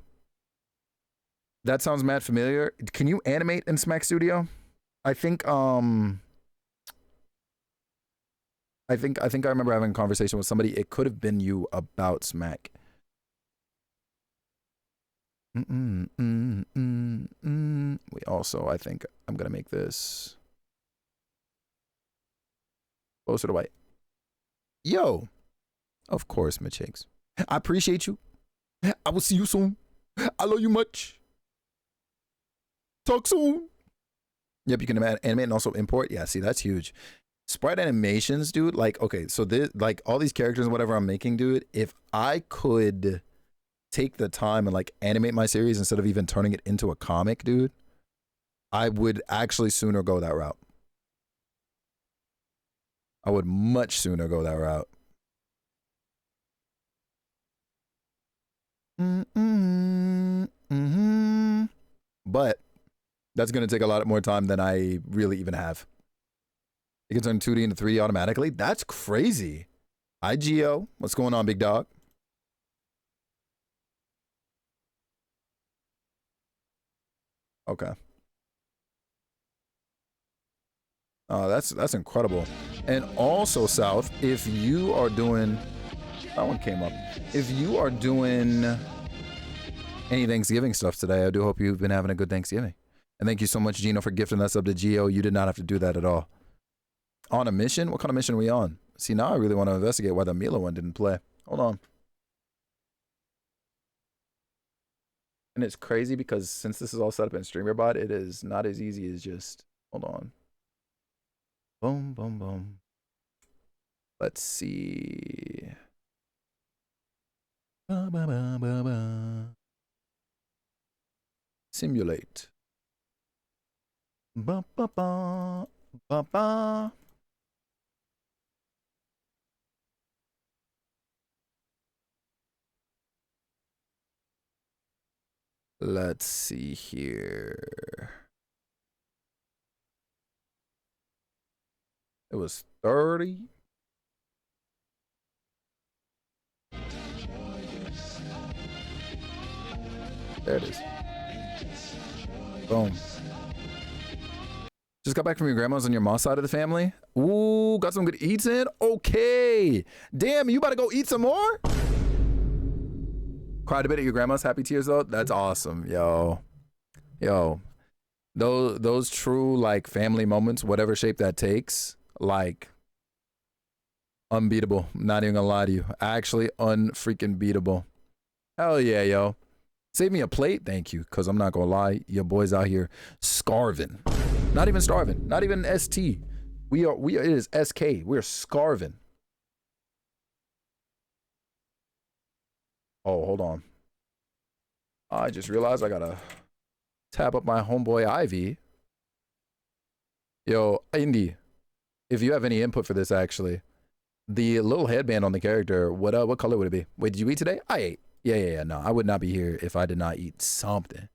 Speaker 1: That sounds mad familiar. Can you animate in Smack Studio? I think I remember having a conversation with somebody. It could have been you about Smack. We also, I think I'm gonna make this closer to white. Yo, of course, Mitch Higgs. I appreciate you. I will see you soon. I love you much. Talk soon. Yep, you can animate and also import. Yeah, see, that's huge. Sprite animations, dude. Like, okay, so this, like, all these characters and whatever I'm making, dude. If I could take the time and like animate my series instead of even turning it into a comic, dude, I would actually sooner go that route. I would much sooner go that route. But that's going to take a lot more time than I really even have. You can turn 2D into 3D automatically? That's crazy. Hi, Geo. What's going on, big dog? Okay. Oh, that's incredible. And also, South, if you are doing, that one came up. If you are doing any Thanksgiving stuff today, I do hope you've been having a good Thanksgiving. And thank you so much, Gino, for gifting us up to Geo. You did not have to do that at all. On a mission? What kind of mission are we on? See, now I really want to investigate why the Mila one didn't play. Hold on. And it's crazy because since this is all set up in StreamerBot, it is not as easy as just, hold on. Boom, boom, boom. Let's see. Ba, ba, ba, ba, ba. Simulate. Ba, ba, ba, ba, ba. Let's see here. It was 30. There it is. Boom. Just got back from your grandma's on your mom's side of the family. Ooh, got some good eats in? Okay. Damn, you about to go eat some more? Cried a bit at your grandma's happy tears though? That's awesome, yo. Yo. Those true like family moments, whatever shape that takes, like unbeatable. Not even gonna lie to you. Actually unfreaking beatable. Hell yeah, yo. Save me a plate, thank you. Cause I'm not gonna lie, your boys out here scarving. Not even starving. Not even ST. We are it is SK. We're scarving. Oh, hold on. I just realized I gotta tap up my homeboy Ivy. Yo, Indy, if you have any input for this, actually, the little headband on the character, what color would it be? Wait, did you eat today? I ate. Yeah. No, I would not be here if I did not eat something.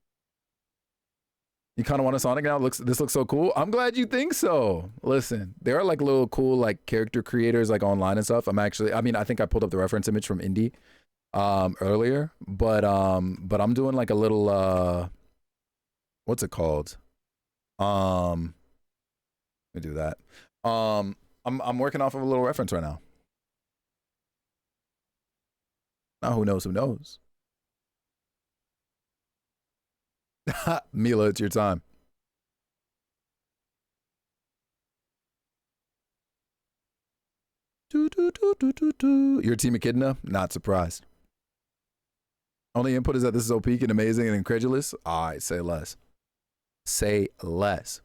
Speaker 1: You kind of want a Sonic now? This looks so cool. I'm glad you think so. Listen, there are like little cool like character creators like online and stuff. I mean, I think I pulled up the reference image from Indy earlier, but I'm doing like a little what's it called? Let me do that. I'm working off of a little reference right now. Now who knows? Who knows? Mila, it's your time. Your team Echidna? Not surprised. Only input is that this is OP and amazing and incredulous. All right, say less. Say less.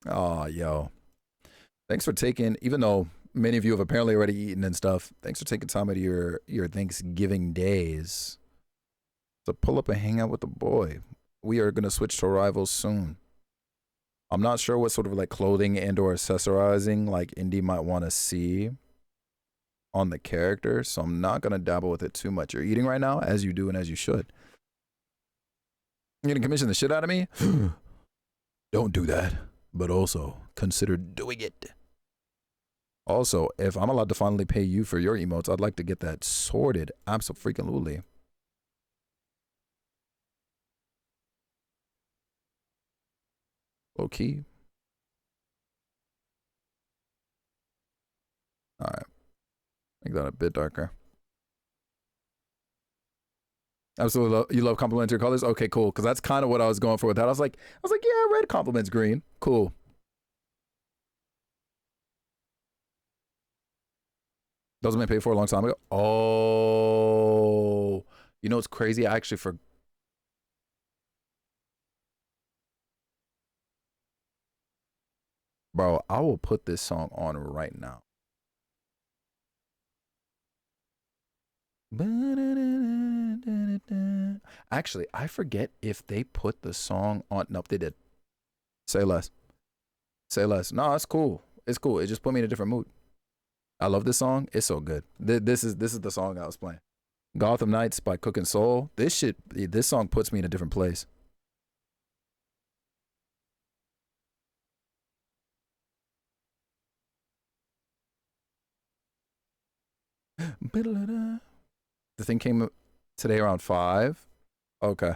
Speaker 1: Oh, yo. Thanks for taking, even though many of you have apparently already eaten and stuff, thanks for taking time out of your Thanksgiving days to pull up and hang out with the boy. We are going to switch to rivals soon. I'm not sure what sort of like clothing and or accessorizing like Indy might want to see on the character, so I'm not going to dabble with it too much. You're eating right now, as you do and as you should. You're going to commission the shit out of me? Don't do that, but also consider doing it. Also, if I'm allowed to finally pay you for your emotes, I'd like to get that sorted. Absolutely. Low key. All right. Make that a bit darker. Absolutely. You love complementary colors? Okay, cool. Because that's kind of what I was going for with that. I was like, yeah, red complements green. Cool. Doesn't make pay for a long time ago. Oh, you know what's crazy? I actually forgot. Bro, I will put this song on right now. Actually, I forget if they put the song on. Nope, they did. Say less. Say less. No, it's cool. It's cool. It just put me in a different mood. I love this song. It's so good. This is the song I was playing. Gotham Knights by Cook and Soul. This song puts me in a different place. The thing came today around 5. Okay.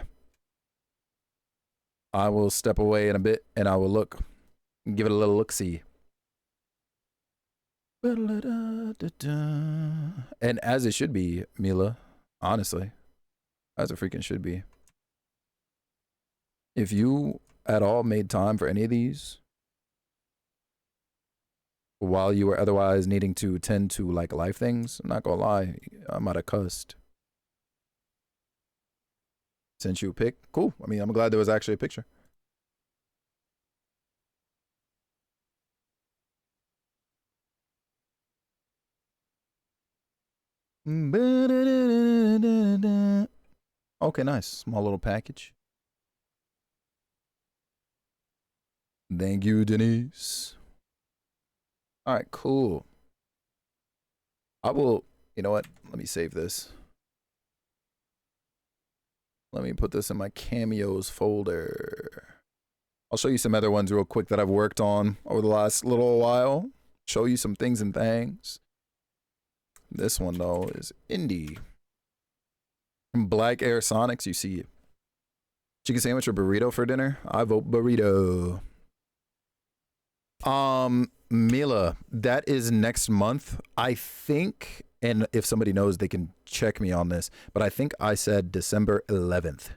Speaker 1: I will step away in a bit and I will look. Give it a little look-see. And as it should be, Mila. Honestly. As it freaking should be. If you at all made time for any of these, while you were otherwise needing to tend to like life things. I'm not gonna lie, I might have cussed. Sent you a pic. Cool. I mean, I'm glad there was actually a picture. Okay, nice. Small little package. Thank you, Denise. All right, cool. I will, you know what? Let me save this. Let me put this in my cameos folder. I'll show you some other ones real quick that I've worked on over the last little while. Show you some things and things. This one, though, is indie. Black Air Sonics, you see. Chicken sandwich or burrito for dinner? I vote burrito. Mila, that is next month. I think, and if somebody knows, they can check me on this, but I think I said December 11th.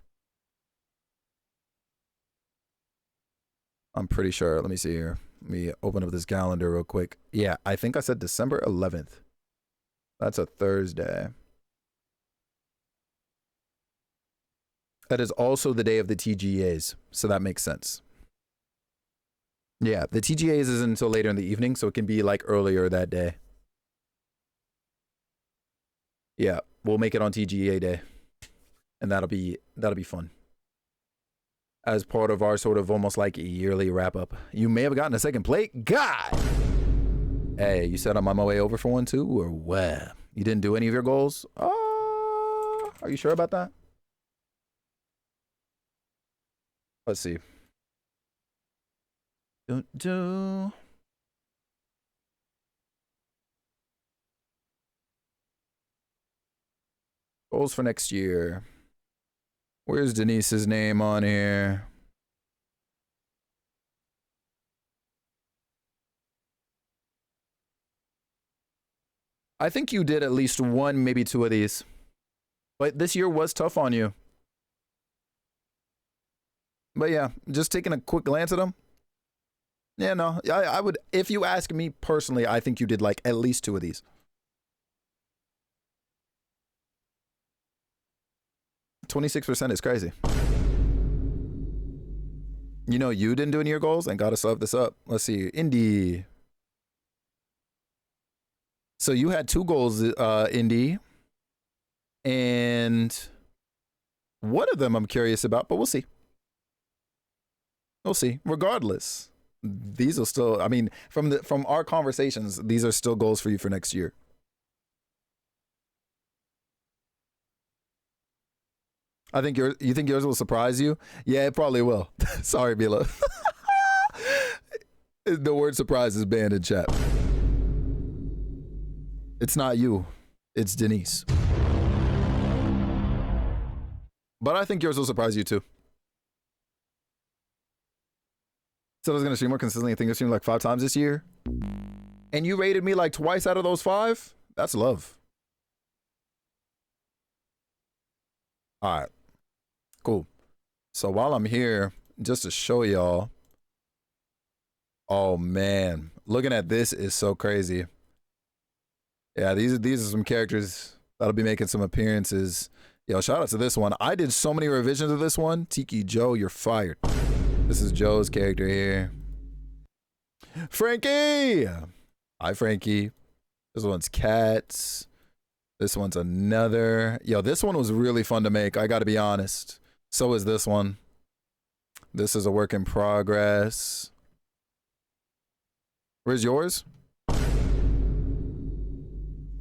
Speaker 1: I'm pretty sure. Let me see here. Let me open up this calendar real quick. Yeah, I think I said December 11th. That's a Thursday. That is also the day of the TGAs, so that makes sense. Yeah, the TGAs isn't until later in the evening, so it can be like earlier that day. Yeah, we'll make it on TGA day, and that'll be fun. As part of our sort of almost like yearly wrap up. You may have gotten a second plate. God! Hey, you said I'm on my way over for one too, or what? You didn't do any of your goals? Are you sure about that? Let's see. Goals for next year. Where's Denise's name on here? I think you did at least one, maybe two of these. But this year was tough on you. But yeah, just taking a quick glance at them. Yeah, no, I would, if you ask me personally, I think you did like at least two of these. 26% is crazy. You know, you didn't do any of your goals and gotta sub this up. Let's see, Indy. So you had two goals, Indy. And one of them I'm curious about, but we'll see. We'll see. Regardless, these will still, I mean, from our conversations, these are still goals for you for next year. I think you think yours will surprise you? Yeah, it probably will. Sorry, Mila. The word surprise is banned in chat. It's not you. It's Denise. But I think yours will surprise you too. So I was gonna stream more consistently. I think I streamed like 5 times this year. And you rated me like twice out of those 5? That's love. All right. Cool. So while I'm here, just to show y'all. Oh man, looking at this is so crazy. Yeah, these are some characters that'll be making some appearances. Yo, shout out to this one. I did so many revisions of this one. Tiki Joe, you're fired. This is Joe's character here. Frankie! Hi, Frankie. This one's Cats. This one's another. Yo, this one was really fun to make. I gotta be honest. So is this one. This is a work in progress. Where's yours?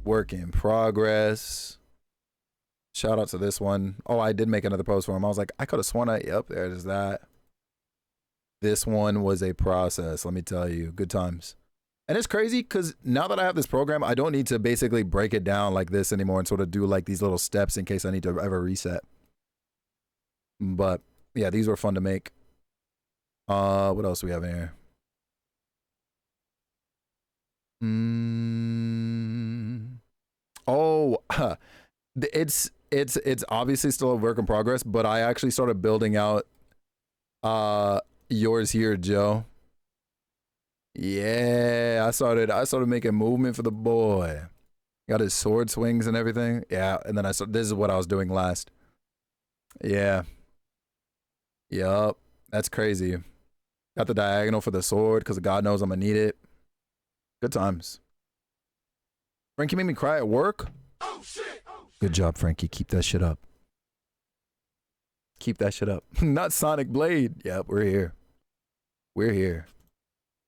Speaker 1: Work in progress. Shout out to this one. Oh, I did make another post for him. I was like, I could have sworn yep, there's that. This one was a process, let me tell you. Good times. And it's crazy because now that I have this program, I don't need to basically break it down like this anymore and sort of do like these little steps in case I need to ever reset. But yeah, these were fun to make. What else do we have in here? Oh, it's obviously still a work in progress, but I actually started building out yours here, Joe. Yeah, I started making movement for the boy. Got his sword swings and everything. Yeah, and then this is what I was doing last. Yeah. Yup. That's crazy. Got the diagonal for the sword because God knows I'm gonna need it. Good times. Frankie made me cry at work. Oh shit. Good job, Frankie. Keep that shit up. Keep that shit up. Not Sonic Blade. Yep, we're here. We're here.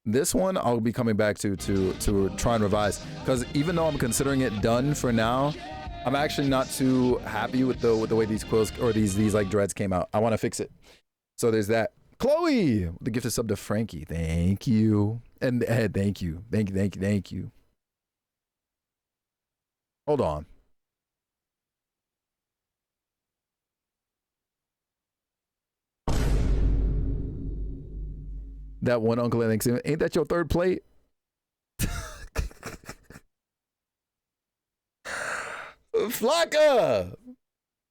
Speaker 1: This one I'll be coming back to try and revise, because even though I'm considering it done for now, I'm actually not too happy with the way these quills or these like dreads came out. I want to fix it. So there's that. Chloe, the gift is sub to Frankie. Thank you. And Ed, thank you. Thank you. Hold on. That one uncle at Thanksgiving. Ain't that your third plate? Flocka!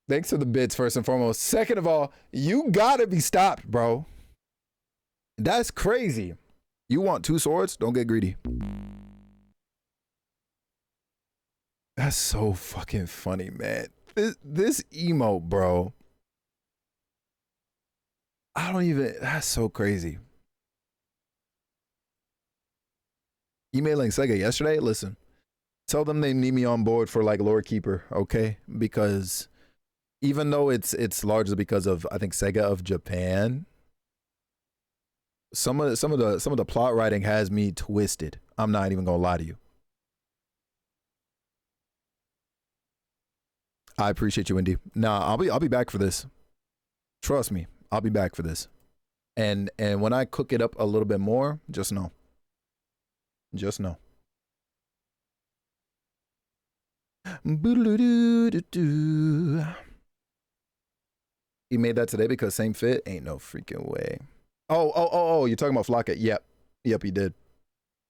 Speaker 1: Thanks for the bits, first and foremost. Second of all, you gotta be stopped, bro. That's crazy. You want 2 swords? Don't get greedy. That's so fucking funny, man. This emote, bro. I don't even, that's so crazy. Emailing Sega yesterday, listen. Tell them they need me on board for like Lore Keeper, okay? Because even though it's largely because of, I think, Sega of Japan, some of the plot writing has me twisted. I'm not even gonna lie to you. I appreciate you, Indy. Nah, I'll be back for this. Trust me, I'll be back for this. And when I cook it up a little bit more, just know. Just know. He made that today because same fit? Ain't no freaking way. Oh, you're talking about Flocka. Yep, he did.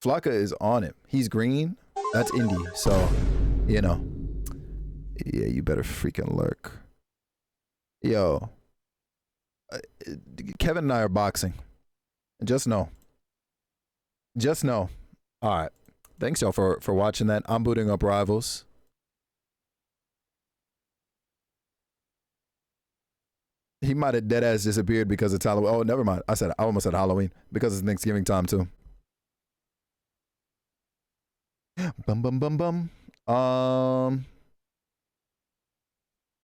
Speaker 1: Flocka is on it. He's green. That's Indy. So, you know. Yeah, you better freaking lurk. Yo. Kevin and I are boxing. Just know. Just know. All right. Thanks, y'all, for watching that. I'm booting up Rivals. He might have dead ass disappeared because it's Halloween. Oh, never mind. I almost said Halloween because it's Thanksgiving time too. Bum.